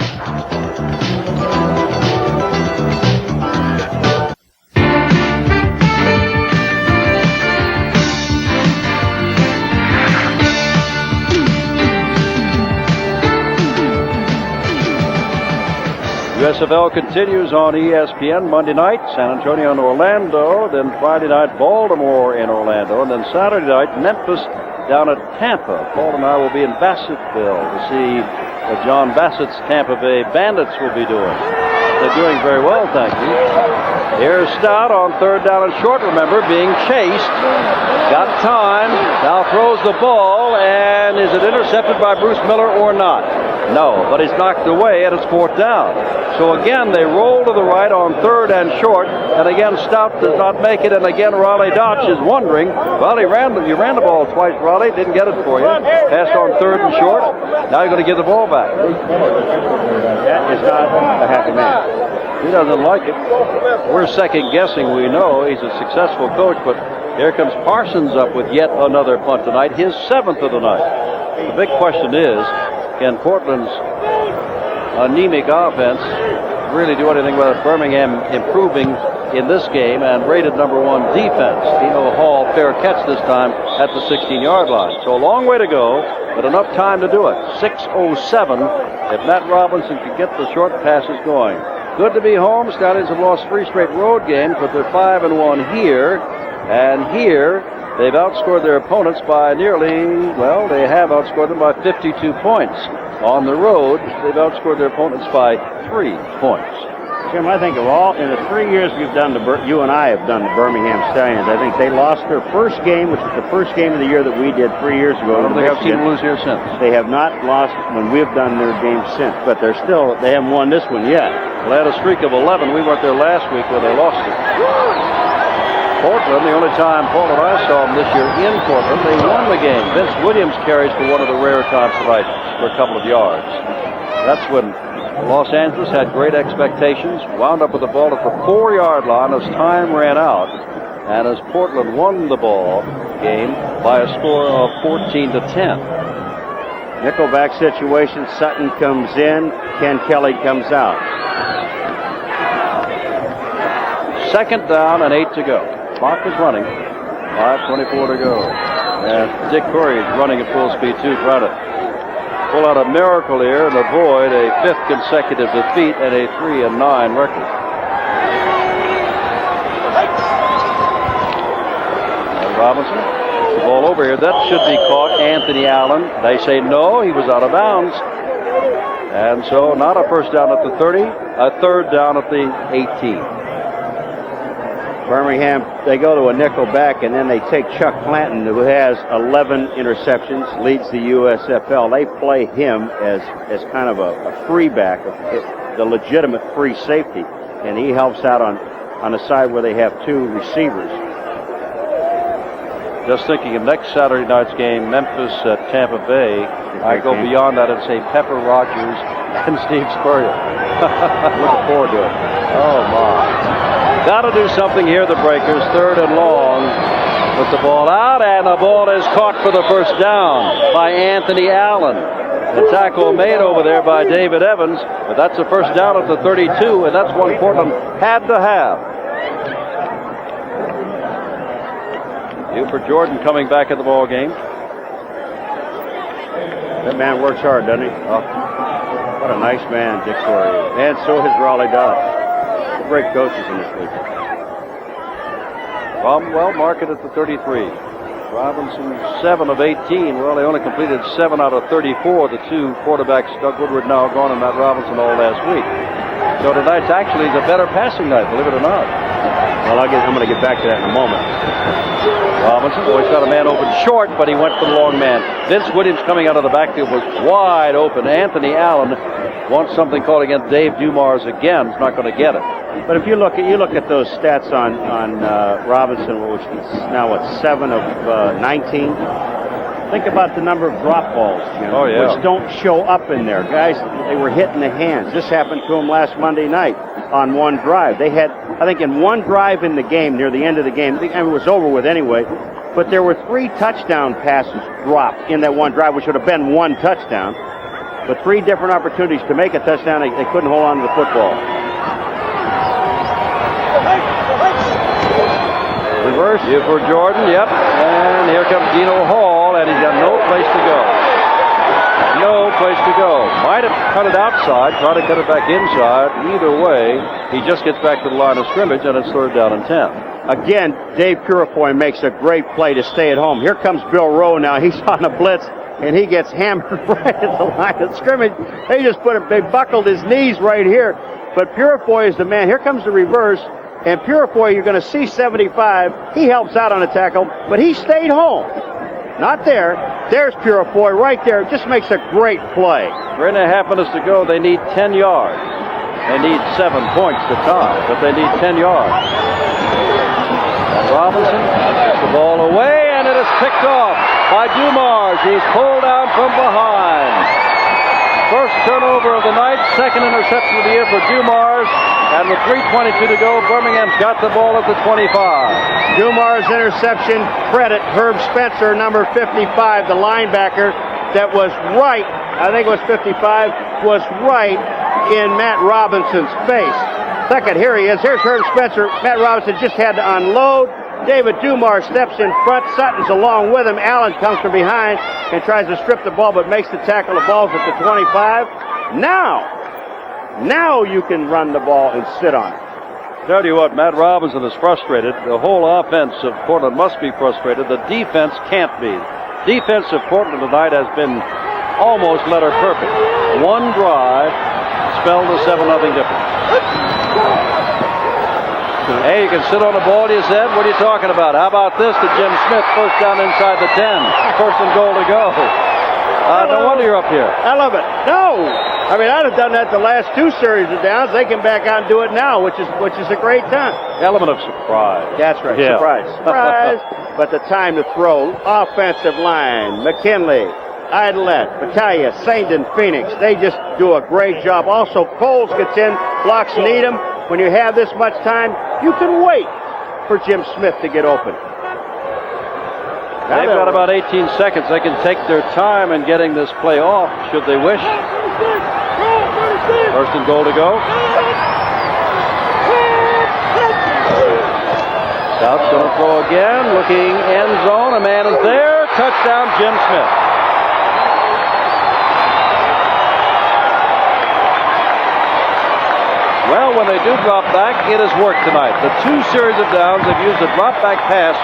USFL continues on ESPN Monday night, San Antonio and Orlando, then Friday night, Baltimore in Orlando, and then Saturday night, Memphis down at Tampa. Paul and I will be in Bassettville to see what John Bassett's Tampa Bay Bandits will be doing. They're doing very well, thank you. Here's Stout on 3rd down and short, remember, being chased. Got time, now throws the ball, and is it intercepted by Bruce Miller or not? No, but he's knocked away, and it's 4th down. So again, they roll to the right on 3rd and short, and again, Stout does not make it, and again, Raleigh Dodge is wondering, well, you ran the ball twice, Raleigh, didn't get it for you. Passed on 3rd and short, now you're going to give the ball back. That is not a happy man. He doesn't like it. We're second guessing, we know. He's a successful coach, but here comes Parsons up with yet another punt tonight, his 7th of the night. The big question is, can Portland's anemic offense really do anything without Birmingham improving in this game and rated #1 defense? Dino Hall, fair catch this time at the 16-yard line. So a long way to go, but enough time to do it. 6:07 if Matt Robinson can get the short passes going. Good to be home. Stallions have lost 3 straight road games, but they're 5-1 here. And here, they've outscored their opponents by they have outscored them by 52 points. On the road, they've outscored their opponents by 3 points. Jim, I think of all, in the 3 years we've done you and I have done the Birmingham Stallions, I think they lost their first game, which was the first game of the year that we did 3 years ago. I don't think I've seen them lose here since. They have not lost when we've done their games since, but they haven't won this one yet. Well, they had a streak of 11. We weren't there last week where they lost it. Portland, the only time Paul and I saw them this year in Portland, they won the game. Vince Williams carries for one of the rare times tonight for a couple of yards. That's when Los Angeles had great expectations, wound up with the ball at the 4-yard line as time ran out, and as Portland won the ball game by a score of 14-10. Nickelback situation, Sutton comes in, Ken Kelly comes out. 2nd down and 8 to go. Clock is running. 5:24 to go. And Dick Curry is running at full speed too, trying to pull out a miracle here and avoid a 5th consecutive defeat and a 3-9 record. And Robinson, the ball over here. That should be caught. Anthony Allen. They say no, he was out of bounds. And so not a 1st down at the 30, a 3rd down at the 18. Birmingham, they go to a nickel back, and then they take Chuck Clanton, who has 11 interceptions, leads the USFL. They play him as kind of a free back, the legitimate free safety, and he helps out on the side where they have 2 receivers. Just thinking of next Saturday night's game, Memphis at Tampa Bay. I go beyond that and say Pepper Rogers and Steve Spurrier. Looking forward to it. Oh, my. Got to do something here, the Breakers. 3rd and long. With the ball out, and the ball is caught for the 1st down by Anthony Allen. The tackle made over there by David Evans, but that's a 1st down at the 32, and that's one Portland had to have. Buford Jordan coming back in the ball game. That man works hard, doesn't he? Oh, what a nice man Dick Torrey is. And so has Raleigh Dodge. Great coaches in this league. Cromwell market at the 33. Robinson 7 of 18. Well, they only completed 7 out of 34. The 2 quarterbacks, Doug Woodward now gone and Matt Robinson all last week. So tonight's actually is a better passing night, believe it or not. Well, I'm going to get back to that in a moment. Robinson, he's got a man open short, but he went for the long man. Vince Williams coming out of the backfield was wide open. Anthony Allen wants something called against Dave Dumars again. He's not going to get it. But if you look at those stats on Robinson, which is now 7 of 19. Think about the number of drop balls, Jim, which don't show up in there. Guys, they were hitting the hands. This happened to them last Monday night on one drive. They had, I think, in one drive in the game, near the end of the game, it was over with anyway, but there were 3 touchdown passes dropped in that one drive, which would have been 1 touchdown. But 3 different opportunities to make a touchdown, they couldn't hold on to the football. Reverse. Here for Jordan, yep. And here comes Dino Hall, and he's got no place to go. No place to go. Might have cut it outside, try to cut it back inside. Either way, he just gets back to the line of scrimmage, and it's 3rd down and 10. Again, Dave Purifoy makes a great play to stay at home. Here comes Bill Rowe now. He's on a blitz, and he gets hammered right at the line of scrimmage. They buckled his knees right here. But Purifoy is the man. Here comes the reverse. And Purifoy, you're going to see 75. He helps out on the tackle, but he stayed home. Not there. There's Purifoy right there. Just makes a great play. 3.5 minutes to go. They need 10 yards. They need 7 points to tie, but they need 10 yards. And Robinson gets the ball away, and it is picked off by Dumars. He's pulled down from behind. First turnover of the night, 2nd interception of the year for Dumars. And with 3:22 to go, Birmingham's got the ball at the 25. Dumars' interception, credit Herb Spencer, number 55, the linebacker that was right, I think it was 55, was right in Matt Robinson's face. Second, here he is. Here's Herb Spencer. Matt Robinson just had to unload. David Dumars steps in front. Sutton's along with him. Allen comes from behind and tries to strip the ball, but makes the tackle. The ball's at the 25. Now you can run the ball and sit on it. Tell you what, Matt Robinson is frustrated. The whole offense of Portland must be frustrated. The defense can't be. Defense of Portland tonight has been almost letter perfect. One drive spelled a 7-0 difference. Hey, you can sit on the ball, you said? What are you talking about? How about this to Jim Smith? First down inside the 10. First and goal to go. No wonder you're up here. I love it. No! I mean, I'd have done that the last 2 series of downs. They can back out and do it now, which is a great time. Element of surprise. That's right. Yeah. Surprise. But the time to throw. Offensive line. McKinley, Idlette, Battaglia, Saindon, Phoenix. They just do a great job. Also, Coles gets in, blocks Needham. When you have this much time, you can wait for Jim Smith to get open. They've got about 18 seconds. They can take their time in getting this play off, should they wish. First and goal to go. Stout's going to throw again. Looking end zone. A man is there. Touchdown, Jim Smith. Well, when they do drop back, it has worked tonight. The 2 series of downs have used a drop back pass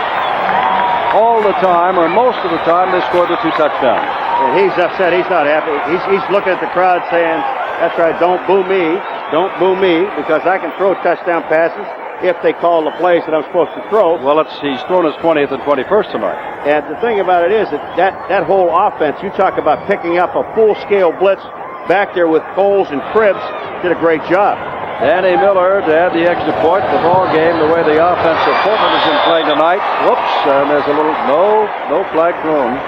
all the time, or most of the time. They scored the 2 touchdowns. And he's upset. He's not happy. He's looking at the crowd saying, that's right, don't boo me. Don't boo me, because I can throw touchdown passes if they call the plays that I'm supposed to throw. Well, he's thrown his 20th and 21st tonight. And the thing about it is that whole offense, you talk about picking up a full-scale blitz back there with Coles and Cribbs, did a great job. Danny Miller to add the extra point. The ball game, the way the offense of Portland has been playing tonight. Whoops, and there's a little, no flag thrown.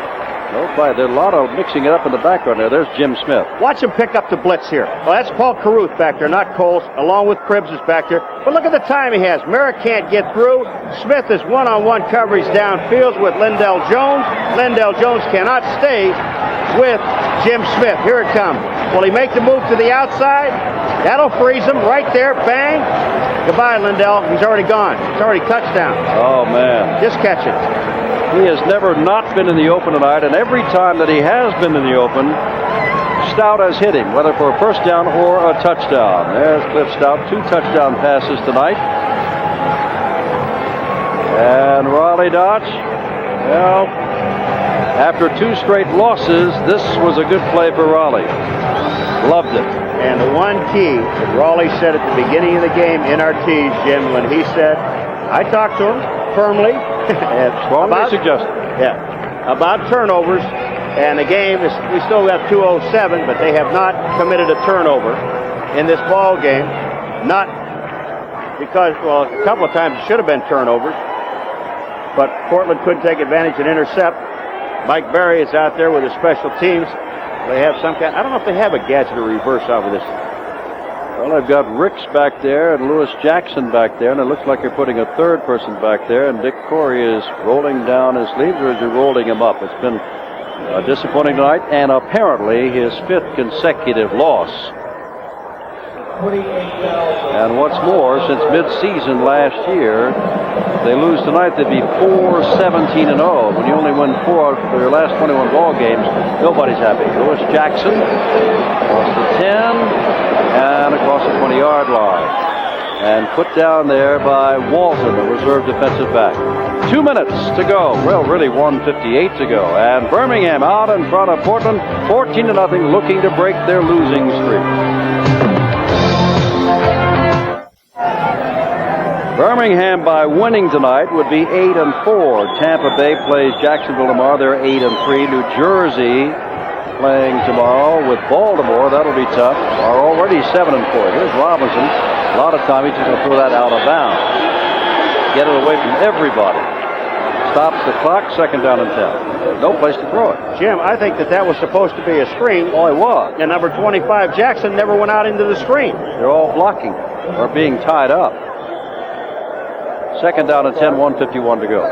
No flag. There's a lot of mixing it up in the background there. There's Jim Smith. Watch him pick up the blitz here. Well, that's Paul Carruth back there, not Coles, along with Cribbs is back there. But look at the time he has. Merrick can't get through. Smith is one-on-one coverage downfield with Lindell Jones. Lindell Jones cannot stay with Jim Smith. Here it comes. Will he make the move to the outside? That'll freeze him right there. Bang. Goodbye, Lindell. He's already gone. It's already touchdown. Oh, man. Just catch it. He has never not been in the open tonight, and every time that he has been in the open, Stout has hit him, whether for a first down or a touchdown. There's Cliff Stout, 2 touchdown passes tonight. And Raleigh Dodge, well, after 2 straight losses, this was a good play for Raleigh. Loved it. And the one key that Raleigh said at the beginning of the game in our tees, Jim, when he said, I talked to him firmly Strongly suggested. Yeah, about turnovers. And the game is, we still have 2:07, but they have not committed a turnover in this ball game. Not because, well, a couple of times it should have been turnovers, but Portland couldn't take advantage and intercept. Mike Berry is out there with his special teams. They have some kind, I don't know if they have a gadget or reverse off of this. Well, they've got Ricks back there and Lewis Jackson back there, and it looks like they're putting a third person back there, and Dick Corey is rolling down his sleeves, or is he rolling him up? It's been disappointing tonight, and apparently his 5th consecutive loss. And what's more, since mid-season last year, if they lose tonight, they'd be 4-17-0. When you only win 4 out of your last 21 ball games, nobody's happy. Lewis Jackson across the 10 and across the 20-yard line, and put down there by Walton, the reserve defensive back. 2 minutes to go. Well, really 1:58 to go. And Birmingham out in front of Portland, 14-0, looking to break their losing streak. Birmingham, by winning tonight, would be 8-4. Tampa Bay plays Jacksonville tomorrow. They're 8-3. New Jersey playing tomorrow with Baltimore. That'll be tough. Are already 7-4. Here's Robinson. A lot of time he's just going to throw that out of bounds. Get it away from everybody. Stops the clock. 2nd down and 10. No place to throw it. Jim, I think that was supposed to be a screen. Oh, it was. And number 25, Jackson, never went out into the screen. They're all blocking or being tied up. 2nd down and 10, 1:51 to go.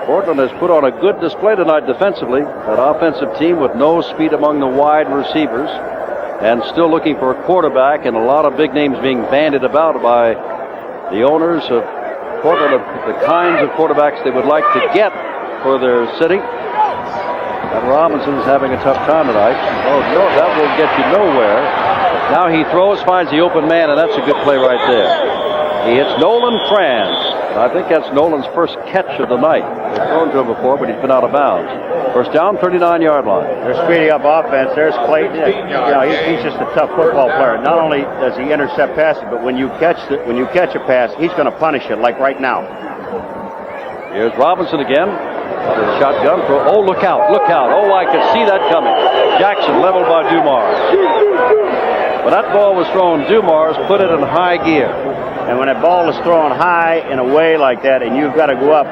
Portland has put on a good display tonight defensively. That offensive team with no speed among the wide receivers, and still looking for a quarterback, and a lot of big names being bandied about by the owners of Portland, of the kinds of quarterbacks they would like to get for their city. And Robinson is having a tough time tonight. Oh, no, that will get you nowhere. Now he throws, finds the open man, and that's a good play right there. He hits Nolan Franz. I think that's Nolan's first catch of the night. They've thrown to him before, but he's been out of bounds. First down, 39-yard line. They're speeding up offense. There's Clayton. He's just a tough football player. Not only does he intercept passes, but when you catch a pass, he's going to punish it, like right now. Here's Robinson again. Shotgun throw. Oh, look out, look out. Oh, I could see that coming. Jackson leveled by Dumars. When that ball was thrown, Dumars put it in high gear. And when a ball is thrown high in a way like that and you've got to go up,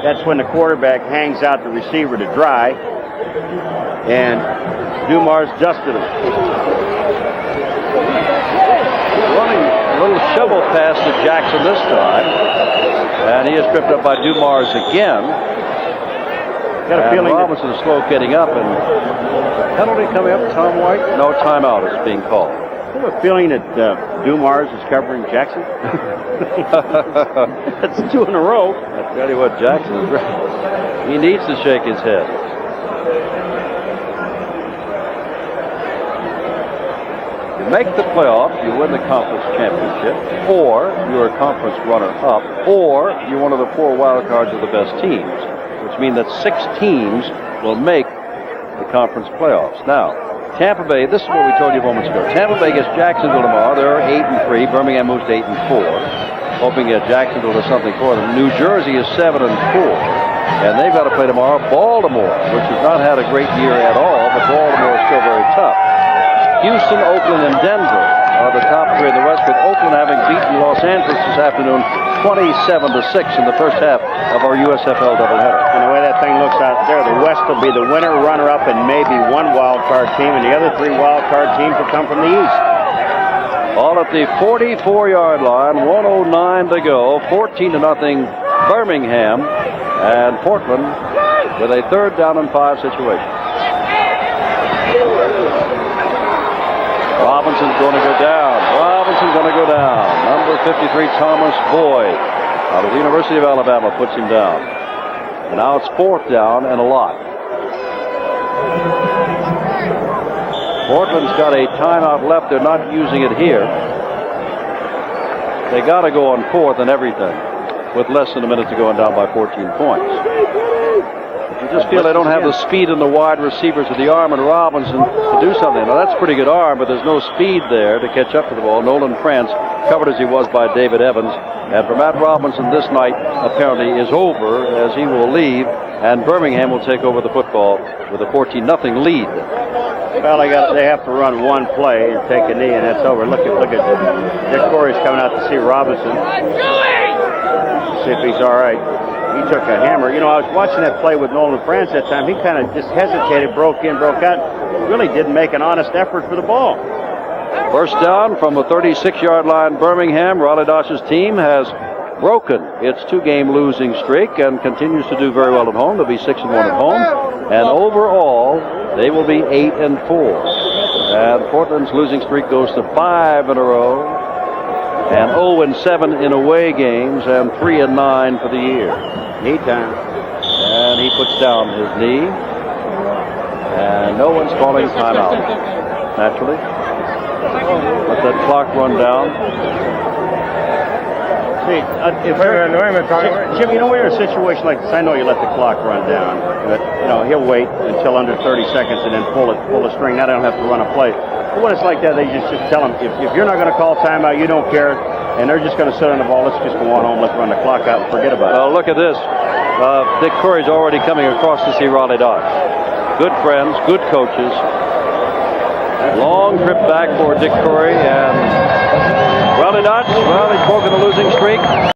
that's when the quarterback hangs out the receiver to dry. And Dumars dusted him. Running a little shovel pass to Jackson this time. And he is tripped up by Dumars again. Got a feeling Robinson is slow getting up, and penalty coming up, Tom White? No, timeout is being called. I have a feeling that Dumars is covering Jackson. That's 2 in a row. I tell you what, Jackson is great. He needs to shake his head. You make the playoffs, you win the conference championship, or you're a conference runner-up, or you're one of the 4 wild cards of the best teams, which means that 6 teams will make the conference playoffs. Now, Tampa Bay, this is what we told you moments ago. Tampa Bay gets Jacksonville tomorrow. They're 8-3. Birmingham moves to 8-4. Hoping that Jacksonville does something for them. New Jersey is 7-4. And they've got to play tomorrow Baltimore, which has not had a great year at all, but Baltimore is still very tough. Houston, Oakland, and Denver are the top 3 in the West, with Oakland having beaten Los Angeles this afternoon 27-6 in the first half of our USFL doubleheader. And the way that thing looks out there, the West will be the winner, runner-up, and maybe 1 wild card team, and the other 3 wild card teams will come from the East. All at the 44-yard line, 1:09 to go, 14-0 Birmingham, and Portland with a 3rd down and 5 situation. Robinson's going to go down. Robinson's going to go down. Number 53, Thomas Boyd, out of the University of Alabama, puts him down. And now it's 4th down and a lot. Portland's got a timeout left. They're not using it here. They got to go on 4th and everything with less than a minute to go and down by 14 points. You just feel they don't have the speed and the wide receivers with the arm and Robinson to do something. Now, that's a pretty good arm, but there's no speed there to catch up to the ball. Nolan Krantz, covered as he was by David Evans. And for Matt Robinson, this night apparently is over as he will leave, and Birmingham will take over the football with a 14-0 lead. Well, they have to run one play and take a knee, and that's over. Look at Dick Corey's coming out to see Robinson. See if he's all right. He took a hammer. You know, I was watching that play with Nolan Krantz that time. He kind of just hesitated, broke in, broke out. Really didn't make an honest effort for the ball. First down from the 36-yard line. Birmingham. Raleigh Dodge's team has broken its 2-game losing streak and continues to do very well at home. They'll be 6-1 at home, and overall they will be 8-4. And Portland's losing streak goes to 5 in a row, and 0-7 in away games, and 3-9 for the year. Knee time. And he puts down his knee, and no one's calling timeout. Naturally, let that clock run down. See, Jim, you know, when you're in a situation like this, I know you let the clock run down, but you know he'll wait until under 30 seconds and then pull the string. Now they don't have to run a play. But when it's like that, they just tell them if you're not going to call timeout, you don't care, and they're just going to sit on the ball. Let's just go on home. Let's run the clock out and forget about it. Well, look at this. Dick Corey's already coming across to see Raleigh Dodge. Good friends, good coaches. Long trip back for Dick Corey, and Raleigh Dodge, well, he's broken the losing streak.